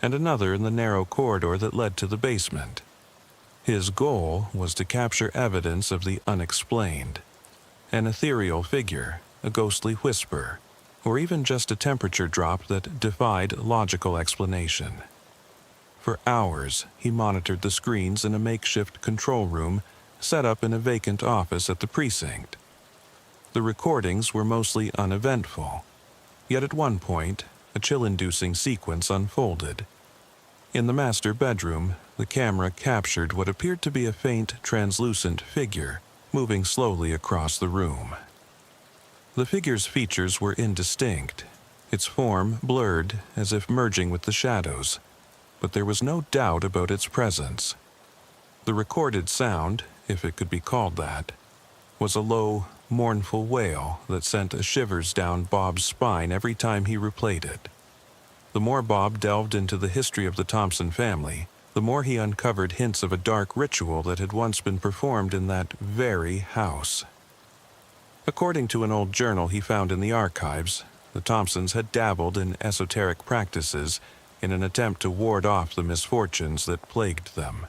and another in the narrow corridor that led to the basement. His goal was to capture evidence of the unexplained, an ethereal figure, a ghostly whisper, or even just a temperature drop that defied logical explanation. For hours, he monitored the screens in a makeshift control room set up in a vacant office at the precinct. The recordings were mostly uneventful, yet at one point, a chill-inducing sequence unfolded. In the master bedroom, the camera captured what appeared to be a faint, translucent figure moving slowly across the room. The figure's features were indistinct, its form blurred as if merging with the shadows, but there was no doubt about its presence. The recorded sound, if it could be called that, was a low, mournful wail that sent shivers down Bob's spine every time he replayed it. The more Bob delved into the history of the Thompson family, the more he uncovered hints of a dark ritual that had once been performed in that very house. According to an old journal he found in the archives, the Thompsons had dabbled in esoteric practices, in an attempt to ward off the misfortunes that plagued them.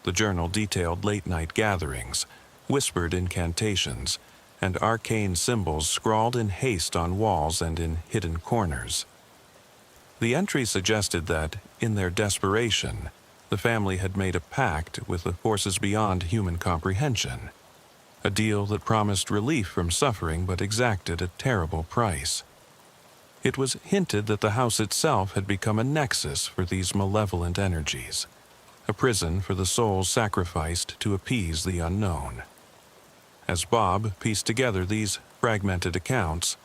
The journal detailed late-night gatherings, whispered incantations, and arcane symbols scrawled in haste on walls and in hidden corners. The entry suggested that, in their desperation, the family had made a pact with the forces beyond human comprehension, a deal that promised relief from suffering but exacted a terrible price. It was hinted that the house itself had become a nexus for these malevolent energies, a prison for the souls sacrificed to appease the unknown. As Bob pieced together these fragmented accounts,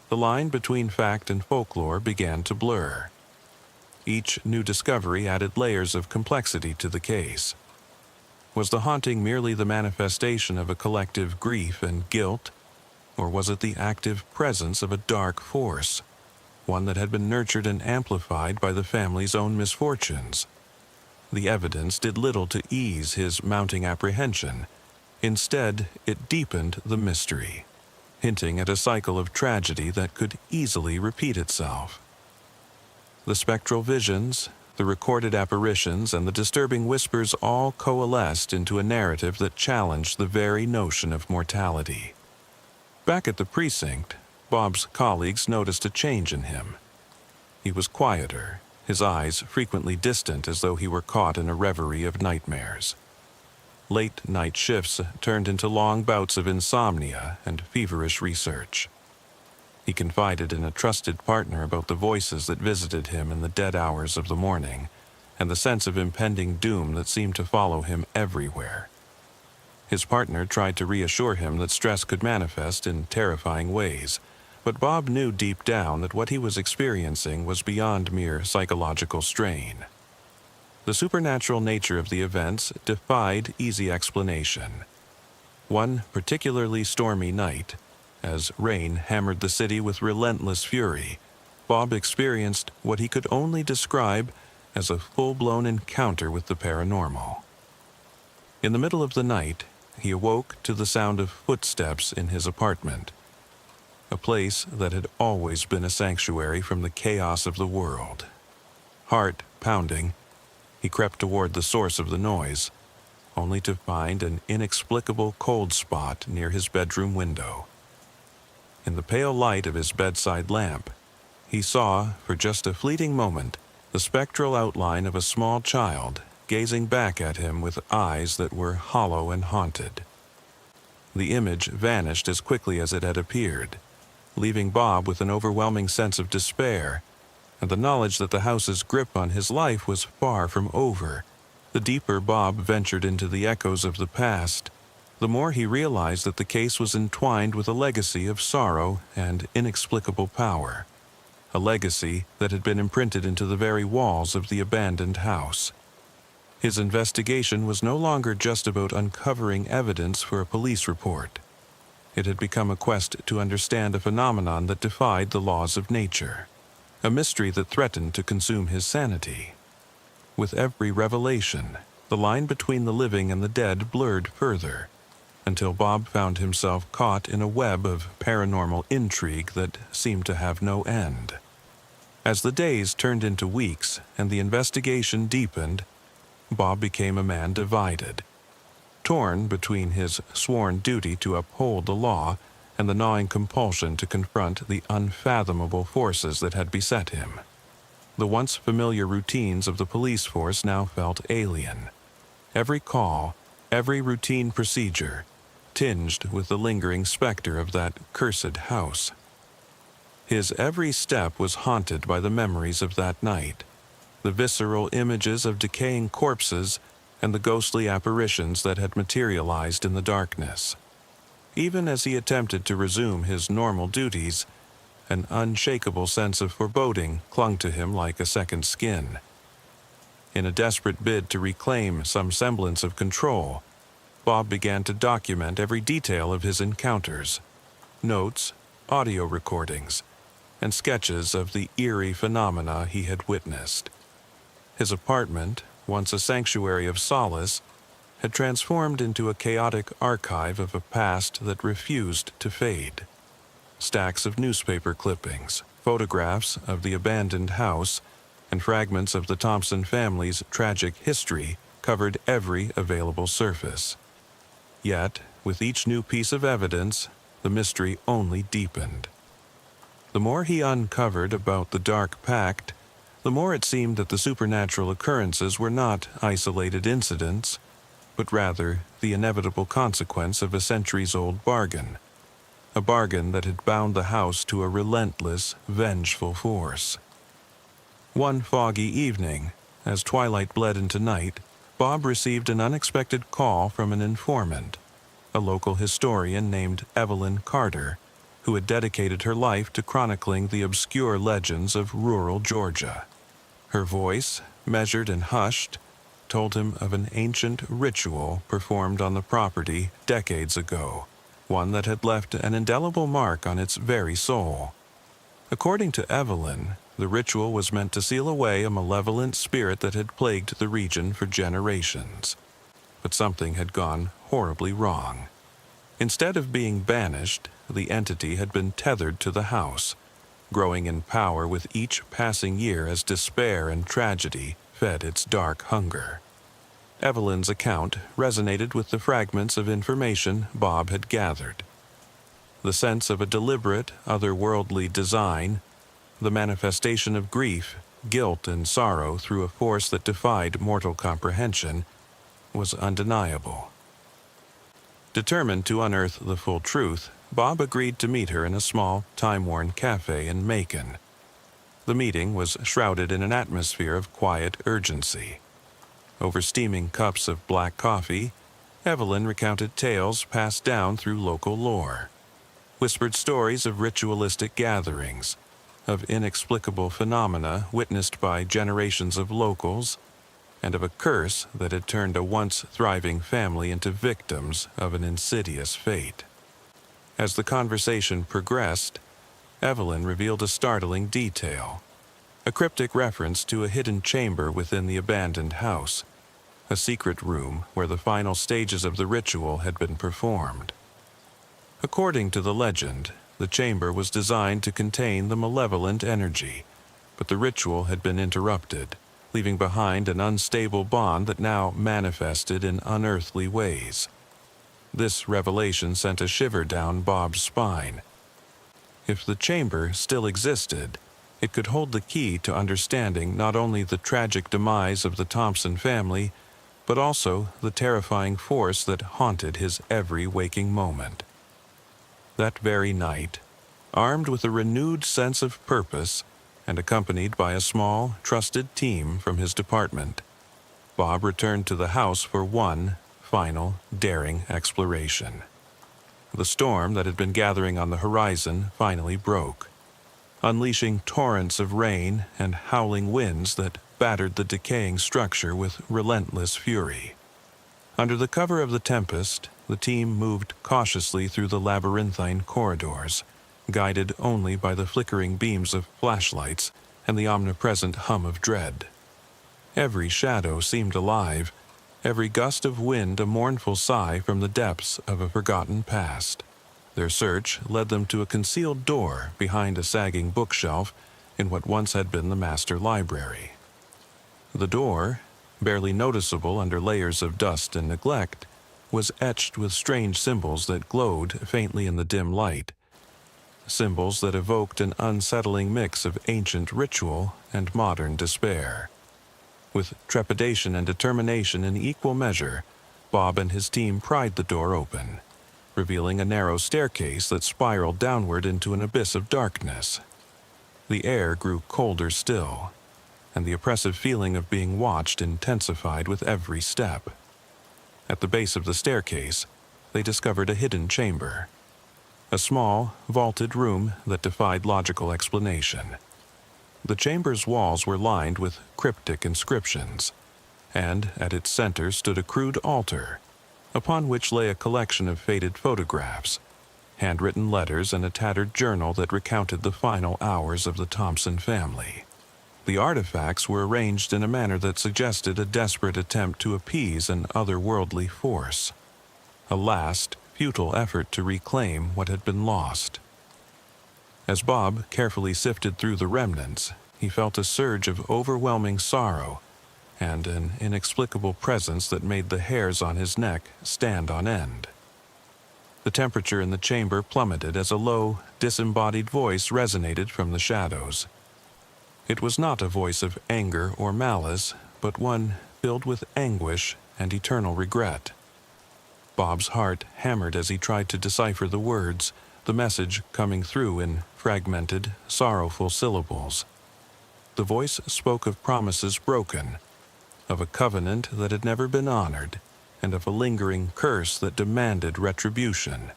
the line between fact and folklore began to blur. Each new discovery added layers of complexity to the case. Was the haunting merely the manifestation of a collective grief and guilt, or was it the active presence of a dark force, one that had been nurtured and amplified by the family's own misfortunes? The evidence did little to ease his mounting apprehension. Instead, it deepened the mystery, hinting at a cycle of tragedy that could easily repeat itself. The spectral visions, the recorded apparitions, and the disturbing whispers all coalesced into a narrative that challenged the very notion of mortality. Back at the precinct, Bob's colleagues noticed a change in him. He was quieter, his eyes frequently distant as though he were caught in a reverie of nightmares. Late-night shifts turned into long bouts of insomnia and feverish research. He confided in a trusted partner about the voices that visited him in the dead hours of the morning, and the sense of impending doom that seemed to follow him everywhere. His partner tried to reassure him that stress could manifest in terrifying ways, but Bob knew deep down that what he was experiencing was beyond mere psychological strain. The supernatural nature of the events defied easy explanation. One particularly stormy night, as rain hammered the city with relentless fury, Bob experienced what he could only describe as a full-blown encounter with the paranormal. In the middle of the night, he awoke to the sound of footsteps in his apartment, a place that had always been a sanctuary from the chaos of the world. Heart pounding, he crept toward the source of the noise, only to find an inexplicable cold spot near his bedroom window. In the pale light of his bedside lamp, he saw, for just a fleeting moment, the spectral outline of a small child gazing back at him with eyes that were hollow and haunted. The image vanished as quickly as it had appeared, leaving Bob with an overwhelming sense of despair, and the knowledge that the house's grip on his life was far from over. The deeper Bob ventured into the echoes of the past, the more he realized that the case was entwined with a legacy of sorrow and inexplicable power, a legacy that had been imprinted into the very walls of the abandoned house. His investigation was no longer just about uncovering evidence for a police report. It had become a quest to understand a phenomenon that defied the laws of nature, a mystery that threatened to consume his sanity. With every revelation, the line between the living and the dead blurred further, until Bob found himself caught in a web of paranormal intrigue that seemed to have no end. As the days turned into weeks and the investigation deepened, Bob became a man divided, torn between his sworn duty to uphold the law and the gnawing compulsion to confront the unfathomable forces that had beset him. The once familiar routines of the police force now felt alien. Every call, every routine procedure, tinged with the lingering specter of that cursed house. His every step was haunted by the memories of that night, the visceral images of decaying corpses and the ghostly apparitions that had materialized in the darkness. Even as he attempted to resume his normal duties, an unshakable sense of foreboding clung to him like a second skin. In a desperate bid to reclaim some semblance of control, Bob began to document every detail of his encounters, notes, audio recordings, and sketches of the eerie phenomena he had witnessed. His apartment, once a sanctuary of solace, had transformed into a chaotic archive of a past that refused to fade. Stacks of newspaper clippings, photographs of the abandoned house, and fragments of the Thompson family's tragic history covered every available surface. Yet, with each new piece of evidence, the mystery only deepened. The more he uncovered about the Dark Pact, the more it seemed that the supernatural occurrences were not isolated incidents, but rather the inevitable consequence of a centuries-old bargain, a bargain that had bound the house to a relentless, vengeful force. One foggy evening, as twilight bled into night, Bob received an unexpected call from an informant, a local historian named Evelyn Carter, who had dedicated her life to chronicling the obscure legends of rural Georgia. Her voice, measured and hushed, told him of an ancient ritual performed on the property decades ago, one that had left an indelible mark on its very soul. According to Evelyn, the ritual was meant to seal away a malevolent spirit that had plagued the region for generations. But something had gone horribly wrong. Instead of being banished, the entity had been tethered to the house, growing in power with each passing year as despair and tragedy fed its dark hunger. Evelyn's account resonated with the fragments of information Bob had gathered. The sense of a deliberate, otherworldly design, the manifestation of grief, guilt, and sorrow through a force that defied mortal comprehension, was undeniable. Determined to unearth the full truth, Bob agreed to meet her in a small, time-worn cafe in Macon. The meeting was shrouded in an atmosphere of quiet urgency. Over steaming cups of black coffee, Evelyn recounted tales passed down through local lore, whispered stories of ritualistic gatherings, of inexplicable phenomena witnessed by generations of locals, and of a curse that had turned a once thriving family into victims of an insidious fate. As the conversation progressed, Evelyn revealed a startling detail, a cryptic reference to a hidden chamber within the abandoned house, a secret room where the final stages of the ritual had been performed. According to the legend, the chamber was designed to contain the malevolent energy, but the ritual had been interrupted, leaving behind an unstable bond that now manifested in unearthly ways. This revelation sent a shiver down Bob's spine. If the chamber still existed, it could hold the key to understanding not only the tragic demise of the Thompson family, but also the terrifying force that haunted his every waking moment. That very night, armed with a renewed sense of purpose and accompanied by a small, trusted team from his department, Bob returned to the house for one final, daring exploration. The storm that had been gathering on the horizon finally broke, unleashing torrents of rain and howling winds that battered the decaying structure with relentless fury. Under the cover of the tempest, the team moved cautiously through the labyrinthine corridors, guided only by the flickering beams of flashlights and the omnipresent hum of dread. Every shadow seemed alive, every gust of wind a mournful sigh from the depths of a forgotten past. Their search led them to a concealed door behind a sagging bookshelf in what once had been the master library. The door, barely noticeable under layers of dust and neglect, was etched with strange symbols that glowed faintly in the dim light, symbols that evoked an unsettling mix of ancient ritual and modern despair. With trepidation and determination in equal measure, Bob and his team pried the door open, revealing a narrow staircase that spiraled downward into an abyss of darkness. The air grew colder still, and the oppressive feeling of being watched intensified with every step. At the base of the staircase, they discovered a hidden chamber, a small, vaulted room that defied logical explanation. The chamber's walls were lined with cryptic inscriptions, and at its center stood a crude altar, upon which lay a collection of faded photographs, handwritten letters, and a tattered journal that recounted the final hours of the Thompson family. The artifacts were arranged in a manner that suggested a desperate attempt to appease an otherworldly force, a last, futile effort to reclaim what had been lost. As Bob carefully sifted through the remnants, he felt a surge of overwhelming sorrow and an inexplicable presence that made the hairs on his neck stand on end. The temperature in the chamber plummeted as a low, disembodied voice resonated from the shadows. It was not a voice of anger or malice, but one filled with anguish and eternal regret. Bob's heart hammered as he tried to decipher the words, the message coming through in fragmented, sorrowful syllables. The voice spoke of promises broken, of a covenant that had never been honored, and of a lingering curse that demanded retribution.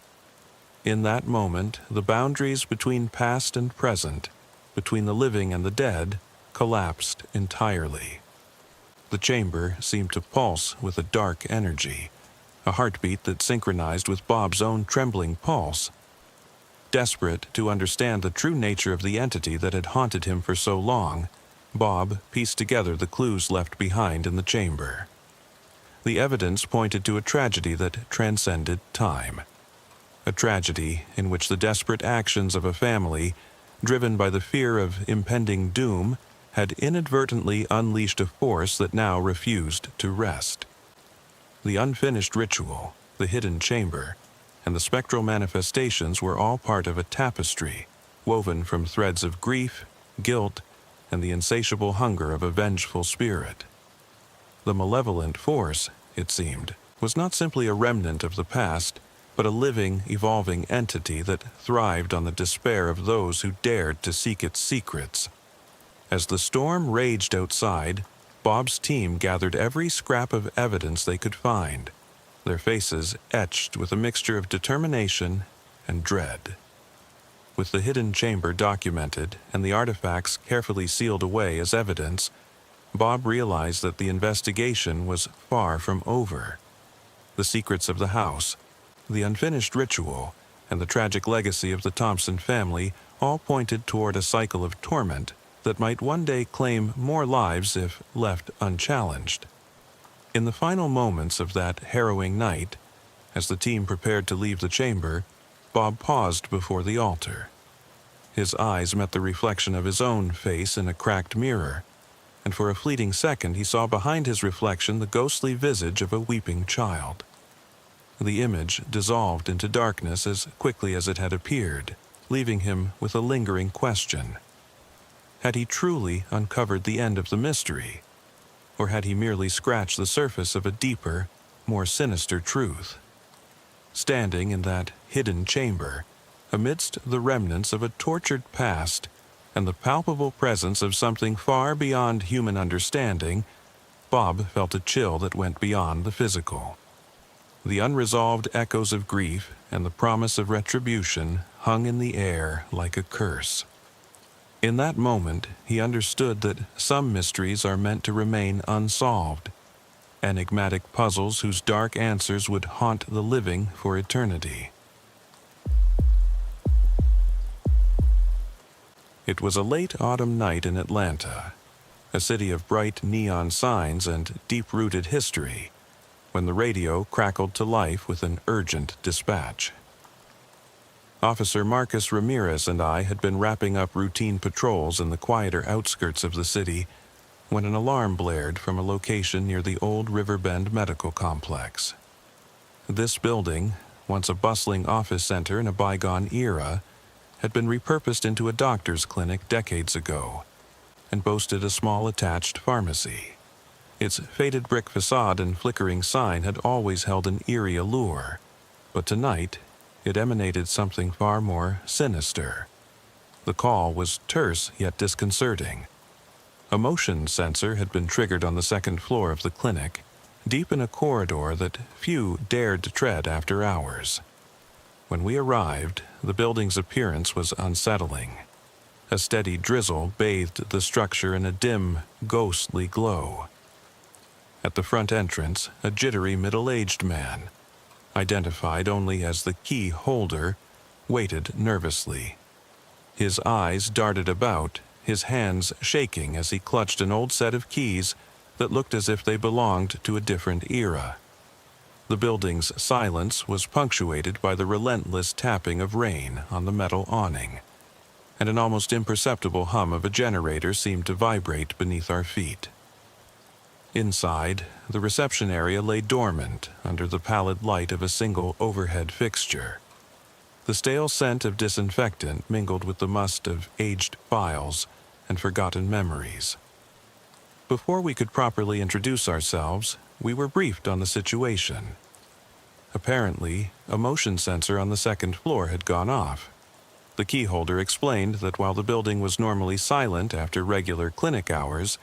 In that moment, the boundaries between past and present, between the living and the dead, collapsed entirely. The chamber seemed to pulse with a dark energy, a heartbeat that synchronized with Bob's own trembling pulse. Desperate to understand the true nature of the entity that had haunted him for so long, Bob pieced together the clues left behind in the chamber. The evidence pointed to a tragedy that transcended time. A tragedy in which the desperate actions of a family, driven by the fear of impending doom, had inadvertently unleashed a force that now refused to rest. The unfinished ritual, the hidden chamber, and the spectral manifestations were all part of a tapestry, woven from threads of grief, guilt, and the insatiable hunger of a vengeful spirit. The malevolent force, it seemed, was not simply a remnant of the past, but a living, evolving entity that thrived on the despair of those who dared to seek its secrets. As the storm raged outside, Bob's team gathered every scrap of evidence they could find, their faces etched with a mixture of determination and dread. With the hidden chamber documented and the artifacts carefully sealed away as evidence, Bob realized that the investigation was far from over. The secrets of the house, the unfinished ritual, and the tragic legacy of the Thompson family all pointed toward a cycle of torment that might one day claim more lives if left unchallenged. In the final moments of that harrowing night, as the team prepared to leave the chamber, Bob paused before the altar. His eyes met the reflection of his own face in a cracked mirror, and for a fleeting second he saw behind his reflection the ghostly visage of a weeping child. The image dissolved into darkness as quickly as it had appeared, leaving him with a lingering question. Had he truly uncovered the end of the mystery, or had he merely scratched the surface of a deeper, more sinister truth? Standing in that hidden chamber, amidst the remnants of a tortured past and the palpable presence of something far beyond human understanding, Bob felt a chill that went beyond the physical. The unresolved echoes of grief and the promise of retribution hung in the air like a curse. In that moment, he understood that some mysteries are meant to remain unsolved, enigmatic puzzles whose dark answers would haunt the living for eternity. It was a late autumn night in Atlanta, a city of bright neon signs and deep-rooted history, when the radio crackled to life with an urgent dispatch. Officer Marcus Ramirez and I had been wrapping up routine patrols in the quieter outskirts of the city when an alarm blared from a location near the old Riverbend Medical Complex. This building, once a bustling office center in a bygone era, had been repurposed into a doctor's clinic decades ago and boasted a small attached pharmacy. Its faded brick facade and flickering sign had always held an eerie allure, but tonight it emanated something far more sinister. The call was terse yet disconcerting. A motion sensor had been triggered on the second floor of the clinic, deep in a corridor that few dared to tread after hours. When we arrived, the building's appearance was unsettling. A steady drizzle bathed the structure in a dim, ghostly glow. At the front entrance, a jittery middle-aged man, identified only as the key holder, waited nervously. His eyes darted about, his hands shaking as he clutched an old set of keys that looked as if they belonged to a different era. The building's silence was punctuated by the relentless tapping of rain on the metal awning. and an almost imperceptible hum of a generator seemed to vibrate beneath our feet. Inside, the reception area lay dormant under the pallid light of a single overhead fixture. The stale scent of disinfectant mingled with the must of aged files and forgotten memories. Before we could properly introduce ourselves, we were briefed on the situation. Apparently, a motion sensor on the second floor had gone off. The key holder explained that while the building was normally silent after regular clinic hours,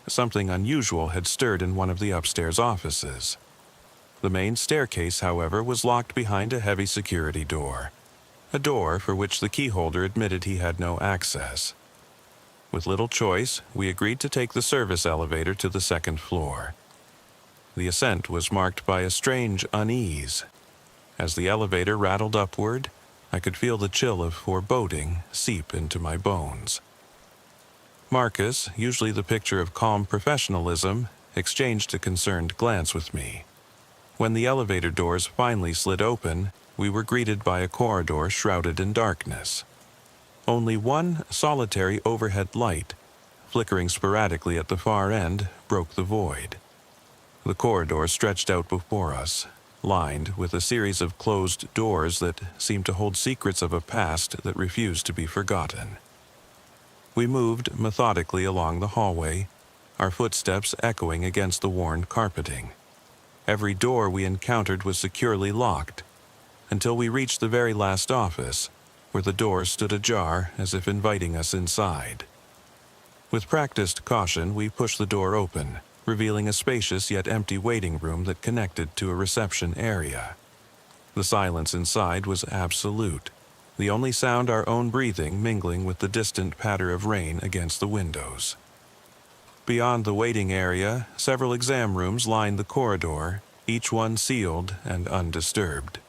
something unusual had stirred in one of the upstairs offices. The main staircase, however, was locked behind a heavy security door, a door for which the key holder admitted he had no access. With little choice, we agreed to take the service elevator to the second floor. The ascent was marked by a strange unease. As the elevator rattled upward, I could feel the chill of foreboding seep into my bones. Marcus, usually the picture of calm professionalism, exchanged a concerned glance with me. When the elevator doors finally slid open, we were greeted by a corridor shrouded in darkness. Only one solitary overhead light, flickering sporadically at the far end, broke the void. The corridor stretched out before us, lined with a series of closed doors that seemed to hold secrets of a past that refused to be forgotten. We moved methodically along the hallway, our footsteps echoing against the worn carpeting. Every door we encountered was securely locked, until we reached the very last office, where the door stood ajar as if inviting us inside. With practiced caution, we pushed the door open, revealing a spacious yet empty waiting room that connected to a reception area. The silence inside was absolute, the only sound our own breathing mingling with the distant patter of rain against the windows. Beyond the waiting area, several exam rooms lined the corridor, each one sealed and undisturbed.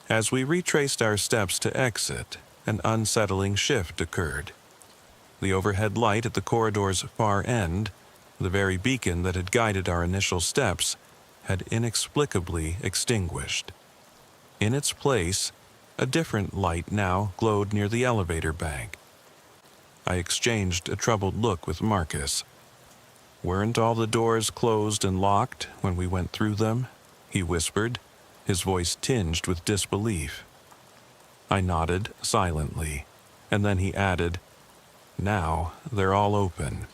As we retraced our steps to exit, an unsettling shift occurred. The overhead light at the corridor's far end, the very beacon that had guided our initial steps, had inexplicably extinguished. In its place, a different light now glowed near the elevator bank. I exchanged a troubled look with Marcus. "Weren't all the doors closed and locked when we went through them?" he whispered, his voice tinged with disbelief. I nodded silently, and then he added, "Now they're all open."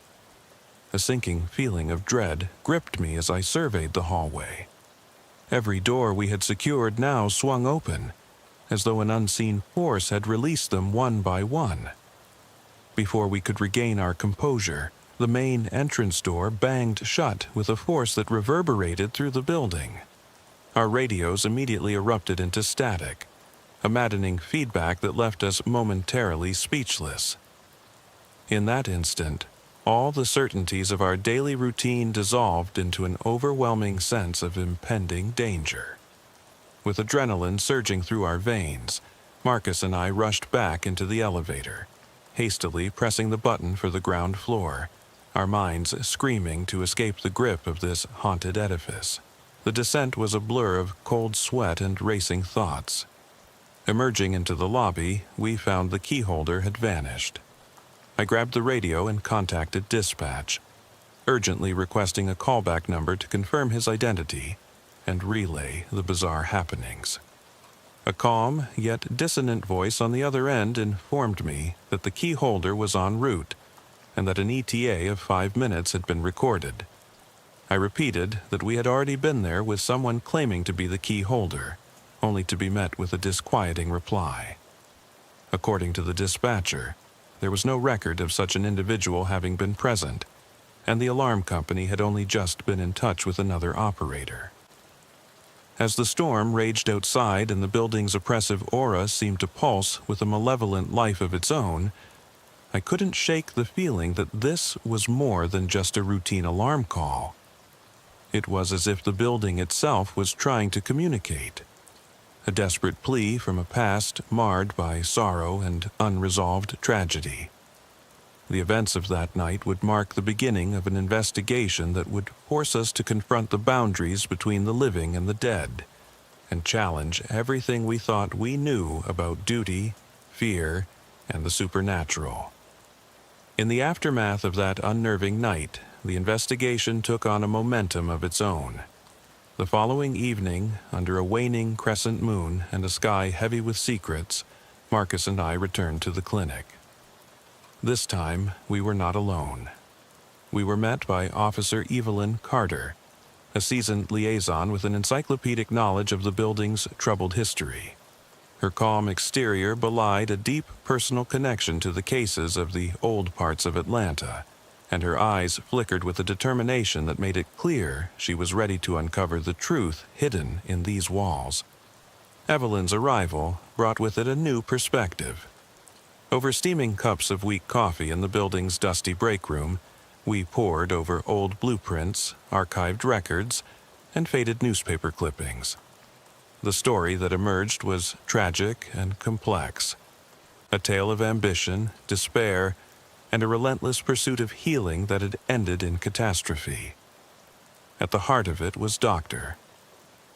A sinking feeling of dread gripped me as I surveyed the hallway. Every door we had secured now swung open, as though an unseen force had released them one by one. Before we could regain our composure, the main entrance door banged shut with a force that reverberated through the building. Our radios immediately erupted into static, a maddening feedback that left us momentarily speechless. In that instant, all the certainties of our daily routine dissolved into an overwhelming sense of impending danger. With adrenaline surging through our veins, Marcus and I rushed back into the elevator, hastily pressing the button for the ground floor, our minds screaming to escape the grip of this haunted edifice. The descent was a blur of cold sweat and racing thoughts. Emerging into the lobby, we found the key holder had vanished. I grabbed the radio and contacted dispatch, urgently requesting a callback number to confirm his identity and relay the bizarre happenings. A calm yet dissonant voice on the other end informed me that the key holder was en route and that an ETA of 5 minutes had been recorded. I repeated that we had already been there with someone claiming to be the key holder, only to be met with a disquieting reply. According to the dispatcher, there was no record of such an individual having been present, and the alarm company had only just been in touch with another operator. As the storm raged outside and the building's oppressive aura seemed to pulse with a malevolent life of its own, I couldn't shake the feeling that this was more than just a routine alarm call. It was as if the building itself was trying to communicate, a desperate plea from a past marred by sorrow and unresolved tragedy. The events of that night would mark the beginning of an investigation that would force us to confront the boundaries between the living and the dead, and challenge everything we thought we knew about duty, fear, and the supernatural. In the aftermath of that unnerving night, the investigation took on a momentum of its own. The following evening, under a waning crescent moon and a sky heavy with secrets, Marcus and I returned to the clinic. This time, we were not alone. We were met by Officer Evelyn Carter, a seasoned liaison with an encyclopedic knowledge of the building's troubled history. Her calm exterior belied a deep personal connection to the cases of the old parts of Atlanta, and her eyes flickered with a determination that made it clear she was ready to uncover the truth hidden in these walls. Evelyn's arrival brought with it a new perspective. Over steaming cups of weak coffee in the building's dusty break room, we pored over old blueprints, archived records, and faded newspaper clippings. The story that emerged was tragic and complex, a tale of ambition, despair, and a relentless pursuit of healing that had ended in catastrophe. At the heart of it was Dr.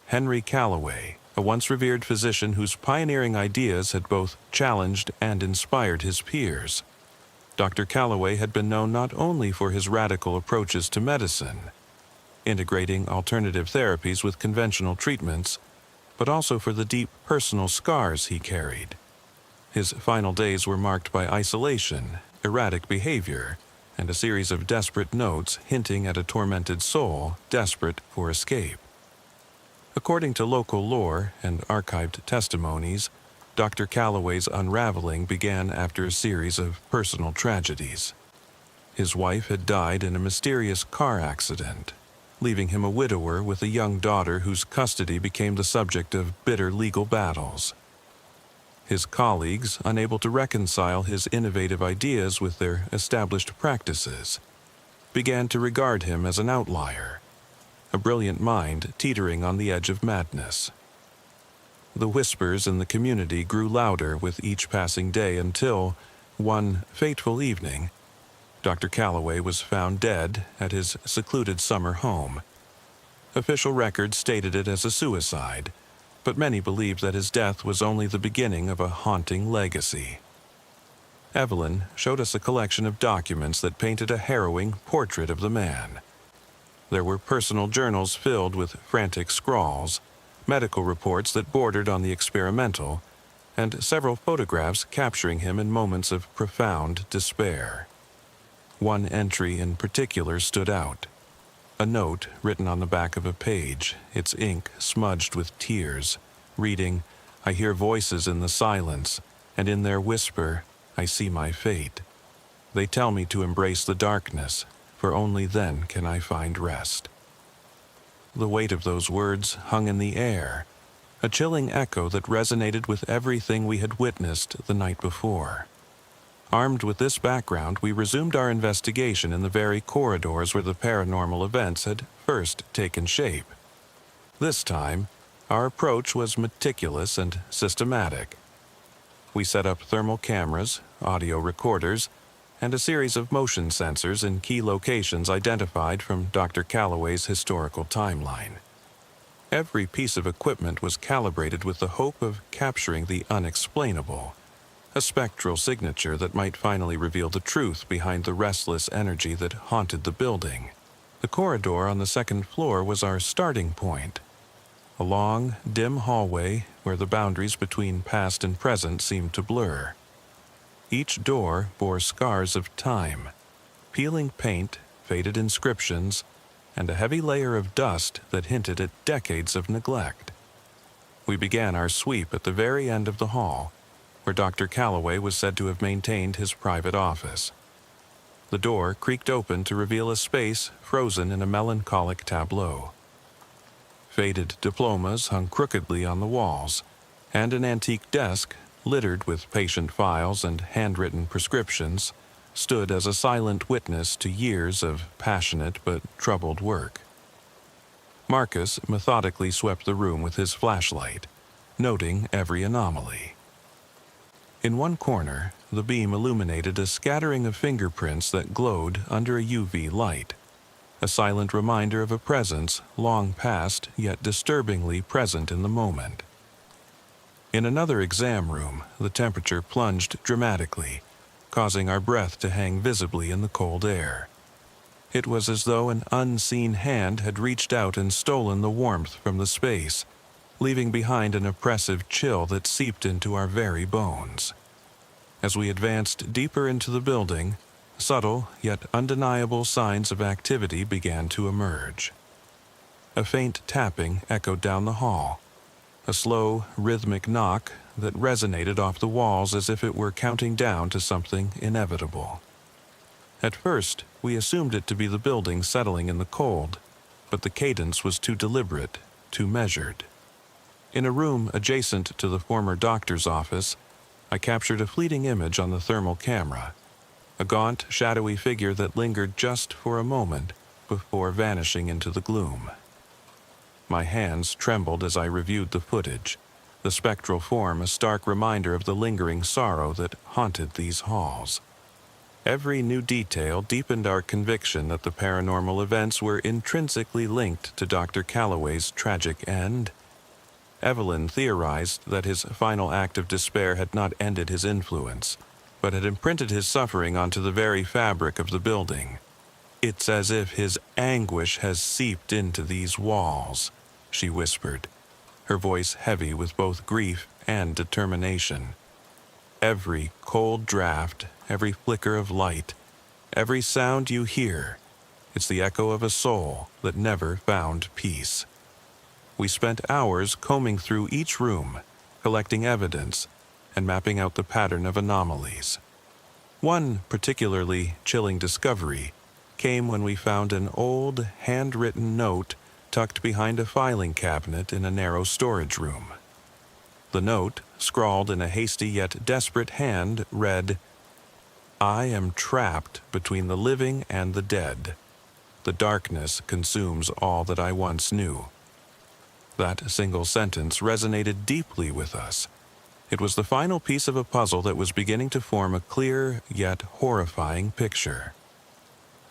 Henry Calloway, a once revered physician whose pioneering ideas had both challenged and inspired his peers. Dr. Calloway had been known not only for his radical approaches to medicine, integrating alternative therapies with conventional treatments, but also for the deep personal scars he carried. His final days were marked by isolation, erratic behavior, and a series of desperate notes hinting at a tormented soul desperate for escape. According to local lore and archived testimonies, Dr. Calloway's unraveling began after a series of personal tragedies. His wife had died in a mysterious car accident, leaving him a widower with a young daughter whose custody became the subject of bitter legal battles. His colleagues, unable to reconcile his innovative ideas with their established practices, began to regard him as an outlier, a brilliant mind teetering on the edge of madness. The whispers in the community grew louder with each passing day until, one fateful evening, Dr. Calloway was found dead at his secluded summer home. Official records stated it as a suicide, but many believed that his death was only the beginning of a haunting legacy. Evelyn showed us a collection of documents that painted a harrowing portrait of the man. There were personal journals filled with frantic scrawls, medical reports that bordered on the experimental, and several photographs capturing him in moments of profound despair. One entry in particular stood out. A note written on the back of a page, its ink smudged with tears, reading, "I hear voices in the silence, and in their whisper, I see my fate. They tell me to embrace the darkness, for only then can I find rest." The weight of those words hung in the air, a chilling echo that resonated with everything we had witnessed the night before. Armed with this background, we resumed our investigation in the very corridors where the paranormal events had first taken shape. This time, our approach was meticulous and systematic. We set up thermal cameras, audio recorders, and a series of motion sensors in key locations identified from Dr. Calloway's historical timeline. Every piece of equipment was calibrated with the hope of capturing the unexplainable, a spectral signature that might finally reveal the truth behind the restless energy that haunted the building. The corridor on the second floor was our starting point, a long, dim hallway where the boundaries between past and present seemed to blur. Each door bore scars of time, peeling paint, faded inscriptions, and a heavy layer of dust that hinted at decades of neglect. We began our sweep at the very end of the hall, where Dr. Calloway was said to have maintained his private office. The door creaked open to reveal a space frozen in a melancholic tableau. Faded diplomas hung crookedly on the walls, and an antique desk, littered with patient files and handwritten prescriptions, stood as a silent witness to years of passionate but troubled work. Marcus methodically swept the room with his flashlight, noting every anomaly. In one corner, the beam illuminated a scattering of fingerprints that glowed under a UV light, a silent reminder of a presence long past yet disturbingly present in the moment. In another exam room, the temperature plunged dramatically, causing our breath to hang visibly in the cold air. It was as though an unseen hand had reached out and stolen the warmth from the space, leaving behind an oppressive chill that seeped into our very bones. As we advanced deeper into the building, subtle yet undeniable signs of activity began to emerge. A faint tapping echoed down the hall, a slow, rhythmic knock that resonated off the walls as if it were counting down to something inevitable. At first, we assumed it to be the building settling in the cold, but the cadence was too deliberate, too measured. In a room adjacent to the former doctor's office, I captured a fleeting image on the thermal camera, a gaunt, shadowy figure that lingered just for a moment before vanishing into the gloom. My hands trembled as I reviewed the footage, the spectral form a stark reminder of the lingering sorrow that haunted these halls. Every new detail deepened our conviction that the paranormal events were intrinsically linked to Dr. Calloway's tragic end. Evelyn theorized that his final act of despair had not ended his influence, but had imprinted his suffering onto the very fabric of the building. "It's as if his anguish has seeped into these walls," she whispered, her voice heavy with both grief and determination. "Every cold draft, every flicker of light, every sound you hear, it's the echo of a soul that never found peace." We spent hours combing through each room, collecting evidence, and mapping out the pattern of anomalies. One particularly chilling discovery came when we found an old, handwritten note tucked behind a filing cabinet in a narrow storage room. The note, scrawled in a hasty yet desperate hand, read, "I am trapped between the living and the dead. The darkness consumes all that I once knew." That single sentence resonated deeply with us. It was the final piece of a puzzle that was beginning to form a clear yet horrifying picture.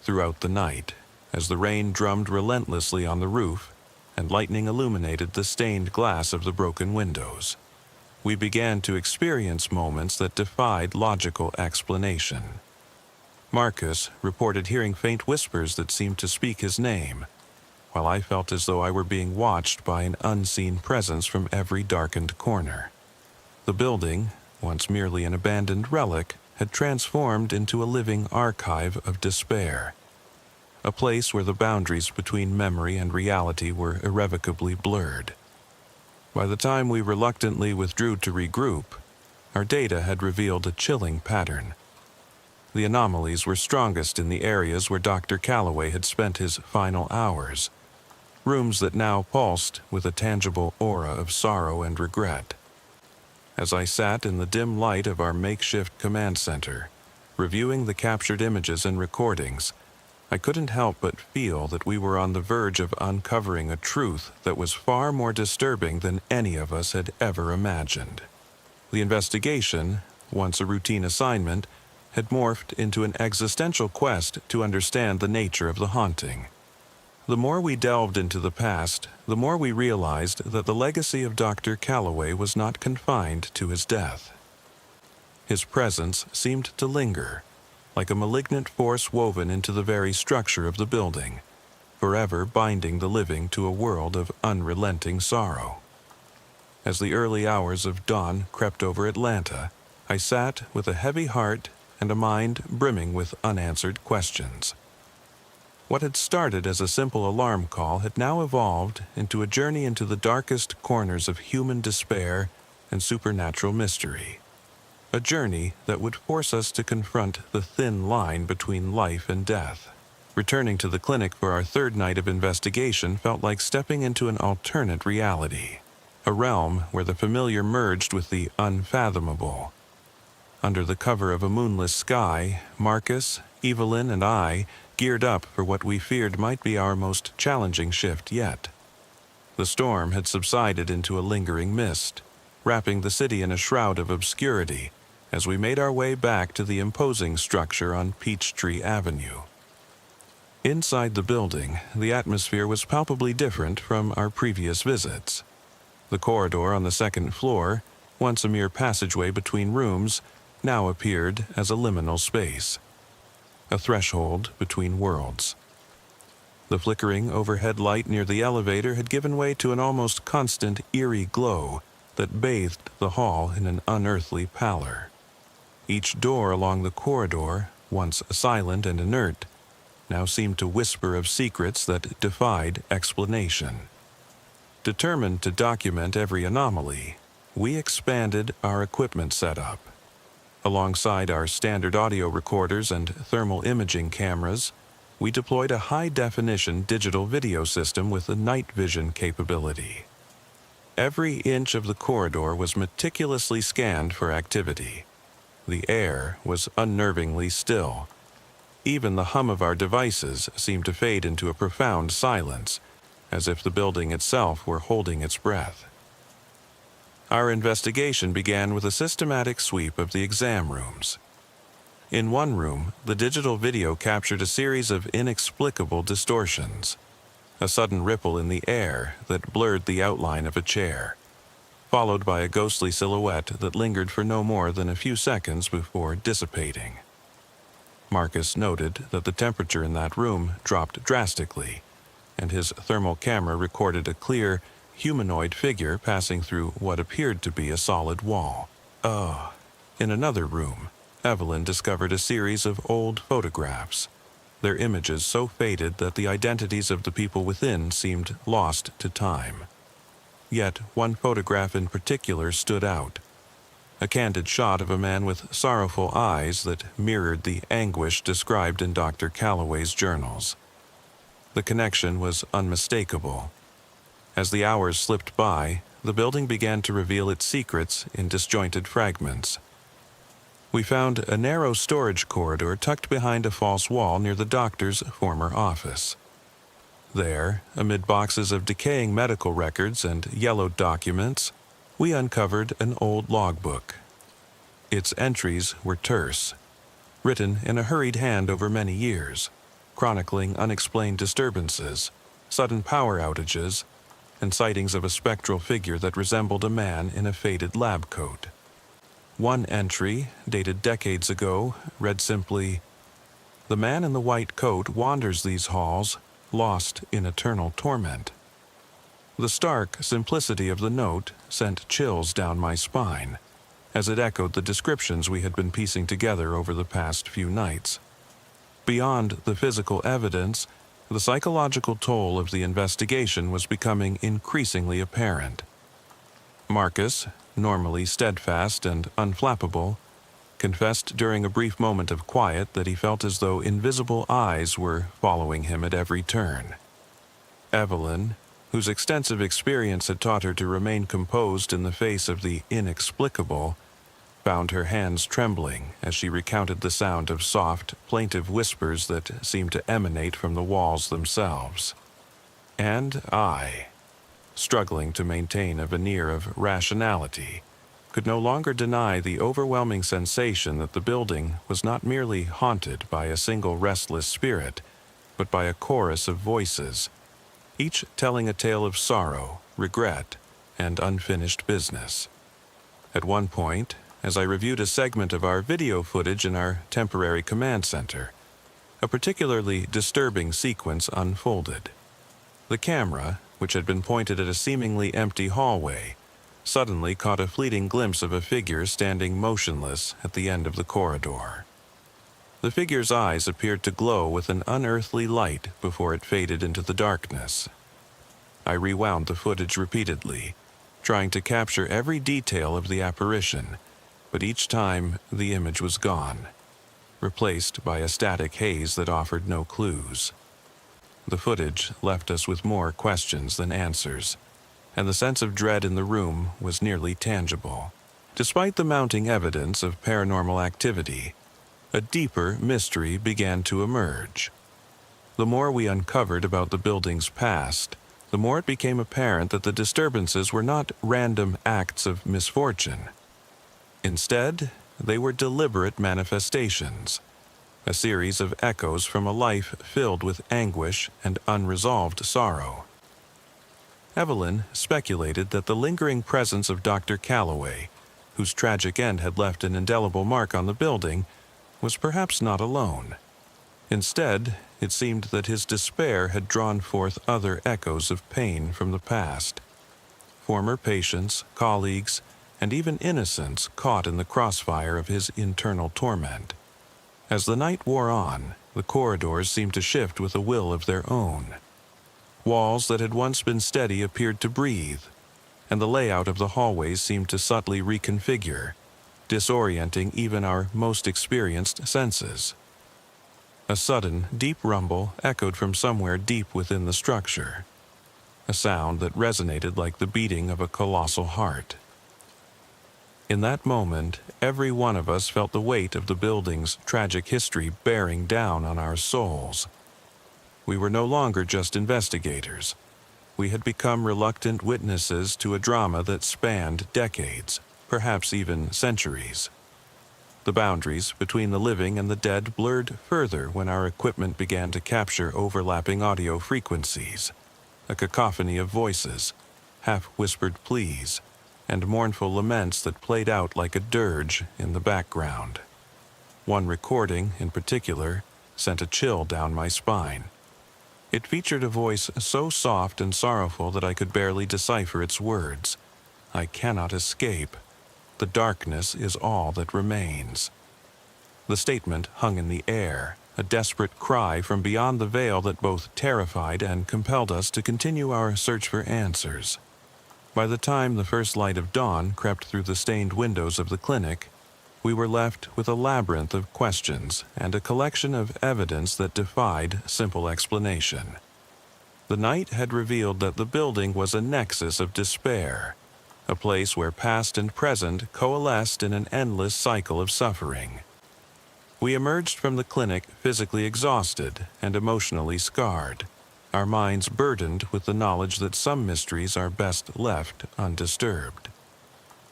Throughout the night, as the rain drummed relentlessly on the roof and lightning illuminated the stained glass of the broken windows, we began to experience moments that defied logical explanation. Marcus reported hearing faint whispers that seemed to speak his name, while I felt as though I were being watched by an unseen presence from every darkened corner. The building, once merely an abandoned relic, had transformed into a living archive of despair, a place where the boundaries between memory and reality were irrevocably blurred. By the time we reluctantly withdrew to regroup, our data had revealed a chilling pattern. The anomalies were strongest in the areas where Dr. Calloway had spent his final hours, rooms that now pulsed with a tangible aura of sorrow and regret. As I sat in the dim light of our makeshift command center, reviewing the captured images and recordings, I couldn't help but feel that we were on the verge of uncovering a truth that was far more disturbing than any of us had ever imagined. The investigation, once a routine assignment, had morphed into an existential quest to understand the nature of the haunting. The more we delved into the past, the more we realized that the legacy of Dr. Calloway was not confined to his death. His presence seemed to linger, like a malignant force woven into the very structure of the building, forever binding the living to a world of unrelenting sorrow. As the early hours of dawn crept over Atlanta, I sat with a heavy heart and a mind brimming with unanswered questions. What had started as a simple alarm call had now evolved into a journey into the darkest corners of human despair and supernatural mystery. A journey that would force us to confront the thin line between life and death. Returning to the clinic for our third night of investigation felt like stepping into an alternate reality, a realm where the familiar merged with the unfathomable. Under the cover of a moonless sky, Marcus, Evelyn, and I geared up for what we feared might be our most challenging shift yet. The storm had subsided into a lingering mist, wrapping the city in a shroud of obscurity as we made our way back to the imposing structure on Peachtree Avenue. Inside the building, the atmosphere was palpably different from our previous visits. The corridor on the second floor, once a mere passageway between rooms, now appeared as a liminal space, a threshold between worlds. The flickering overhead light near the elevator had given way to an almost constant eerie glow that bathed the hall in an unearthly pallor. Each door along the corridor, once silent and inert, now seemed to whisper of secrets that defied explanation. Determined to document every anomaly, we expanded our equipment setup. Alongside our standard audio recorders and thermal imaging cameras, we deployed a high-definition digital video system with a night vision capability. Every inch of the corridor was meticulously scanned for activity. The air was unnervingly still. Even the hum of our devices seemed to fade into a profound silence, as if the building itself were holding its breath. Our investigation began with a systematic sweep of the exam rooms. In one room, the digital video captured a series of inexplicable distortions. A sudden ripple in the air that blurred the outline of a chair, followed by a ghostly silhouette that lingered for no more than a few seconds before dissipating. Marcus noted that the temperature in that room dropped drastically, and his thermal camera recorded a clear, humanoid figure passing through what appeared to be a solid wall. In another room, Evelyn discovered a series of old photographs, their images so faded that the identities of the people within seemed lost to time. Yet one photograph in particular stood out, a candid shot of a man with sorrowful eyes that mirrored the anguish described in Dr. Calloway's journals. The connection was unmistakable. As the hours slipped by, the building began to reveal its secrets in disjointed fragments. We found a narrow storage corridor tucked behind a false wall near the doctor's former office. There, amid boxes of decaying medical records and yellowed documents, we uncovered an old logbook. Its entries were terse, written in a hurried hand over many years, chronicling unexplained disturbances, sudden power outages, and sightings of a spectral figure that resembled a man in a faded lab coat. One entry, dated decades ago, read simply, "The man in the white coat wanders these halls, lost in eternal torment." The stark simplicity of the note sent chills down my spine, as it echoed the descriptions we had been piecing together over the past few nights. Beyond the physical evidence, the psychological toll of the investigation was becoming increasingly apparent. Marcus, normally steadfast and unflappable, confessed during a brief moment of quiet that he felt as though invisible eyes were following him at every turn. Evelyn, whose extensive experience had taught her to remain composed in the face of the inexplicable, found her hands trembling as she recounted the sound of soft, plaintive whispers that seemed to emanate from the walls themselves. And I, struggling to maintain a veneer of rationality, could no longer deny the overwhelming sensation that the building was not merely haunted by a single restless spirit, but by a chorus of voices, each telling a tale of sorrow, regret, and unfinished business. At one point, as I reviewed a segment of our video footage in our temporary command center, a particularly disturbing sequence unfolded. The camera, which had been pointed at a seemingly empty hallway, suddenly caught a fleeting glimpse of a figure standing motionless at the end of the corridor. The figure's eyes appeared to glow with an unearthly light before it faded into the darkness. I rewound the footage repeatedly, trying to capture every detail of the apparition, but each time the image was gone, replaced by a static haze that offered no clues. The footage left us with more questions than answers, and the sense of dread in the room was nearly tangible. Despite the mounting evidence of paranormal activity, a deeper mystery began to emerge. The more we uncovered about the building's past, the more it became apparent that the disturbances were not random acts of misfortune. Instead, they were deliberate manifestations, a series of echoes from a life filled with anguish and unresolved sorrow. Evelyn speculated that the lingering presence of Dr. Calloway whose tragic end had left an indelible mark on the building, was perhaps not alone. Instead, it seemed that his despair had drawn forth other echoes of pain from the past. Former patients, colleagues, and even innocents caught in the crossfire of his internal torment. As the night wore on, the corridors seemed to shift with a will of their own. Walls that had once been steady appeared to breathe, and the layout of the hallways seemed to subtly reconfigure, disorienting even our most experienced senses. A sudden, deep rumble echoed from somewhere deep within the structure, a sound that resonated like the beating of a colossal heart. In that moment, every one of us felt the weight of the building's tragic history bearing down on our souls. We were no longer just investigators. We had become reluctant witnesses to a drama that spanned decades, perhaps even centuries. The boundaries between the living and the dead blurred further when our equipment began to capture overlapping audio frequencies, a cacophony of voices, half-whispered pleas, and mournful laments that played out like a dirge in the background. One recording, in particular, sent a chill down my spine. It featured a voice so soft and sorrowful that I could barely decipher its words. "I cannot escape. The darkness is all that remains." The statement hung in the air, a desperate cry from beyond the veil that both terrified and compelled us to continue our search for answers. By the time the first light of dawn crept through the stained windows of the clinic, we were left with a labyrinth of questions and a collection of evidence that defied simple explanation. The night had revealed that the building was a nexus of despair, a place where past and present coalesced in an endless cycle of suffering. We emerged from the clinic physically exhausted and emotionally scarred, our minds burdened with the knowledge that some mysteries are best left undisturbed.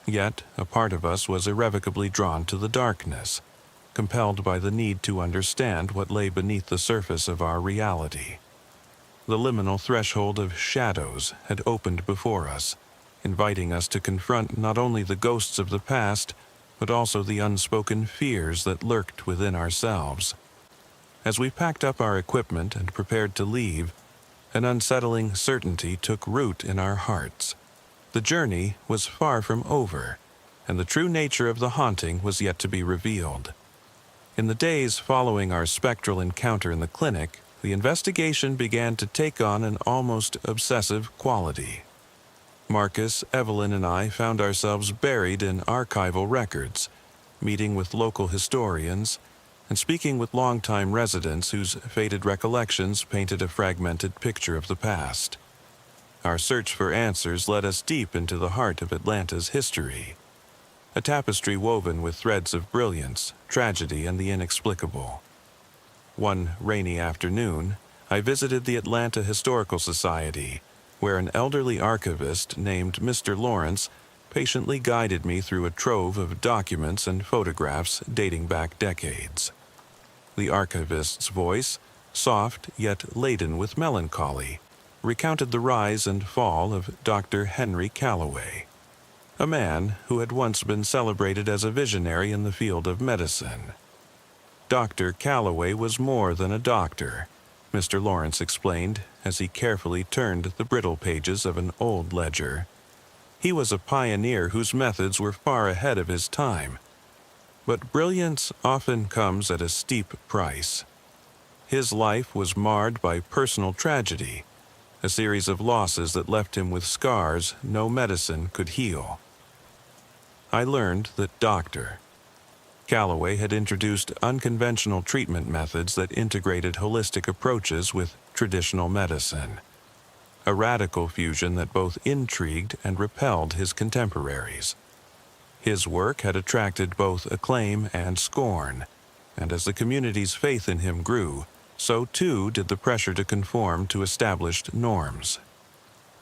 Yet, a part of us was irrevocably drawn to the darkness, compelled by the need to understand what lay beneath the surface of our reality. The liminal threshold of shadows had opened before us, inviting us to confront not only the ghosts of the past, but also the unspoken fears that lurked within ourselves. As we packed up our equipment and prepared to leave, an unsettling certainty took root in our hearts. The journey was far from over, and the true nature of the haunting was yet to be revealed. In the days following our spectral encounter in the clinic, the investigation began to take on an almost obsessive quality. Marcus, Evelyn, and I found ourselves buried in archival records, meeting with local historians, and speaking with longtime residents whose faded recollections painted a fragmented picture of the past. Our search for answers led us deep into the heart of Atlanta's history, a tapestry woven with threads of brilliance, tragedy, and the inexplicable. One rainy afternoon, I visited the Atlanta Historical Society, where an elderly archivist named Mr. Lawrence patiently guided me through a trove of documents and photographs dating back decades. The archivist's voice, soft yet laden with melancholy, recounted the rise and fall of Dr. Henry Calloway, a man who had once been celebrated as a visionary in the field of medicine. Dr. Calloway was more than a doctor, Mr. Lawrence explained as he carefully turned the brittle pages of an old ledger. He was a pioneer whose methods were far ahead of his time. But brilliance often comes at a steep price. His life was marred by personal tragedy, a series of losses that left him with scars no medicine could heal. I learned that Dr. Calloway had introduced unconventional treatment methods that integrated holistic approaches with traditional medicine, a radical fusion that both intrigued and repelled his contemporaries. His work had attracted both acclaim and scorn, and as the community's faith in him grew, so too did the pressure to conform to established norms.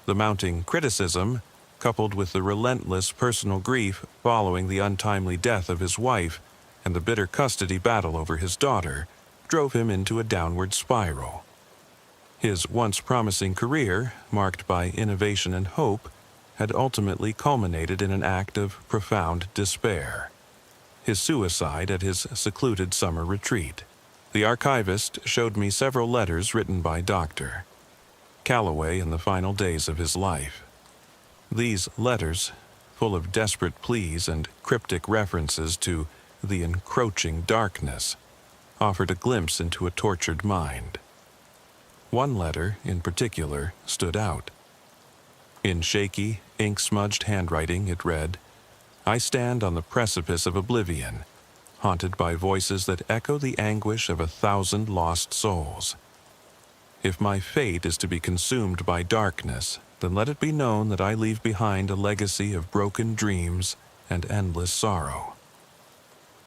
The mounting criticism, coupled with the relentless personal grief following the untimely death of his wife and the bitter custody battle over his daughter, drove him into a downward spiral. His once promising career, marked by innovation and hope, had ultimately culminated in an act of profound despair: his suicide at his secluded summer retreat. The archivist showed me several letters written by Dr. Calloway in the final days of his life. These letters, full of desperate pleas and cryptic references to the encroaching darkness, offered a glimpse into a tortured mind. One letter, in particular, stood out. In shaky, ink-smudged handwriting, it read, "I stand on the precipice of oblivion, haunted by voices that echo the anguish of 1,000 lost souls. If my fate is to be consumed by darkness, then let it be known that I leave behind a legacy of broken dreams and endless sorrow."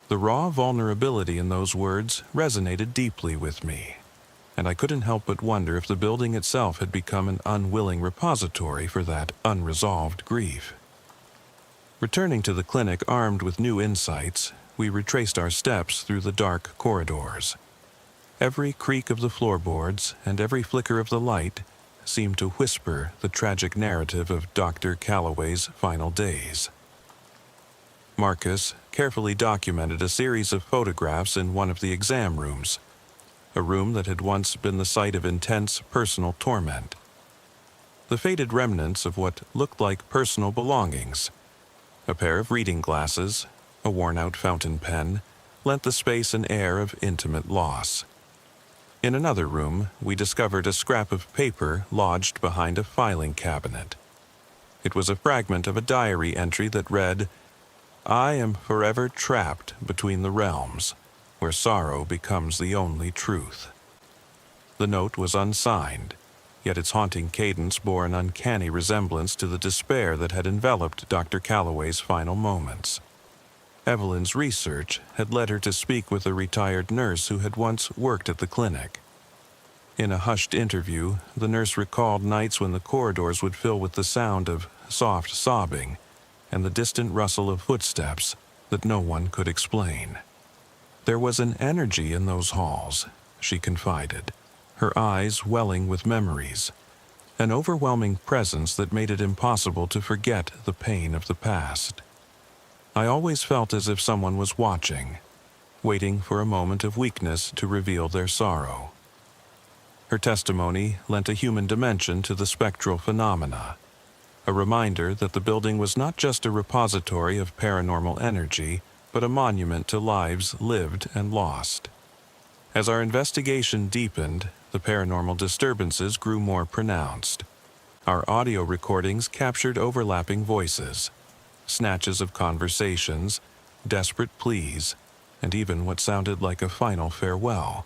The raw vulnerability in those words resonated deeply with me, and I couldn't help but wonder if the building itself had become an unwilling repository for that unresolved grief. Returning to the clinic armed with new insights, we retraced our steps through the dark corridors. Every creak of the floorboards and every flicker of the light seemed to whisper the tragic narrative of Dr. Calloway's final days. Marcus carefully documented a series of photographs in one of the exam rooms, a room that had once been the site of intense personal torment. The faded remnants of what looked like personal belongings, a pair of reading glasses, a worn-out fountain pen, lent the space an air of intimate loss. In another room, we discovered a scrap of paper lodged behind a filing cabinet. It was a fragment of a diary entry that read, "I am forever trapped between the realms, where sorrow becomes the only truth." The note was unsigned, yet its haunting cadence bore an uncanny resemblance to the despair that had enveloped Dr. Calloway's final moments. Evelyn's research had led her to speak with a retired nurse who had once worked at the clinic. In a hushed interview, the nurse recalled nights when the corridors would fill with the sound of soft sobbing and the distant rustle of footsteps that no one could explain. There was an energy in those halls, she confided, her eyes welling with memories, an overwhelming presence that made it impossible to forget the pain of the past. I always felt as if someone was watching, waiting for a moment of weakness to reveal their sorrow. Her testimony lent a human dimension to the spectral phenomena, a reminder that the building was not just a repository of paranormal energy, but a monument to lives lived and lost. As our investigation deepened, the paranormal disturbances grew more pronounced. Our audio recordings captured overlapping voices, snatches of conversations, desperate pleas, and even what sounded like a final farewell.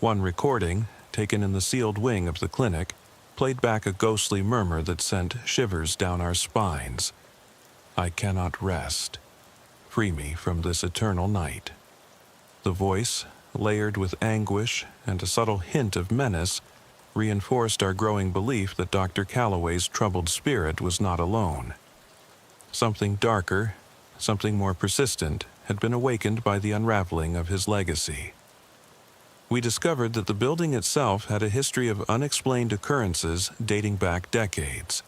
One recording, taken in the sealed wing of the clinic, played back a ghostly murmur that sent shivers down our spines. "I cannot rest. Free me from this eternal night." The voice, layered with anguish and a subtle hint of menace, reinforced our growing belief that Dr. Calloway's troubled spirit was not alone. Something darker, something more persistent, had been awakened by the unraveling of his legacy. We discovered that the building itself had a history of unexplained occurrences dating back decades.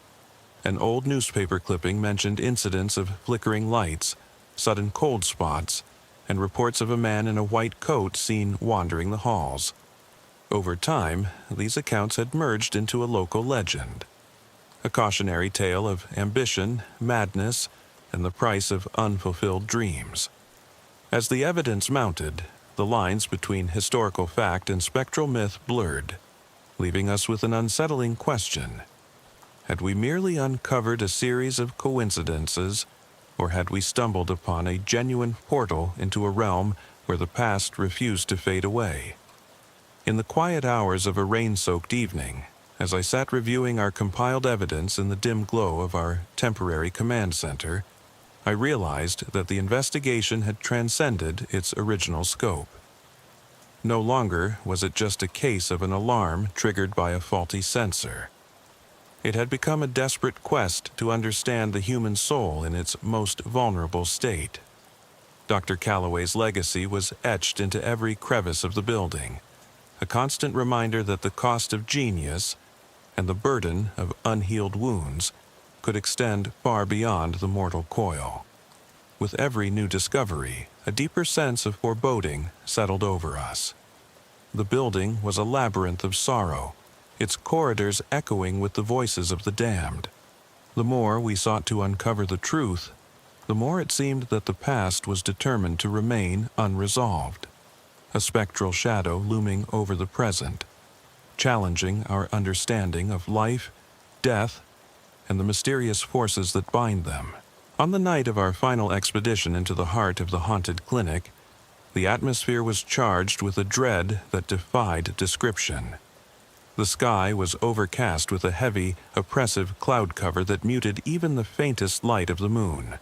An old newspaper clipping mentioned incidents of flickering lights, sudden cold spots, and reports of a man in a white coat seen wandering the halls. Over time, these accounts had merged into a local legend, a cautionary tale of ambition, madness, and the price of unfulfilled dreams. As the evidence mounted, the lines between historical fact and spectral myth blurred, leaving us with an unsettling question. Had we merely uncovered a series of coincidences, or had we stumbled upon a genuine portal into a realm where the past refused to fade away? In the quiet hours of a rain-soaked evening, as I sat reviewing our compiled evidence in the dim glow of our temporary command center, I realized that the investigation had transcended its original scope. No longer was it just a case of an alarm triggered by a faulty sensor. It had become a desperate quest to understand the human soul in its most vulnerable state. Dr. Calloway's legacy was etched into every crevice of the building, a constant reminder that the cost of genius and the burden of unhealed wounds could extend far beyond the mortal coil. With every new discovery, a deeper sense of foreboding settled over us. The building was a labyrinth of sorrow, its corridors echoing with the voices of the damned. The more we sought to uncover the truth, the more it seemed that the past was determined to remain unresolved, a spectral shadow looming over the present, challenging our understanding of life, death, and the mysterious forces that bind them. On the night of our final expedition into the heart of the haunted clinic, the atmosphere was charged with a dread that defied description. The sky was overcast with a heavy, oppressive cloud cover that muted even the faintest light of the moon.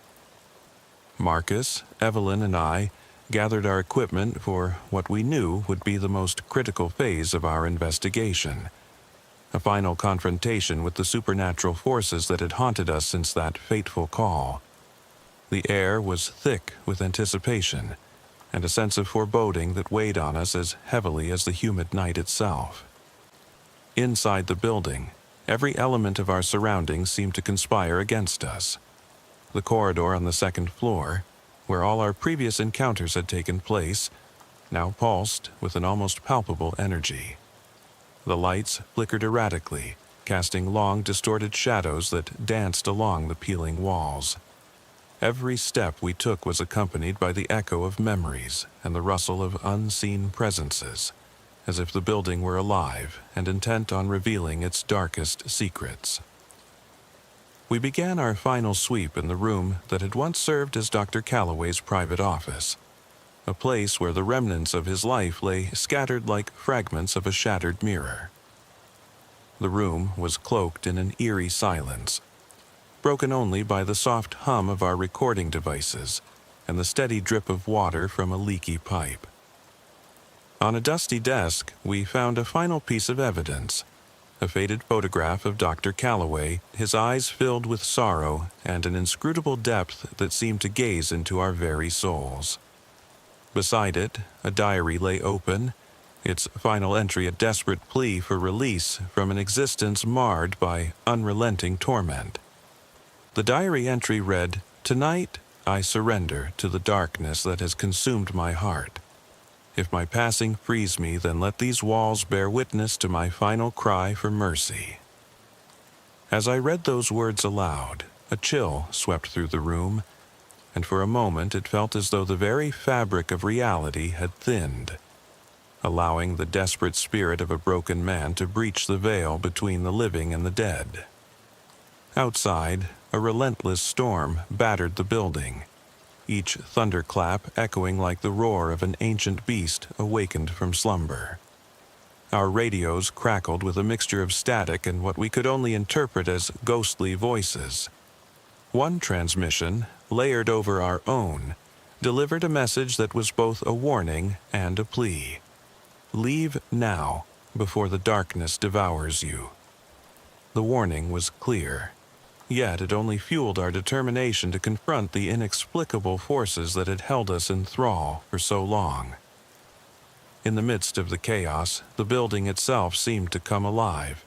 Marcus, Evelyn, and I gathered our equipment for what we knew would be the most critical phase of our investigation, a final confrontation with the supernatural forces that had haunted us since that fateful call. The air was thick with anticipation, and a sense of foreboding that weighed on us as heavily as the humid night itself. Inside the building, every element of our surroundings seemed to conspire against us. The corridor on the second floor, where all our previous encounters had taken place, now pulsed with an almost palpable energy. The lights flickered erratically, casting long, distorted shadows that danced along the peeling walls. Every step we took was accompanied by the echo of memories and the rustle of unseen presences, as if the building were alive and intent on revealing its darkest secrets. We began our final sweep in the room that had once served as Dr. Calloway's private office, a place where the remnants of his life lay scattered like fragments of a shattered mirror. The room was cloaked in an eerie silence, broken only by the soft hum of our recording devices and the steady drip of water from a leaky pipe. On a dusty desk, we found a final piece of evidence, a faded photograph of Dr. Calloway, his eyes filled with sorrow and an inscrutable depth that seemed to gaze into our very souls. Beside it, a diary lay open, its final entry a desperate plea for release from an existence marred by unrelenting torment. The diary entry read, "Tonight, I surrender to the darkness that has consumed my heart. If my passing frees me, then let these walls bear witness to my final cry for mercy." As I read those words aloud, a chill swept through the room, and for a moment it felt as though the very fabric of reality had thinned, allowing the desperate spirit of a broken man to breach the veil between the living and the dead. Outside, a relentless storm battered the building, each thunderclap echoing like the roar of an ancient beast awakened from slumber. Our radios crackled with a mixture of static and what we could only interpret as ghostly voices. One transmission, layered over our own, delivered a message that was both a warning and a plea. "Leave now, before the darkness devours you." The warning was clear, yet it only fueled our determination to confront the inexplicable forces that had held us in thrall for so long. In the midst of the chaos, the building itself seemed to come alive.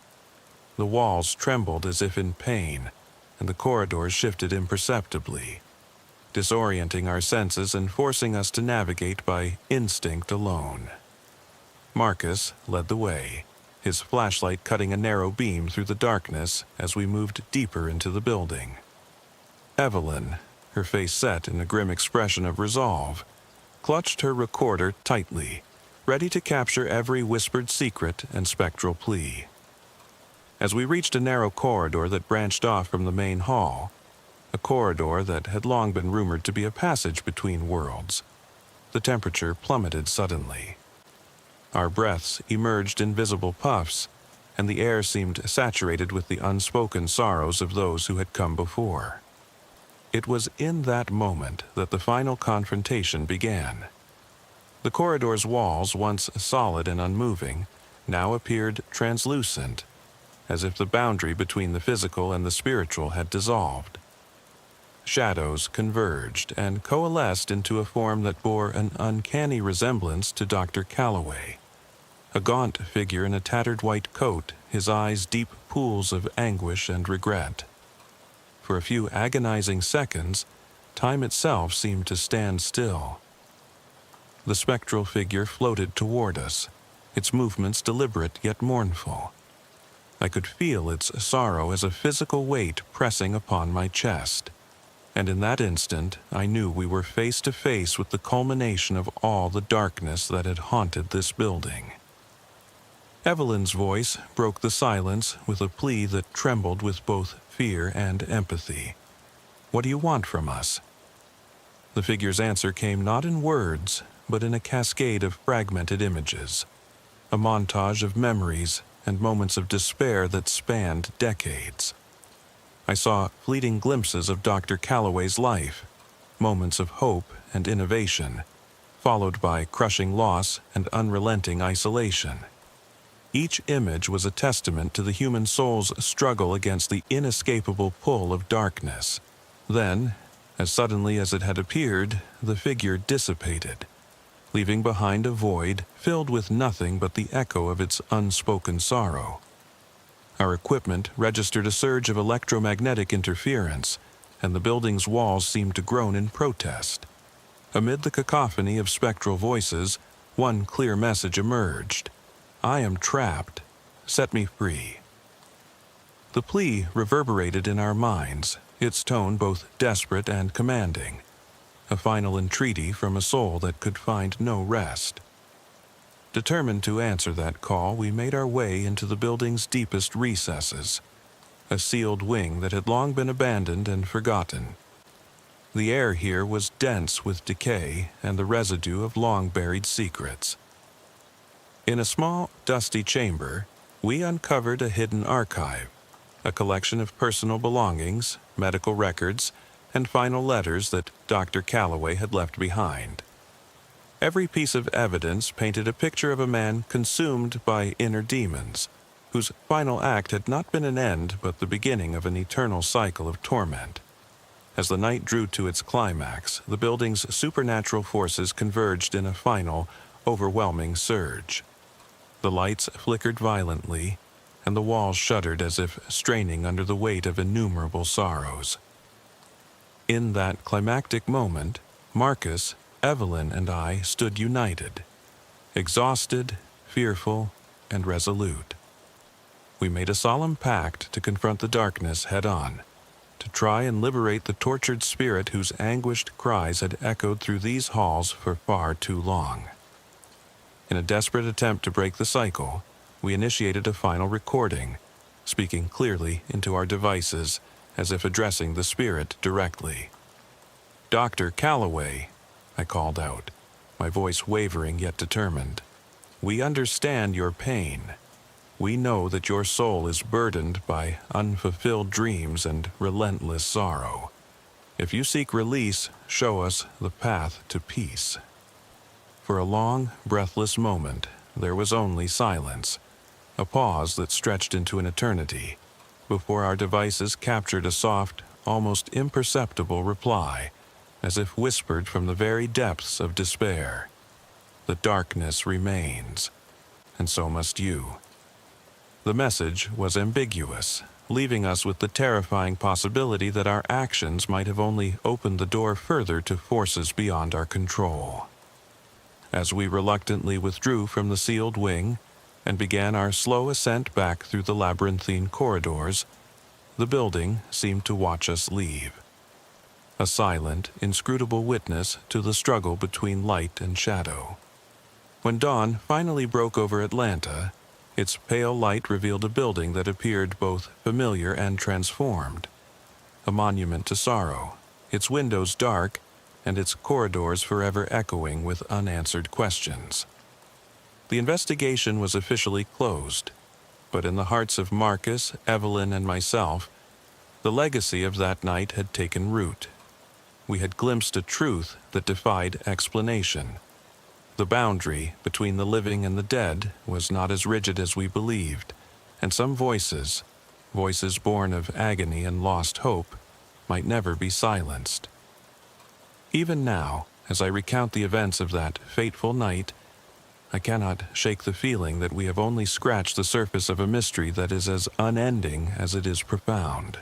The walls trembled as if in pain, and the corridors shifted imperceptibly, disorienting our senses and forcing us to navigate by instinct alone. Marcus led the way, his flashlight cutting a narrow beam through the darkness as we moved deeper into the building. Evelyn, her face set in a grim expression of resolve, clutched her recorder tightly, ready to capture every whispered secret and spectral plea. As we reached a narrow corridor that branched off from the main hall, a corridor that had long been rumored to be a passage between worlds, the temperature plummeted suddenly. Our breaths emerged in visible puffs, and the air seemed saturated with the unspoken sorrows of those who had come before. It was in that moment that the final confrontation began. The corridor's walls, once solid and unmoving, now appeared translucent, as if the boundary between the physical and the spiritual had dissolved. Shadows converged and coalesced into a form that bore an uncanny resemblance to Dr. Calloway, a gaunt figure in a tattered white coat, his eyes deep pools of anguish and regret. for a few agonizing seconds, time itself seemed to stand still. The spectral figure floated toward us, its movements deliberate yet mournful. I could feel its sorrow as a physical weight pressing upon my chest, and in that instant I knew we were face to face with the culmination of all the darkness that had haunted this building. Evelyn's voice broke the silence with a plea that trembled with both fear and empathy. "What do you want from us?" The figure's answer came not in words, but in a cascade of fragmented images, a montage of memories and moments of despair that spanned decades. I saw fleeting glimpses of Dr. Calloway's life, moments of hope and innovation, followed by crushing loss and unrelenting isolation. Each image was a testament to the human soul's struggle against the inescapable pull of darkness. Then, as suddenly as it had appeared, the figure dissipated, leaving behind a void filled with nothing but the echo of its unspoken sorrow. Our equipment registered a surge of electromagnetic interference, and the building's walls seemed to groan in protest. Amid the cacophony of spectral voices, one clear message emerged: "I am trapped. Set me free." The plea reverberated in our minds, its tone both desperate and commanding, a final entreaty from a soul that could find no rest. Determined to answer that call, we made our way into the building's deepest recesses, a sealed wing that had long been abandoned and forgotten. The air here was dense with decay and the residue of long-buried secrets. In a small, dusty chamber, we uncovered a hidden archive, a collection of personal belongings, medical records, and final letters that Dr. Calloway had left behind. Every piece of evidence painted a picture of a man consumed by inner demons, whose final act had not been an end but the beginning of an eternal cycle of torment. As the night drew to its climax, the building's supernatural forces converged in a final, overwhelming surge. The lights flickered violently, and the walls shuddered as if straining under the weight of innumerable sorrows. In that climactic moment, Marcus, Evelyn, and I stood united, exhausted, fearful, and resolute. We made a solemn pact to confront the darkness head-on, to try and liberate the tortured spirit whose anguished cries had echoed through these halls for far too long. In a desperate attempt to break the cycle, we initiated a final recording, speaking clearly into our devices as if addressing the spirit directly. "Dr. Calloway," I called out, my voice wavering yet determined. "We understand your pain. We know that your soul is burdened by unfulfilled dreams and relentless sorrow. If you seek release, show us the path to peace." For a long, breathless moment, there was only silence, a pause that stretched into an eternity, before our devices captured a soft, almost imperceptible reply, as if whispered from the very depths of despair. "The darkness remains, and so must you." The message was ambiguous, leaving us with the terrifying possibility that our actions might have only opened the door further to forces beyond our control. As we reluctantly withdrew from the sealed wing and began our slow ascent back through the labyrinthine corridors, the building seemed to watch us leave, a silent, inscrutable witness to the struggle between light and shadow. When dawn finally broke over Atlanta, its pale light revealed a building that appeared both familiar and transformed, a monument to sorrow, its windows dark and its corridors forever echoing with unanswered questions. The investigation was officially closed, but in the hearts of Marcus, Evelyn, and myself, the legacy of that night had taken root. We had glimpsed a truth that defied explanation. The boundary between the living and the dead was not as rigid as we believed, and some voices born of agony and lost hope, might never be silenced. Even now, as I recount the events of that fateful night, I cannot shake the feeling that we have only scratched the surface of a mystery that is as unending as it is profound.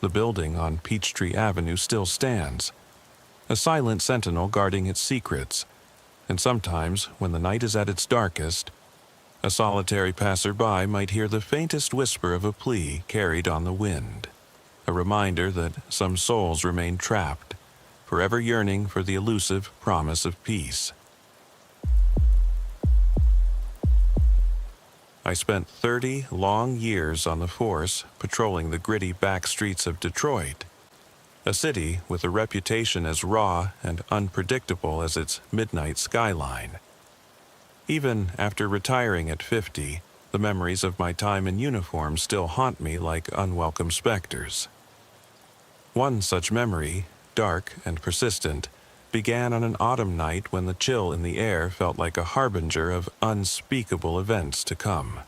The building on Peachtree Avenue still stands, a silent sentinel guarding its secrets, and sometimes, when the night is at its darkest, a solitary passerby might hear the faintest whisper of a plea carried on the wind, a reminder that some souls remain trapped, forever yearning for the elusive promise of peace. I spent 30 long years on the force patrolling the gritty back streets of Detroit, a city with a reputation as raw and unpredictable as its midnight skyline. Even after retiring at 50, the memories of my time in uniform still haunt me like unwelcome specters. One such memory, dark and persistent, began on an autumn night when the chill in the air felt like a harbinger of unspeakable events to come.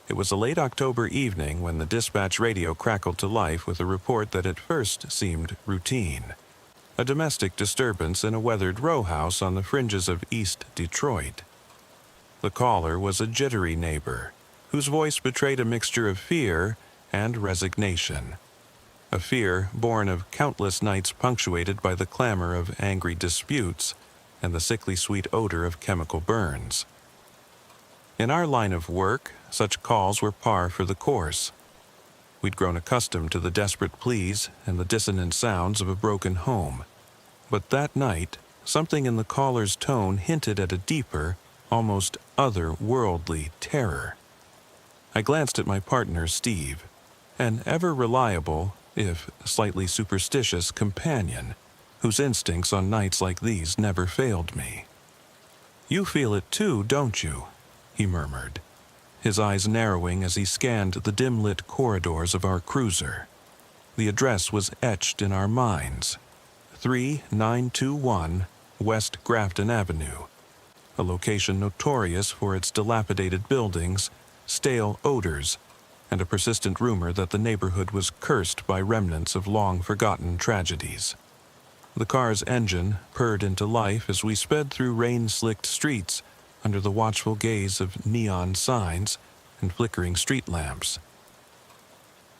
It was a late October evening when the dispatch radio crackled to life with a report that at first seemed routine. A domestic disturbance in a weathered row house on the fringes of East Detroit. The caller was a jittery neighbor, whose voice betrayed a mixture of fear and resignation. A fear born of countless nights punctuated by the clamor of angry disputes and the sickly sweet odor of chemical burns. In our line of work, such calls were par for the course. We'd grown accustomed to the desperate pleas and the dissonant sounds of a broken home. But that night, something in the caller's tone hinted at a deeper, almost otherworldly terror. I glanced at my partner, Steve, an ever-reliable, if slightly superstitious, companion whose instincts on nights like these never failed me. "You feel it too, don't you?" he murmured, his eyes narrowing as he scanned the dim-lit corridors of our cruiser. The address was etched in our minds: 3921 West Grafton Avenue, a location notorious for its dilapidated buildings, stale odors, and a persistent rumor that the neighborhood was cursed by remnants of long-forgotten tragedies. The car's engine purred into life as we sped through rain-slicked streets under the watchful gaze of neon signs and flickering street lamps.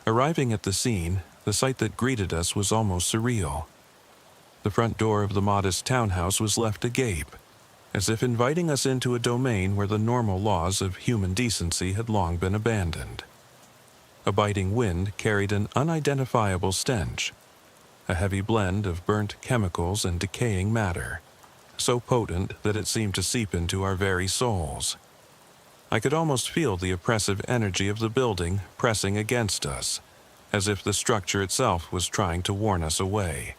Arriving at the scene, the sight that greeted us was almost surreal. The front door of the modest townhouse was left agape, as if inviting us into a domain where the normal laws of human decency had long been abandoned. A biting wind carried an unidentifiable stench, a heavy blend of burnt chemicals and decaying matter, so potent that it seemed to seep into our very souls. I could almost feel the oppressive energy of the building pressing against us, as if the structure itself was trying to warn us away.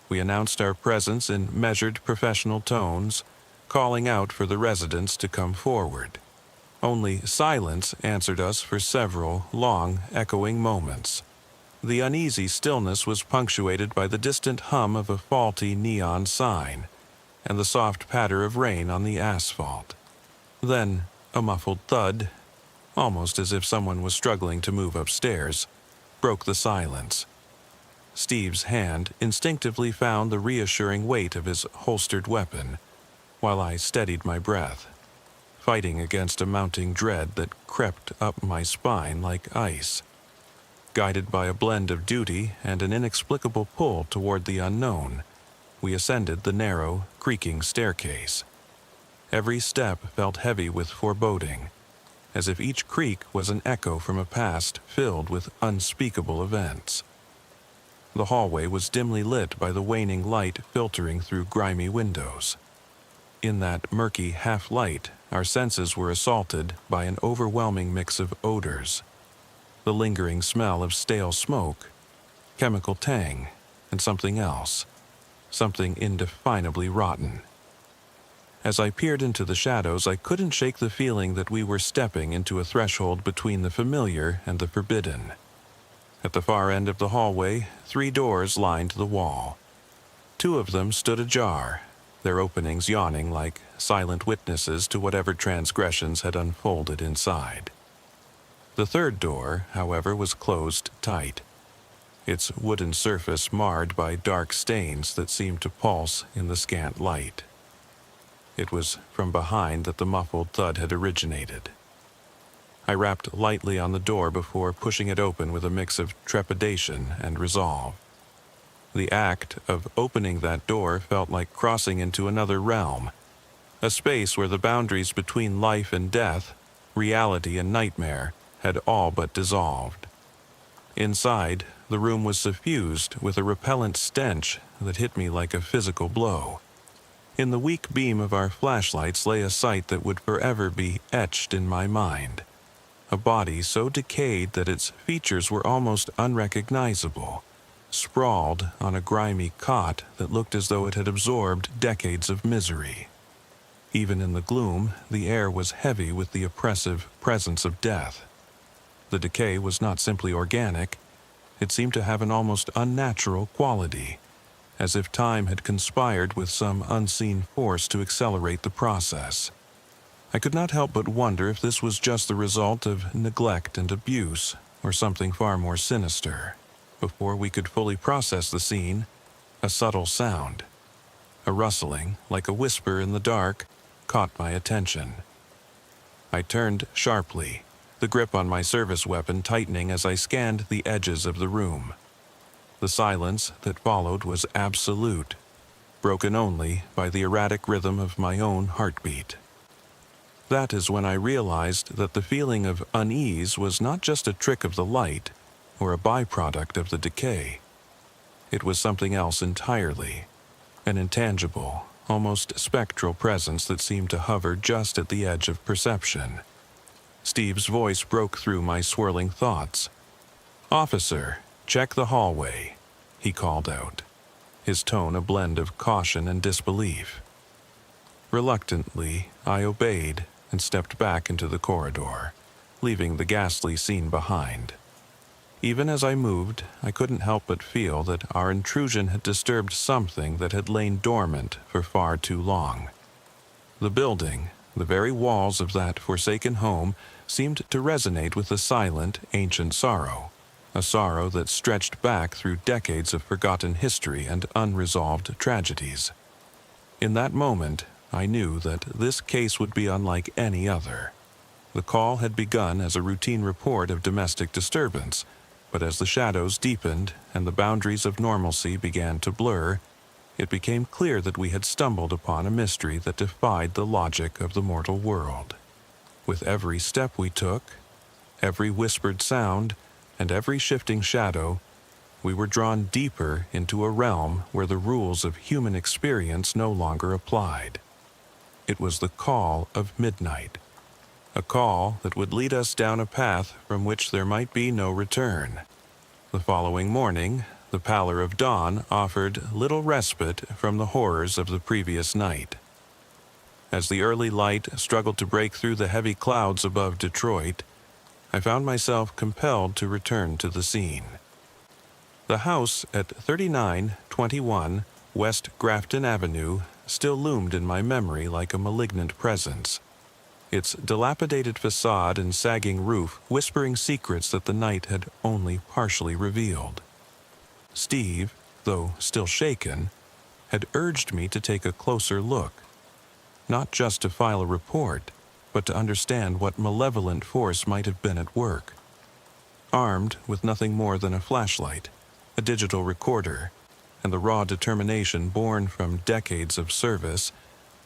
We announced our presence in measured professional tones, calling out for the residents to come forward. Only silence answered us for several long, echoing moments. The uneasy stillness was punctuated by the distant hum of a faulty neon sign and the soft patter of rain on the asphalt. Then, a muffled thud, almost as if someone was struggling to move upstairs, broke the silence. Steve's hand instinctively found the reassuring weight of his holstered weapon, while I steadied my breath, fighting against a mounting dread that crept up my spine like ice. Guided by a blend of duty and an inexplicable pull toward the unknown, we ascended the narrow, creaking staircase. Every step felt heavy with foreboding, as if each creak was an echo from a past filled with unspeakable events. The hallway was dimly lit by the waning light filtering through grimy windows. In that murky half-light, our senses were assaulted by an overwhelming mix of odors. The lingering smell of stale smoke, chemical tang, and something else, something indefinably rotten. As I peered into the shadows, I couldn't shake the feeling that we were stepping into a threshold between the familiar and the forbidden. At the far end of the hallway, 3 doors lined the wall. 2 of them stood ajar, their openings yawning like silent witnesses to whatever transgressions had unfolded inside. The 3rd door, however, was closed tight, its wooden surface marred by dark stains that seemed to pulse in the scant light. It was from behind that the muffled thud had originated. I rapped lightly on the door before pushing it open with a mix of trepidation and resolve. The act of opening that door felt like crossing into another realm, a space where the boundaries between life and death, reality and nightmare, had all but dissolved. Inside, the room was suffused with a repellent stench that hit me like a physical blow. In the weak beam of our flashlights lay a sight that would forever be etched in my mind. A body so decayed that its features were almost unrecognizable, sprawled on a grimy cot that looked as though it had absorbed decades of misery. Even in the gloom, the air was heavy with the oppressive presence of death. The decay was not simply organic, it seemed to have an almost unnatural quality, as if time had conspired with some unseen force to accelerate the process. I could not help but wonder if this was just the result of neglect and abuse, or something far more sinister. Before we could fully process the scene, a subtle sound, a rustling, like a whisper in the dark, caught my attention. I turned sharply, the grip on my service weapon tightening as I scanned the edges of the room. The silence that followed was absolute, broken only by the erratic rhythm of my own heartbeat. That is when I realized that the feeling of unease was not just a trick of the light or a byproduct of the decay. It was something else entirely, an intangible, almost spectral presence that seemed to hover just at the edge of perception. Steve's voice broke through my swirling thoughts. "Officer, check the hallway," he called out, his tone a blend of caution and disbelief. Reluctantly, I obeyed and stepped back into the corridor, leaving the ghastly scene behind. Even as I moved, I couldn't help but feel that our intrusion had disturbed something that had lain dormant for far too long. The building, the very walls of that forsaken home, seemed to resonate with a silent, ancient sorrow, a sorrow that stretched back through decades of forgotten history and unresolved tragedies. In that moment, I knew that this case would be unlike any other. The call had begun as a routine report of domestic disturbance, but as the shadows deepened and the boundaries of normalcy began to blur, it became clear that we had stumbled upon a mystery that defied the logic of the mortal world. With every step we took, every whispered sound, and every shifting shadow, we were drawn deeper into a realm where the rules of human experience no longer applied. It was the call of midnight, a call that would lead us down a path from which there might be no return. The following morning, the pallor of dawn offered little respite from the horrors of the previous night. As the early light struggled to break through the heavy clouds above Detroit, I found myself compelled to return to the scene. The house at 3921 West Grafton Avenue still loomed in my memory like a malignant presence, its dilapidated facade and sagging roof whispering secrets that the night had only partially revealed. Steve, though still shaken, had urged me to take a closer look, not just to file a report, but to understand what malevolent force might have been at work. Armed with nothing more than a flashlight, a digital recorder, and the raw determination born from decades of service,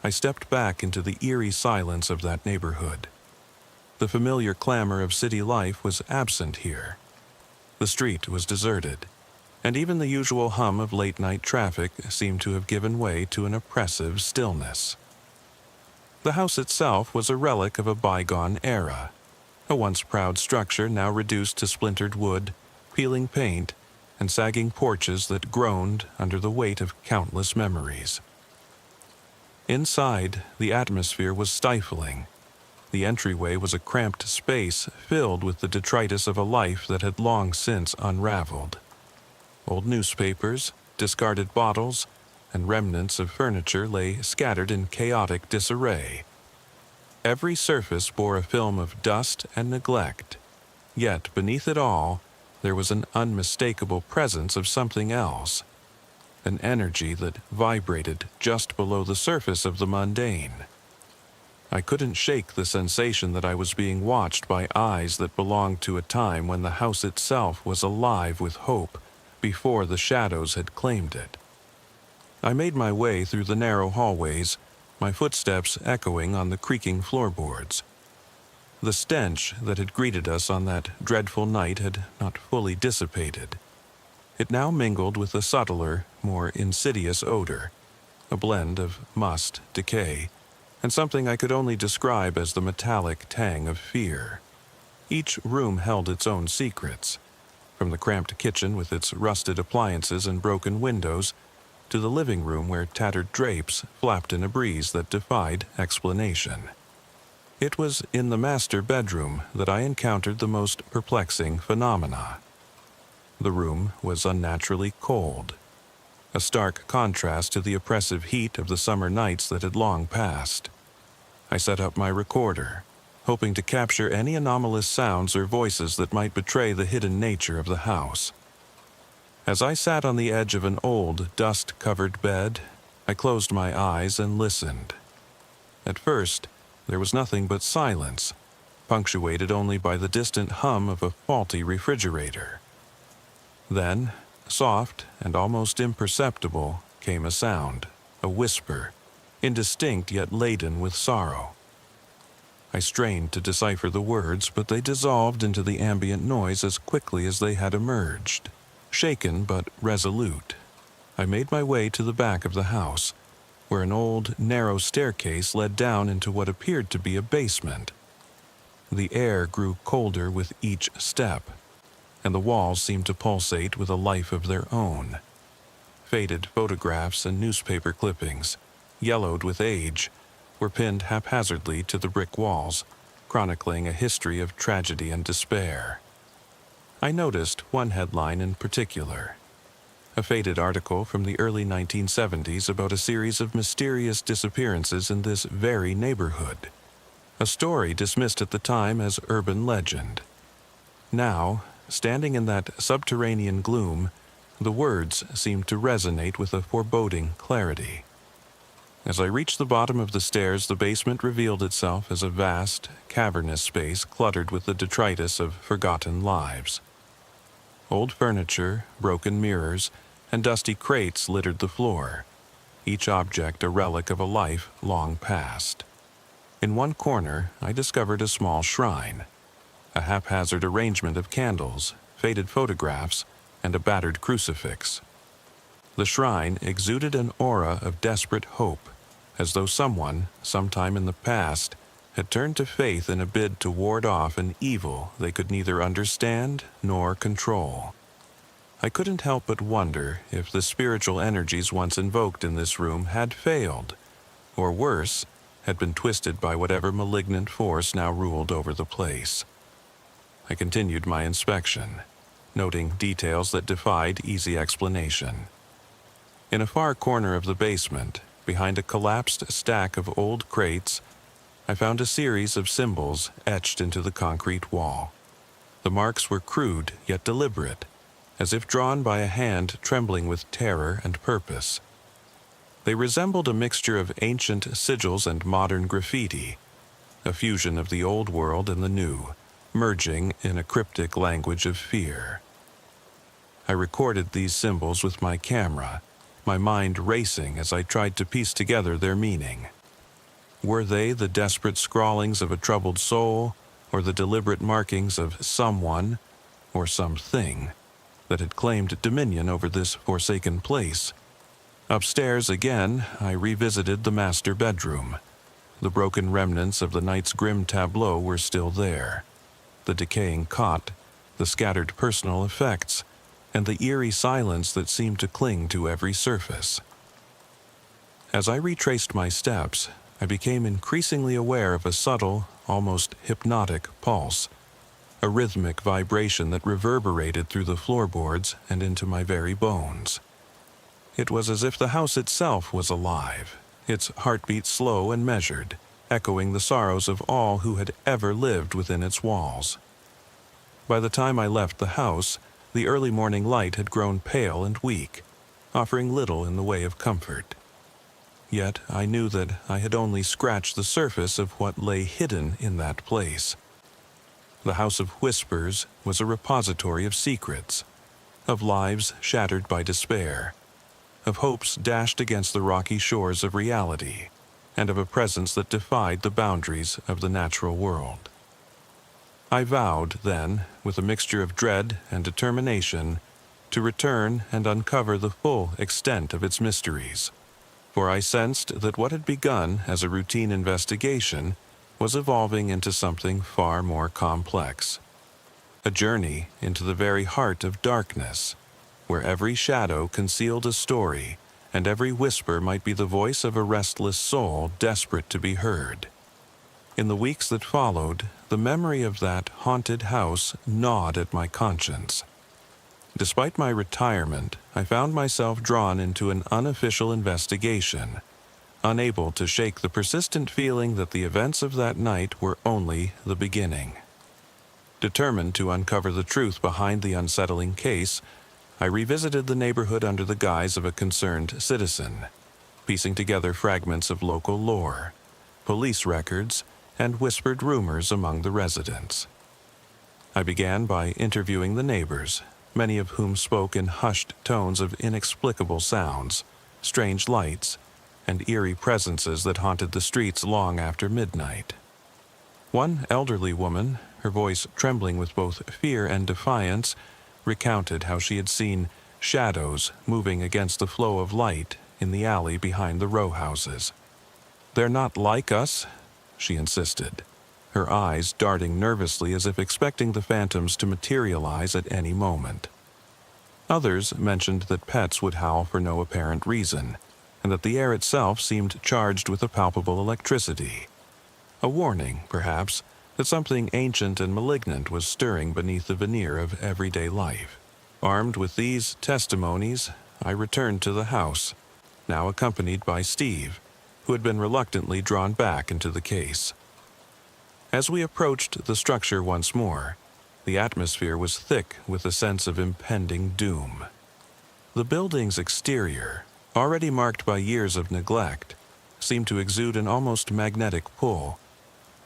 I stepped back into the eerie silence of that neighborhood. The familiar clamor of city life was absent here. The street was deserted, and even the usual hum of late-night traffic seemed to have given way to an oppressive stillness. The house itself was a relic of a bygone era, a once proud structure now reduced to splintered wood, peeling paint, and sagging porches that groaned under the weight of countless memories. Inside, the atmosphere was stifling. The entryway was a cramped space filled with the detritus of a life that had long since unraveled. Old newspapers, discarded bottles, and remnants of furniture lay scattered in chaotic disarray. Every surface bore a film of dust and neglect, yet beneath it all, there was an unmistakable presence of something else, an energy that vibrated just below the surface of the mundane. I couldn't shake the sensation that I was being watched by eyes that belonged to a time when the house itself was alive with hope before the shadows had claimed it. I made my way through the narrow hallways, my footsteps echoing on the creaking floorboards. The stench that had greeted us on that dreadful night had not fully dissipated. It now mingled with a subtler, more insidious odor, a blend of must, decay, and something I could only describe as the metallic tang of fear. Each room held its own secrets, from the cramped kitchen with its rusted appliances and broken windows to the living room where tattered drapes flapped in a breeze that defied explanation. It was in the master bedroom that I encountered the most perplexing phenomena. The room was unnaturally cold, a stark contrast to the oppressive heat of the summer nights that had long passed. I set up my recorder, hoping to capture any anomalous sounds or voices that might betray the hidden nature of the house. As I sat on the edge of an old, dust-covered bed, I closed my eyes and listened. At first, there was nothing but silence, punctuated only by the distant hum of a faulty refrigerator. Then, soft and almost imperceptible, came a sound, a whisper, indistinct yet laden with sorrow. I strained to decipher the words, but they dissolved into the ambient noise as quickly as they had emerged. Shaken but resolute, I made my way to the back of the house, where an old, narrow staircase led down into what appeared to be a basement. The air grew colder with each step, and the walls seemed to pulsate with a life of their own. Faded photographs and newspaper clippings, yellowed with age, were pinned haphazardly to the brick walls, chronicling a history of tragedy and despair. I noticed one headline in particular, a faded article from the early 1970s about a series of mysterious disappearances in this very neighborhood, a story dismissed at the time as urban legend. Now, standing in that subterranean gloom, the words seemed to resonate with a foreboding clarity. As I reached the bottom of the stairs, the basement revealed itself as a vast, cavernous space cluttered with the detritus of forgotten lives. Old furniture, broken mirrors, and dusty crates littered the floor, each object a relic of a life long past. In one corner, I discovered a small shrine, a haphazard arrangement of candles, faded photographs, and a battered crucifix. The shrine exuded an aura of desperate hope, as though someone, sometime in the past, had turned to faith in a bid to ward off an evil they could neither understand nor control. I couldn't help but wonder if the spiritual energies once invoked in this room had failed, or worse, had been twisted by whatever malignant force now ruled over the place. I continued my inspection, noting details that defied easy explanation. In a far corner of the basement, behind a collapsed stack of old crates, I found a series of symbols etched into the concrete wall. The marks were crude yet deliberate, as if drawn by a hand trembling with terror and purpose. They resembled a mixture of ancient sigils and modern graffiti, a fusion of the old world and the new, merging in a cryptic language of fear. I recorded these symbols with my camera, my mind racing as I tried to piece together their meaning. Were they the desperate scrawlings of a troubled soul, or the deliberate markings of someone, or something, that had claimed dominion over this forsaken place? Upstairs again, I revisited the master bedroom. The broken remnants of the night's grim tableau were still there. The decaying cot, the scattered personal effects, and the eerie silence that seemed to cling to every surface. As I retraced my steps, I became increasingly aware of a subtle, almost hypnotic pulse, a rhythmic vibration that reverberated through the floorboards and into my very bones. It was as if the house itself was alive, its heartbeat slow and measured, echoing the sorrows of all who had ever lived within its walls. By the time I left the house, the early morning light had grown pale and weak, offering little in the way of comfort. Yet I knew that I had only scratched the surface of what lay hidden in that place. The House of Whispers was a repository of secrets, of lives shattered by despair, of hopes dashed against the rocky shores of reality, and of a presence that defied the boundaries of the natural world. I vowed, then, with a mixture of dread and determination, to return and uncover the full extent of its mysteries, for I sensed that what had begun as a routine investigation was evolving into something far more complex. A journey into the very heart of darkness, where every shadow concealed a story and every whisper might be the voice of a restless soul desperate to be heard. In the weeks that followed, the memory of that haunted house gnawed at my conscience. Despite my retirement, I found myself drawn into an unofficial investigation, unable to shake the persistent feeling that the events of that night were only the beginning. Determined to uncover the truth behind the unsettling case, I revisited the neighborhood under the guise of a concerned citizen, piecing together fragments of local lore, police records, and whispered rumors among the residents. I began by interviewing the neighbors, many of whom spoke in hushed tones of inexplicable sounds, strange lights, and eerie presences that haunted the streets long after midnight. One elderly woman, her voice trembling with both fear and defiance, recounted how she had seen shadows moving against the flow of light in the alley behind the row houses. "They're not like us," she insisted, her eyes darting nervously as if expecting the phantoms to materialize at any moment. Others mentioned that pets would howl for no apparent reason, and that the air itself seemed charged with a palpable electricity. A warning, perhaps, that something ancient and malignant was stirring beneath the veneer of everyday life. Armed with these testimonies, I returned to the house, now accompanied by Steve, who had been reluctantly drawn back into the case. As we approached the structure once more, the atmosphere was thick with a sense of impending doom. The building's exterior, already marked by years of neglect, seemed to exude an almost magnetic pull,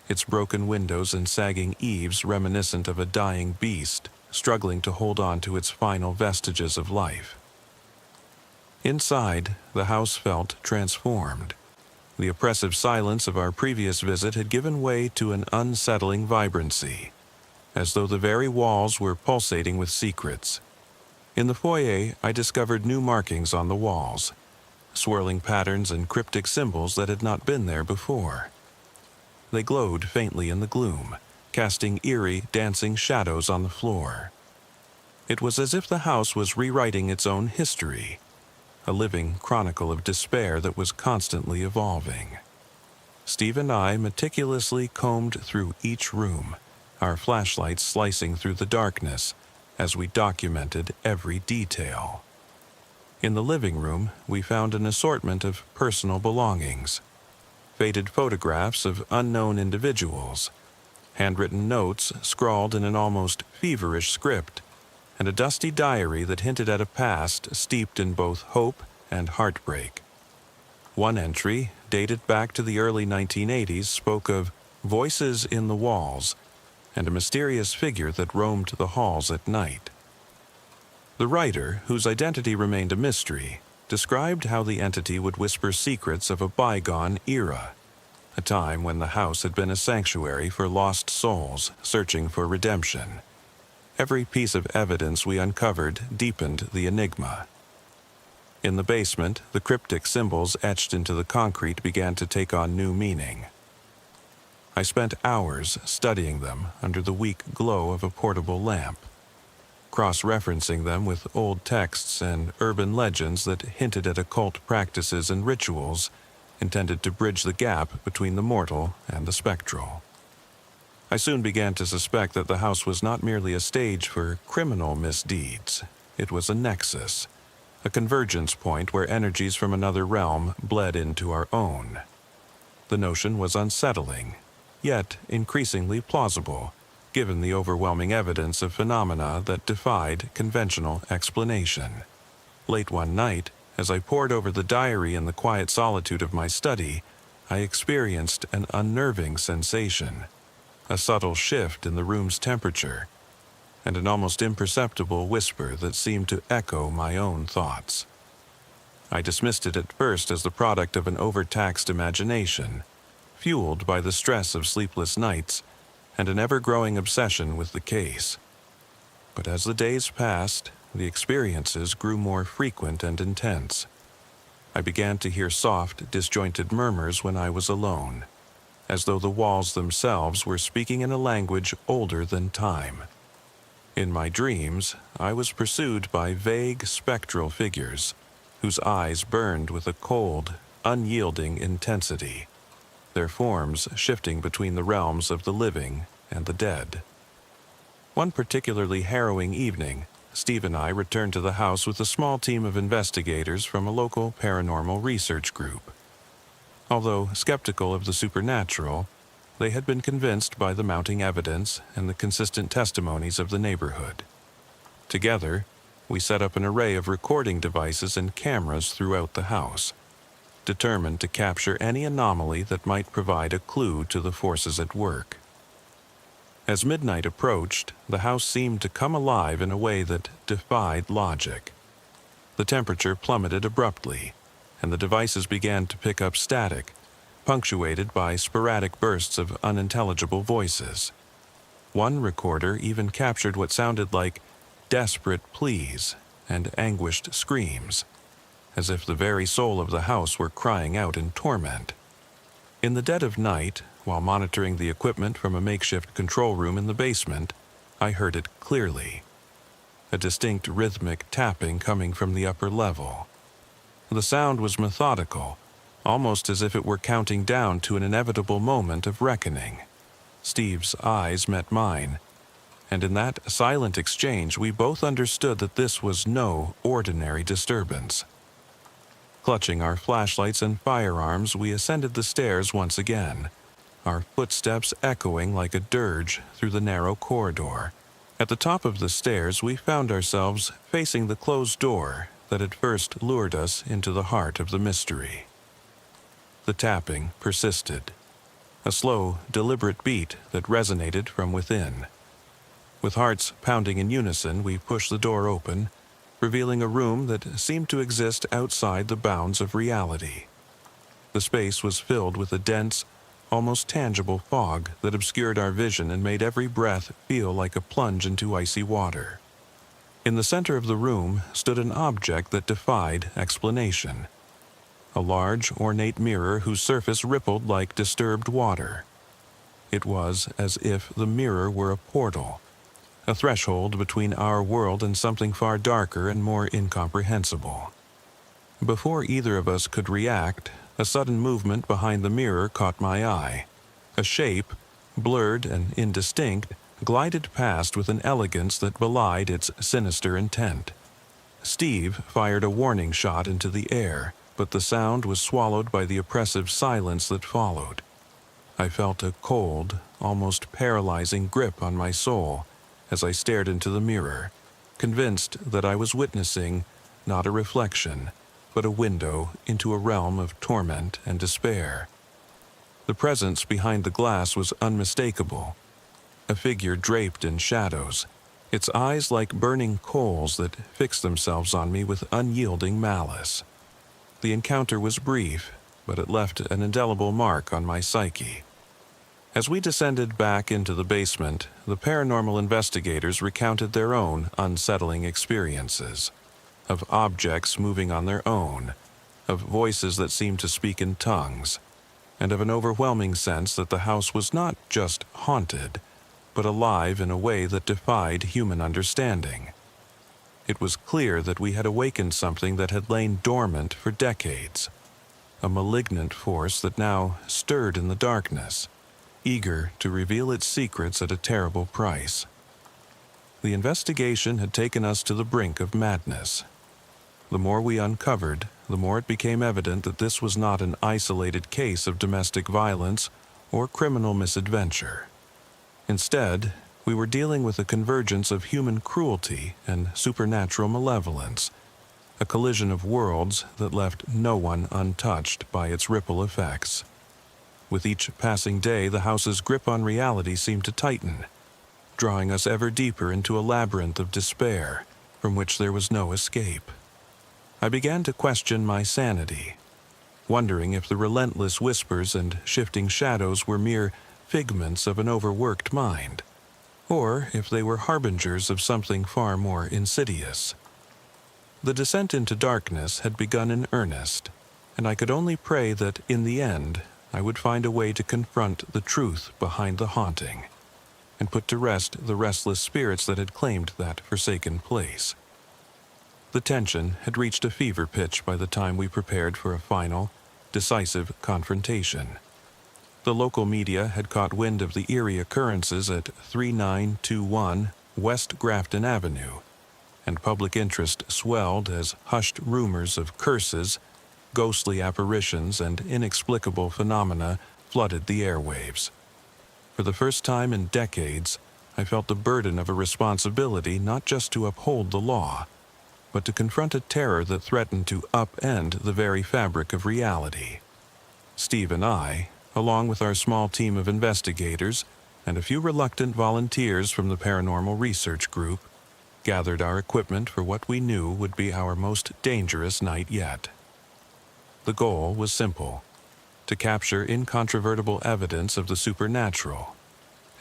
its broken windows and sagging eaves reminiscent of a dying beast struggling to hold on to its final vestiges of life. Inside, the house felt transformed. The oppressive silence of our previous visit had given way to an unsettling vibrancy, as though the very walls were pulsating with secrets. In the foyer, I discovered new markings on the walls, swirling patterns and cryptic symbols that had not been there before. They glowed faintly in the gloom, casting eerie, dancing shadows on the floor. It was as if the house was rewriting its own history, a living chronicle of despair that was constantly evolving. Steve and I meticulously combed through each room, our flashlights slicing through the darkness as we documented every detail. In the living room, we found an assortment of personal belongings, faded photographs of unknown individuals, handwritten notes scrawled in an almost feverish script, and a dusty diary that hinted at a past steeped in both hope and heartbreak. One entry, dated back to the early 1980s, spoke of voices in the walls and a mysterious figure that roamed the halls at night. The writer, whose identity remained a mystery, described how the entity would whisper secrets of a bygone era, a time when the house had been a sanctuary for lost souls searching for redemption. Every piece of evidence we uncovered deepened the enigma. In the basement, the cryptic symbols etched into the concrete began to take on new meaning. I spent hours studying them under the weak glow of a portable lamp, cross-referencing them with old texts and urban legends that hinted at occult practices and rituals intended to bridge the gap between the mortal and the spectral. I soon began to suspect that the house was not merely a stage for criminal misdeeds. It was a nexus, a convergence point where energies from another realm bled into our own. The notion was unsettling, yet increasingly plausible, given the overwhelming evidence of phenomena that defied conventional explanation. Late one night, As I pored over the diary in the quiet solitude of my study, I experienced an unnerving sensation, a subtle shift in the room's temperature, and an almost imperceptible whisper that seemed to echo my own thoughts. I dismissed it at first as the product of an overtaxed imagination, fueled by the stress of sleepless nights and an ever-growing obsession with the case. But as the days passed, the experiences grew more frequent and intense. I began to hear soft, disjointed murmurs when I was alone, as though the walls themselves were speaking in a language older than time. In my dreams, I was pursued by vague, spectral figures, whose eyes burned with a cold, unyielding intensity, their forms shifting between the realms of the living and the dead. One particularly harrowing evening, Steve and I returned to the house with a small team of investigators from a local paranormal research group. Although skeptical of the supernatural, they had been convinced by the mounting evidence and the consistent testimonies of the neighborhood. Together, we set up an array of recording devices and cameras throughout the house, determined to capture any anomaly that might provide a clue to the forces at work. As midnight approached, the house seemed to come alive in a way that defied logic. The temperature plummeted abruptly, and the devices began to pick up static, punctuated by sporadic bursts of unintelligible voices. One recorder even captured what sounded like desperate pleas and anguished screams, as if the very soul of the house were crying out in torment. In the dead of night, while monitoring the equipment from a makeshift control room in the basement, I heard it clearly. A distinct rhythmic tapping coming from the upper level. The sound was methodical, almost as if it were counting down to an inevitable moment of reckoning. Steve's eyes met mine, and in that silent exchange we both understood that this was no ordinary disturbance. Clutching our flashlights and firearms, we ascended the stairs once again, our footsteps echoing like a dirge through the narrow corridor. At the top of the stairs, we found ourselves facing the closed door that had first lured us into the heart of the mystery. The tapping persisted, a slow, deliberate beat that resonated from within. With hearts pounding in unison, we pushed the door open, revealing a room that seemed to exist outside the bounds of reality. The space was filled with a dense, almost tangible fog that obscured our vision and made every breath feel like a plunge into icy water. In the center of the room stood an object that defied explanation. A large, ornate mirror whose surface rippled like disturbed water. It was as if the mirror were a portal, a threshold between our world and something far darker and more incomprehensible. Before either of us could react, a sudden movement behind the mirror caught my eye. A shape, blurred and indistinct, glided past with an elegance that belied its sinister intent. Steve fired a warning shot into the air, but the sound was swallowed by the oppressive silence that followed. I felt a cold, almost paralyzing grip on my soul as I stared into the mirror, convinced that I was witnessing not a reflection, but a window into a realm of torment and despair. The presence behind the glass was unmistakable, a figure draped in shadows, its eyes like burning coals that fixed themselves on me with unyielding malice. The encounter was brief, but it left an indelible mark on my psyche. As we descended back into the basement, the paranormal investigators recounted their own unsettling experiences, of objects moving on their own, of voices that seemed to speak in tongues, and of an overwhelming sense that the house was not just haunted, but alive in a way that defied human understanding. It was clear that we had awakened something that had lain dormant for decades, a malignant force that now stirred in the darkness, eager to reveal its secrets at a terrible price. The investigation had taken us to the brink of madness. The more we uncovered, the more it became evident that this was not an isolated case of domestic violence or criminal misadventure. Instead, we were dealing with a convergence of human cruelty and supernatural malevolence, a collision of worlds that left no one untouched by its ripple effects. With each passing day, the house's grip on reality seemed to tighten, drawing us ever deeper into a labyrinth of despair from which there was no escape. I began to question my sanity, wondering if the relentless whispers and shifting shadows were mere figments of an overworked mind, or if they were harbingers of something far more insidious. The descent into darkness had begun in earnest, and I could only pray that, in the end, I would find a way to confront the truth behind the haunting, and put to rest the restless spirits that had claimed that forsaken place. The tension had reached a fever pitch by the time we prepared for a final, decisive confrontation. The local media had caught wind of the eerie occurrences at 3921 West Grafton Avenue, and public interest swelled as hushed rumors of curses, ghostly apparitions, and inexplicable phenomena flooded the airwaves. For the first time in decades, I felt the burden of a responsibility not just to uphold the law, but to confront a terror that threatened to upend the very fabric of reality. Steve and I, along with our small team of investigators and a few reluctant volunteers from the Paranormal Research Group, gathered our equipment for what we knew would be our most dangerous night yet. The goal was simple: to capture incontrovertible evidence of the supernatural,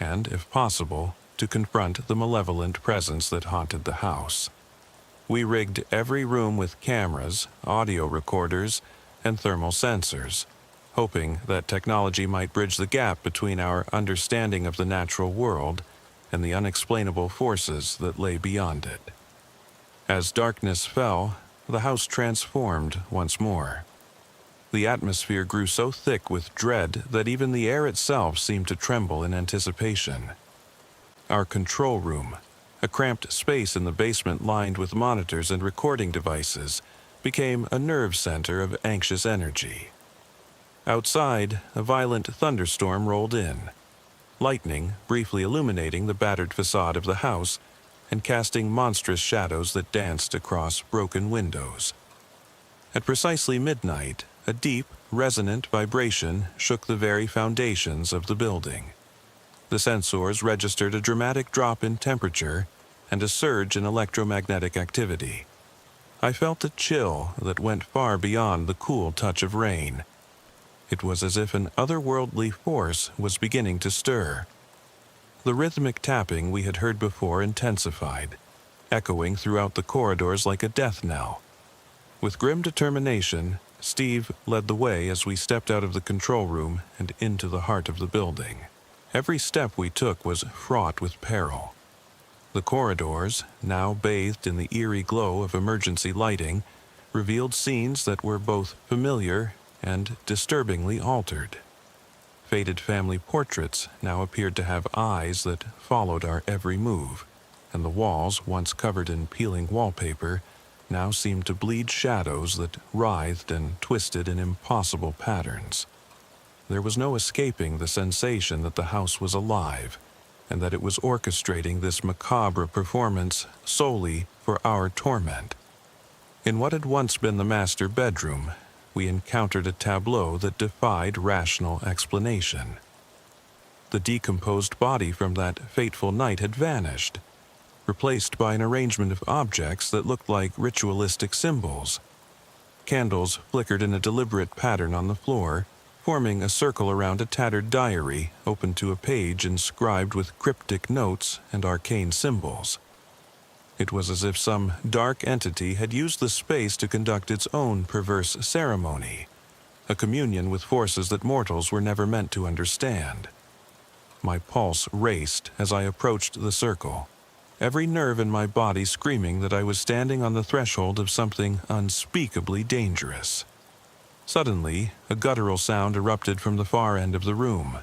and, if possible, to confront the malevolent presence that haunted the house. We rigged every room with cameras, audio recorders, and thermal sensors, hoping that technology might bridge the gap between our understanding of the natural world and the unexplainable forces that lay beyond it. As darkness fell, the house transformed once more. The atmosphere grew so thick with dread that even the air itself seemed to tremble in anticipation. Our control room, a cramped space in the basement lined with monitors and recording devices, became a nerve center of anxious energy. Outside, a violent thunderstorm rolled in, lightning briefly illuminating the battered facade of the house and casting monstrous shadows that danced across broken windows. At precisely midnight, a deep, resonant vibration shook the very foundations of the building. The sensors registered a dramatic drop in temperature and a surge in electromagnetic activity. I felt a chill that went far beyond the cool touch of rain. It was as if an otherworldly force was beginning to stir. The rhythmic tapping we had heard before intensified, echoing throughout the corridors like a death knell. With grim determination, Steve led the way as we stepped out of the control room and into the heart of the building. Every step we took was fraught with peril. The corridors, now bathed in the eerie glow of emergency lighting, revealed scenes that were both familiar and disturbingly altered. Faded family portraits now appeared to have eyes that followed our every move, and the walls, once covered in peeling wallpaper, now seemed to bleed shadows that writhed and twisted in impossible patterns. There was no escaping the sensation that the house was alive, and that it was orchestrating this macabre performance solely for our torment. In what had once been the master bedroom, we encountered a tableau that defied rational explanation. The decomposed body from that fateful night had vanished, replaced by an arrangement of objects that looked like ritualistic symbols. Candles flickered in a deliberate pattern on the floor, forming a circle around a tattered diary open to a page inscribed with cryptic notes and arcane symbols. It was as if some dark entity had used the space to conduct its own perverse ceremony, a communion with forces that mortals were never meant to understand. My pulse raced as I approached the circle, every nerve in my body screaming that I was standing on the threshold of something unspeakably dangerous. Suddenly, a guttural sound erupted from the far end of the room,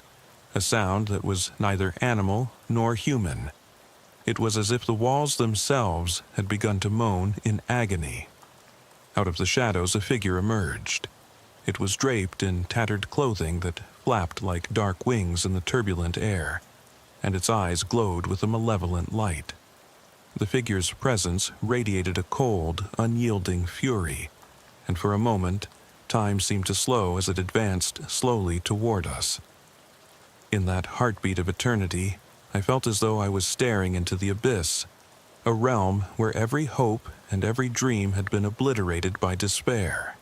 a sound that was neither animal nor human. It was as if the walls themselves had begun to moan in agony. Out of the shadows a figure emerged. It was draped in tattered clothing that flapped like dark wings in the turbulent air, and its eyes glowed with a malevolent light. The figure's presence radiated a cold, unyielding fury, and for a moment, time seemed to slow as it advanced slowly toward us. In that heartbeat of eternity, I felt as though I was staring into the abyss, a realm where every hope and every dream had been obliterated by despair.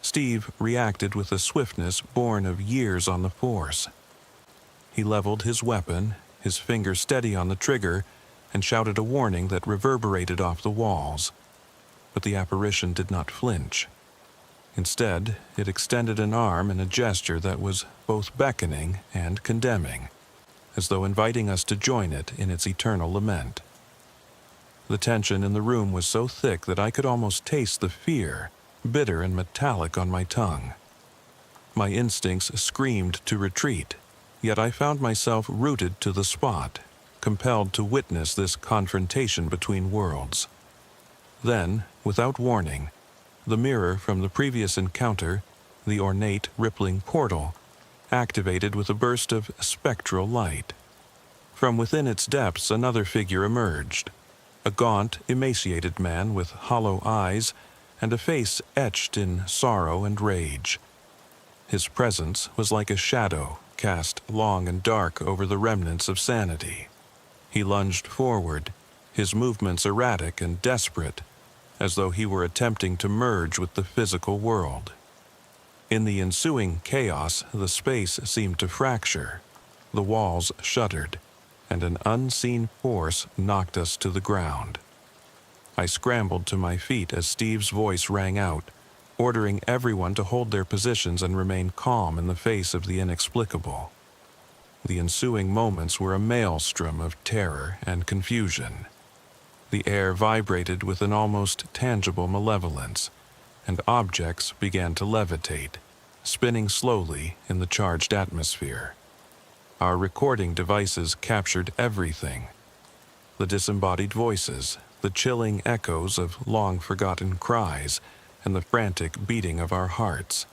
Steve reacted with a swiftness born of years on the force. He leveled his weapon, his finger steady on the trigger, and shouted a warning that reverberated off the walls. But the apparition did not flinch. Instead, it extended an arm in a gesture that was both beckoning and condemning, as though inviting us to join it in its eternal lament. The tension in the room was so thick that I could almost taste the fear, bitter and metallic, on my tongue. My instincts screamed to retreat, yet I found myself rooted to the spot, compelled to witness this confrontation between worlds. Then, without warning, the mirror from the previous encounter, the ornate, rippling portal, activated with a burst of spectral light. From within its depths another figure emerged, a gaunt, emaciated man with hollow eyes and a face etched in sorrow and rage. His presence was like a shadow cast long and dark over the remnants of sanity. He lunged forward, his movements erratic and desperate, as though he were attempting to merge with the physical world. In the ensuing chaos, the space seemed to fracture. The walls shuddered, and an unseen force knocked us to the ground. I scrambled to my feet as Steve's voice rang out, ordering everyone to hold their positions and remain calm in the face of the inexplicable. The ensuing moments were a maelstrom of terror and confusion. The air vibrated with an almost tangible malevolence, and objects began to levitate, spinning slowly in the charged atmosphere. Our recording devices captured everything: the disembodied voices, the chilling echoes of long-forgotten cries, and the frantic beating of our hearts.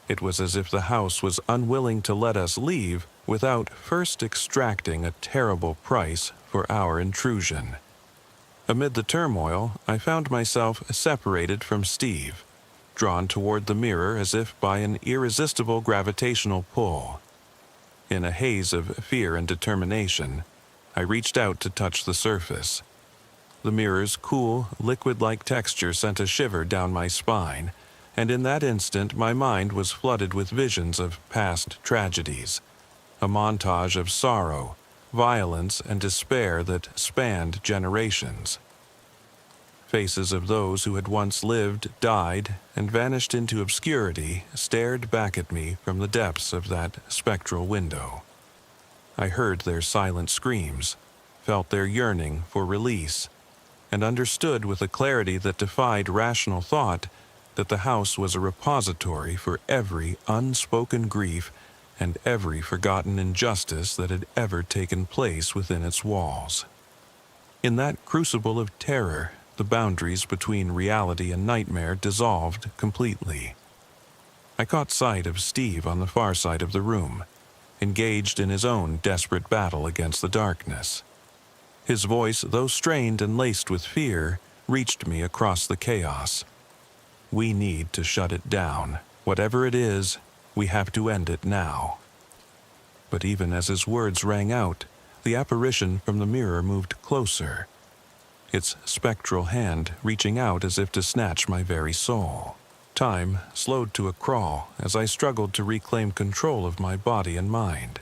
It was as if the house was unwilling to let us leave without first extracting a terrible price for our intrusion. Amid the turmoil, I found myself separated from Steve, drawn toward the mirror as if by an irresistible gravitational pull. In a haze of fear and determination, I reached out to touch the surface. The mirror's cool, liquid-like texture sent a shiver down my spine, and in that instant my mind was flooded with visions of past tragedies, a montage of sorrow, violence, and despair that spanned generations. Faces of those who had once lived, died, and vanished into obscurity stared back at me from the depths of that spectral window. I heard their silent screams, felt their yearning for release, and understood with a clarity that defied rational thought that the house was a repository for every unspoken grief and every forgotten injustice that had ever taken place within its walls. In that crucible of terror, the boundaries between reality and nightmare dissolved completely. I caught sight of Steve on the far side of the room, engaged in his own desperate battle against the darkness. His voice, though strained and laced with fear, reached me across the chaos. "We need to shut it down. Whatever it is, we have to end it now." But even as his words rang out, the apparition from the mirror moved closer, its spectral hand reaching out as if to snatch my very soul. Time slowed to a crawl as I struggled to reclaim control of my body and mind.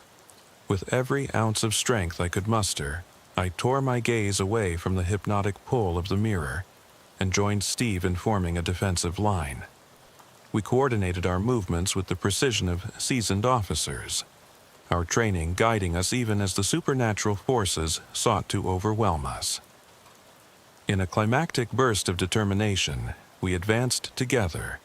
With every ounce of strength I could muster, I tore my gaze away from the hypnotic pull of the mirror and joined Steve in forming a defensive line. We coordinated our movements with the precision of seasoned officers, our training guiding us even as the supernatural forces sought to overwhelm us. In a climactic burst of determination, we advanced together,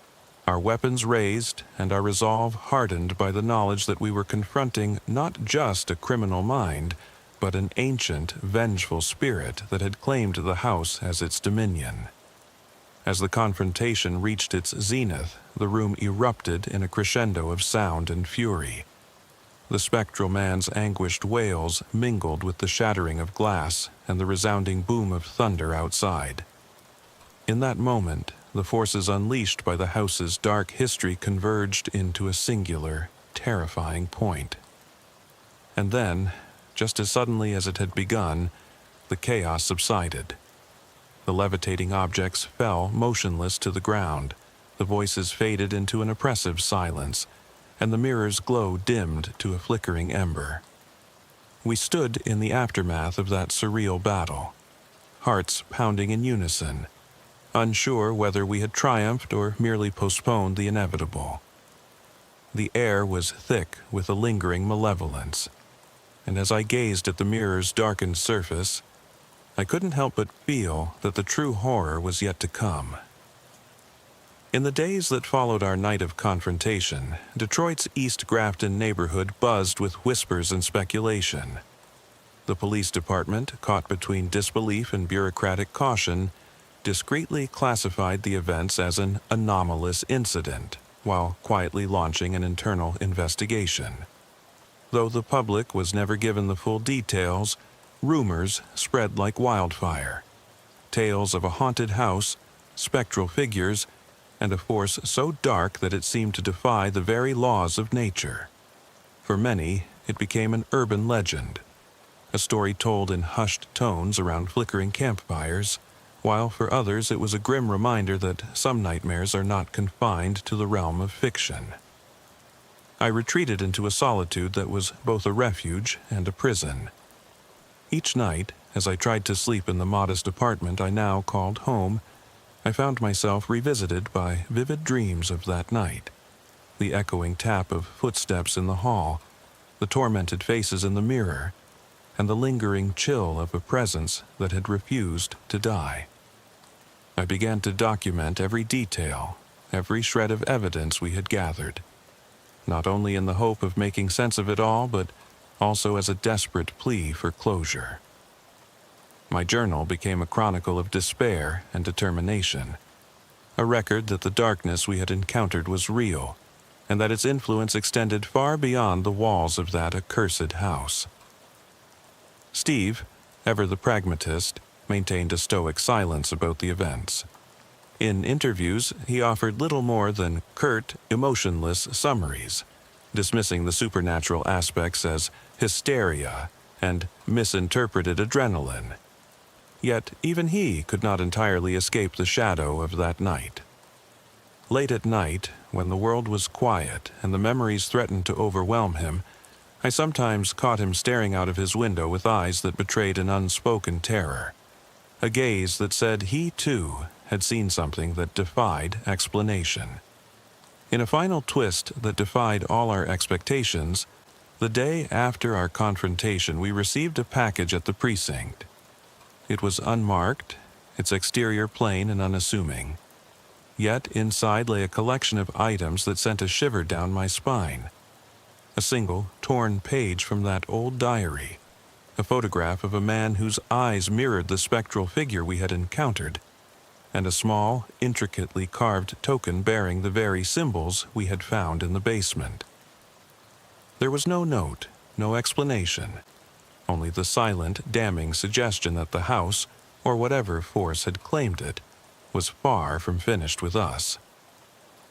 our weapons raised and our resolve hardened by the knowledge that we were confronting not just a criminal mind, but an ancient, vengeful spirit that had claimed the house as its dominion. As the confrontation reached its zenith, the room erupted in a crescendo of sound and fury. the spectral man's anguished wails mingled with the shattering of glass and the resounding boom of thunder outside. In that moment, the forces unleashed by the house's dark history converged into a singular, terrifying point. And then, just as suddenly as it had begun, the chaos subsided. The levitating objects fell motionless to the ground, the voices faded into an oppressive silence, and the mirror's glow dimmed to a flickering ember. We stood in the aftermath of that surreal battle, hearts pounding in unison, unsure whether we had triumphed or merely postponed the inevitable. The air was thick with a lingering malevolence, and as I gazed at the mirror's darkened surface, I couldn't help but feel that the true horror was yet to come. In the days that followed our night of confrontation, Detroit's East Grafton neighborhood buzzed with whispers and speculation. The police department, caught between disbelief and bureaucratic caution, discreetly classified the events as an anomalous incident, while quietly launching an internal investigation. Though the public was never given the full details, rumors spread like wildfire. Tales of a haunted house, spectral figures, and a force so dark that it seemed to defy the very laws of nature. For many, it became an urban legend, a story told in hushed tones around flickering campfires, while for others it was a grim reminder that some nightmares are not confined to the realm of fiction. I retreated into a solitude that was both a refuge and a prison. Each night, as I tried to sleep in the modest apartment I now called home, I found myself revisited by vivid dreams of that night. The echoing tap of footsteps in the hall, the tormented faces in the mirror, and the lingering chill of a presence that had refused to die. I began to document every detail, every shred of evidence we had gathered, not only in the hope of making sense of it all, but also as a desperate plea for closure. My journal became a chronicle of despair and determination, a record that the darkness we had encountered was real, and that its influence extended far beyond the walls of that accursed house. Steve, ever the pragmatist, maintained a stoic silence about the events. In interviews, he offered little more than curt, emotionless summaries, dismissing the supernatural aspects as hysteria and misinterpreted adrenaline. Yet even he could not entirely escape the shadow of that night. Late at night, when the world was quiet and the memories threatened to overwhelm him, I sometimes caught him staring out of his window with eyes that betrayed an unspoken terror, a gaze that said he, too, had seen something that defied explanation. In a final twist that defied all our expectations, the day after our confrontation we received a package at the precinct. It was unmarked, its exterior plain and unassuming. Yet inside lay a collection of items that sent a shiver down my spine. A single, torn page from that old diary, a photograph of a man whose eyes mirrored the spectral figure we had encountered, and a small, intricately carved token bearing the very symbols we had found in the basement. There was no note, no explanation, only the silent, damning suggestion that the house, or whatever force had claimed it, was far from finished with us.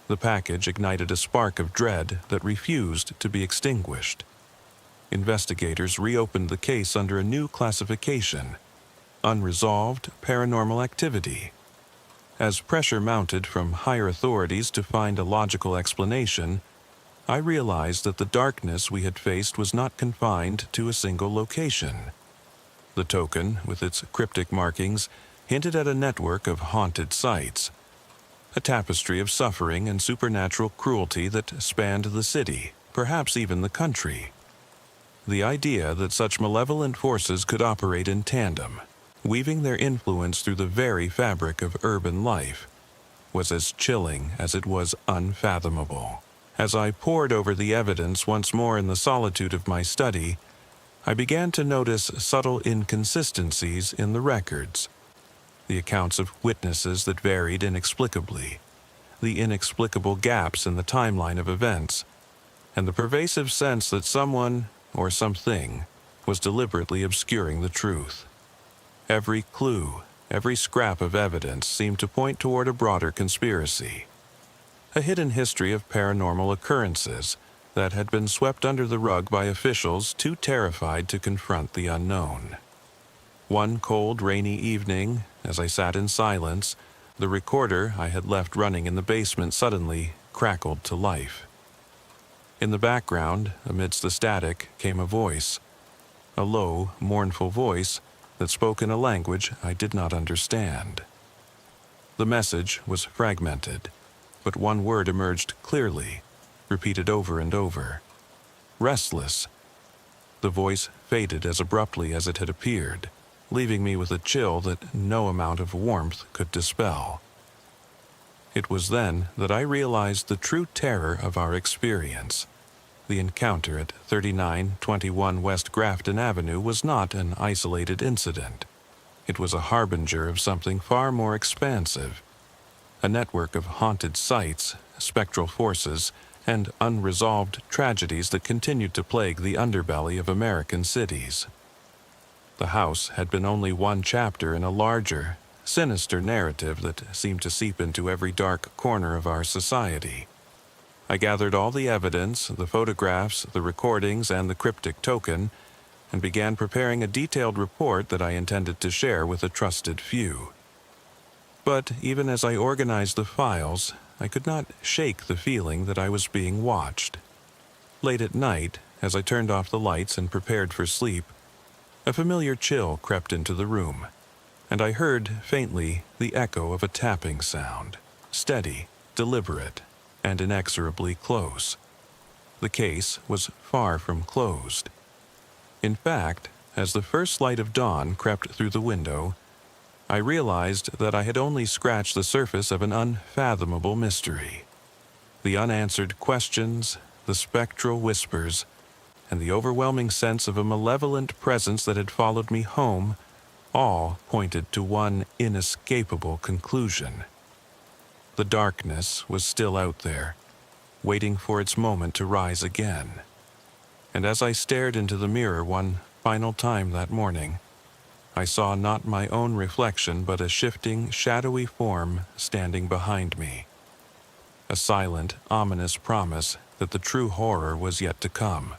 The package ignited a spark of dread that refused to be extinguished. Investigators reopened the case under a new classification: unresolved paranormal activity. As pressure mounted from higher authorities to find a logical explanation, I realized that the darkness we had faced was not confined to a single location. The token, with its cryptic markings, hinted at a network of haunted sites, a tapestry of suffering and supernatural cruelty that spanned the city, perhaps even the country. The idea that such malevolent forces could operate in tandem, weaving their influence through the very fabric of urban life, was as chilling as it was unfathomable. As I pored over the evidence once more in the solitude of my study, I began to notice subtle inconsistencies in the records. The accounts of witnesses that varied inexplicably, the inexplicable gaps in the timeline of events, and the pervasive sense that someone, or something, was deliberately obscuring the truth. Every clue, every scrap of evidence seemed to point toward a broader conspiracy. A hidden history of paranormal occurrences that had been swept under the rug by officials too terrified to confront the unknown. One cold, rainy evening, as I sat in silence, the recorder I had left running in the basement suddenly crackled to life. In the background, amidst the static, came a voice, a low, mournful voice that spoke in a language I did not understand. The message was fragmented, but one word emerged clearly, repeated over and over. Restless. The voice faded as abruptly as it had appeared, leaving me with a chill that no amount of warmth could dispel. It was then that I realized the true terror of our experience. The encounter at 3921 West Grafton Avenue was not an isolated incident. It was a harbinger of something far more expansive. A network of haunted sites, spectral forces, and unresolved tragedies that continued to plague the underbelly of American cities. The house had been only one chapter in a larger, sinister narrative that seemed to seep into every dark corner of our society. I gathered all the evidence, the photographs, the recordings, and the cryptic token, and began preparing a detailed report that I intended to share with a trusted few. But even as I organized the files, I could not shake the feeling that I was being watched. Late at night, as I turned off the lights and prepared for sleep, a familiar chill crept into the room, and I heard, faintly, the echo of a tapping sound, steady, deliberate, and inexorably close. The case was far from closed. In fact, as the first light of dawn crept through the window, I realized that I had only scratched the surface of an unfathomable mystery. The unanswered questions, the spectral whispers, and the overwhelming sense of a malevolent presence that had followed me home all pointed to one inescapable conclusion. The darkness was still out there, waiting for its moment to rise again. And as I stared into the mirror one final time that morning, I saw not my own reflection but a shifting, shadowy form standing behind me. A silent, ominous promise that the true horror was yet to come.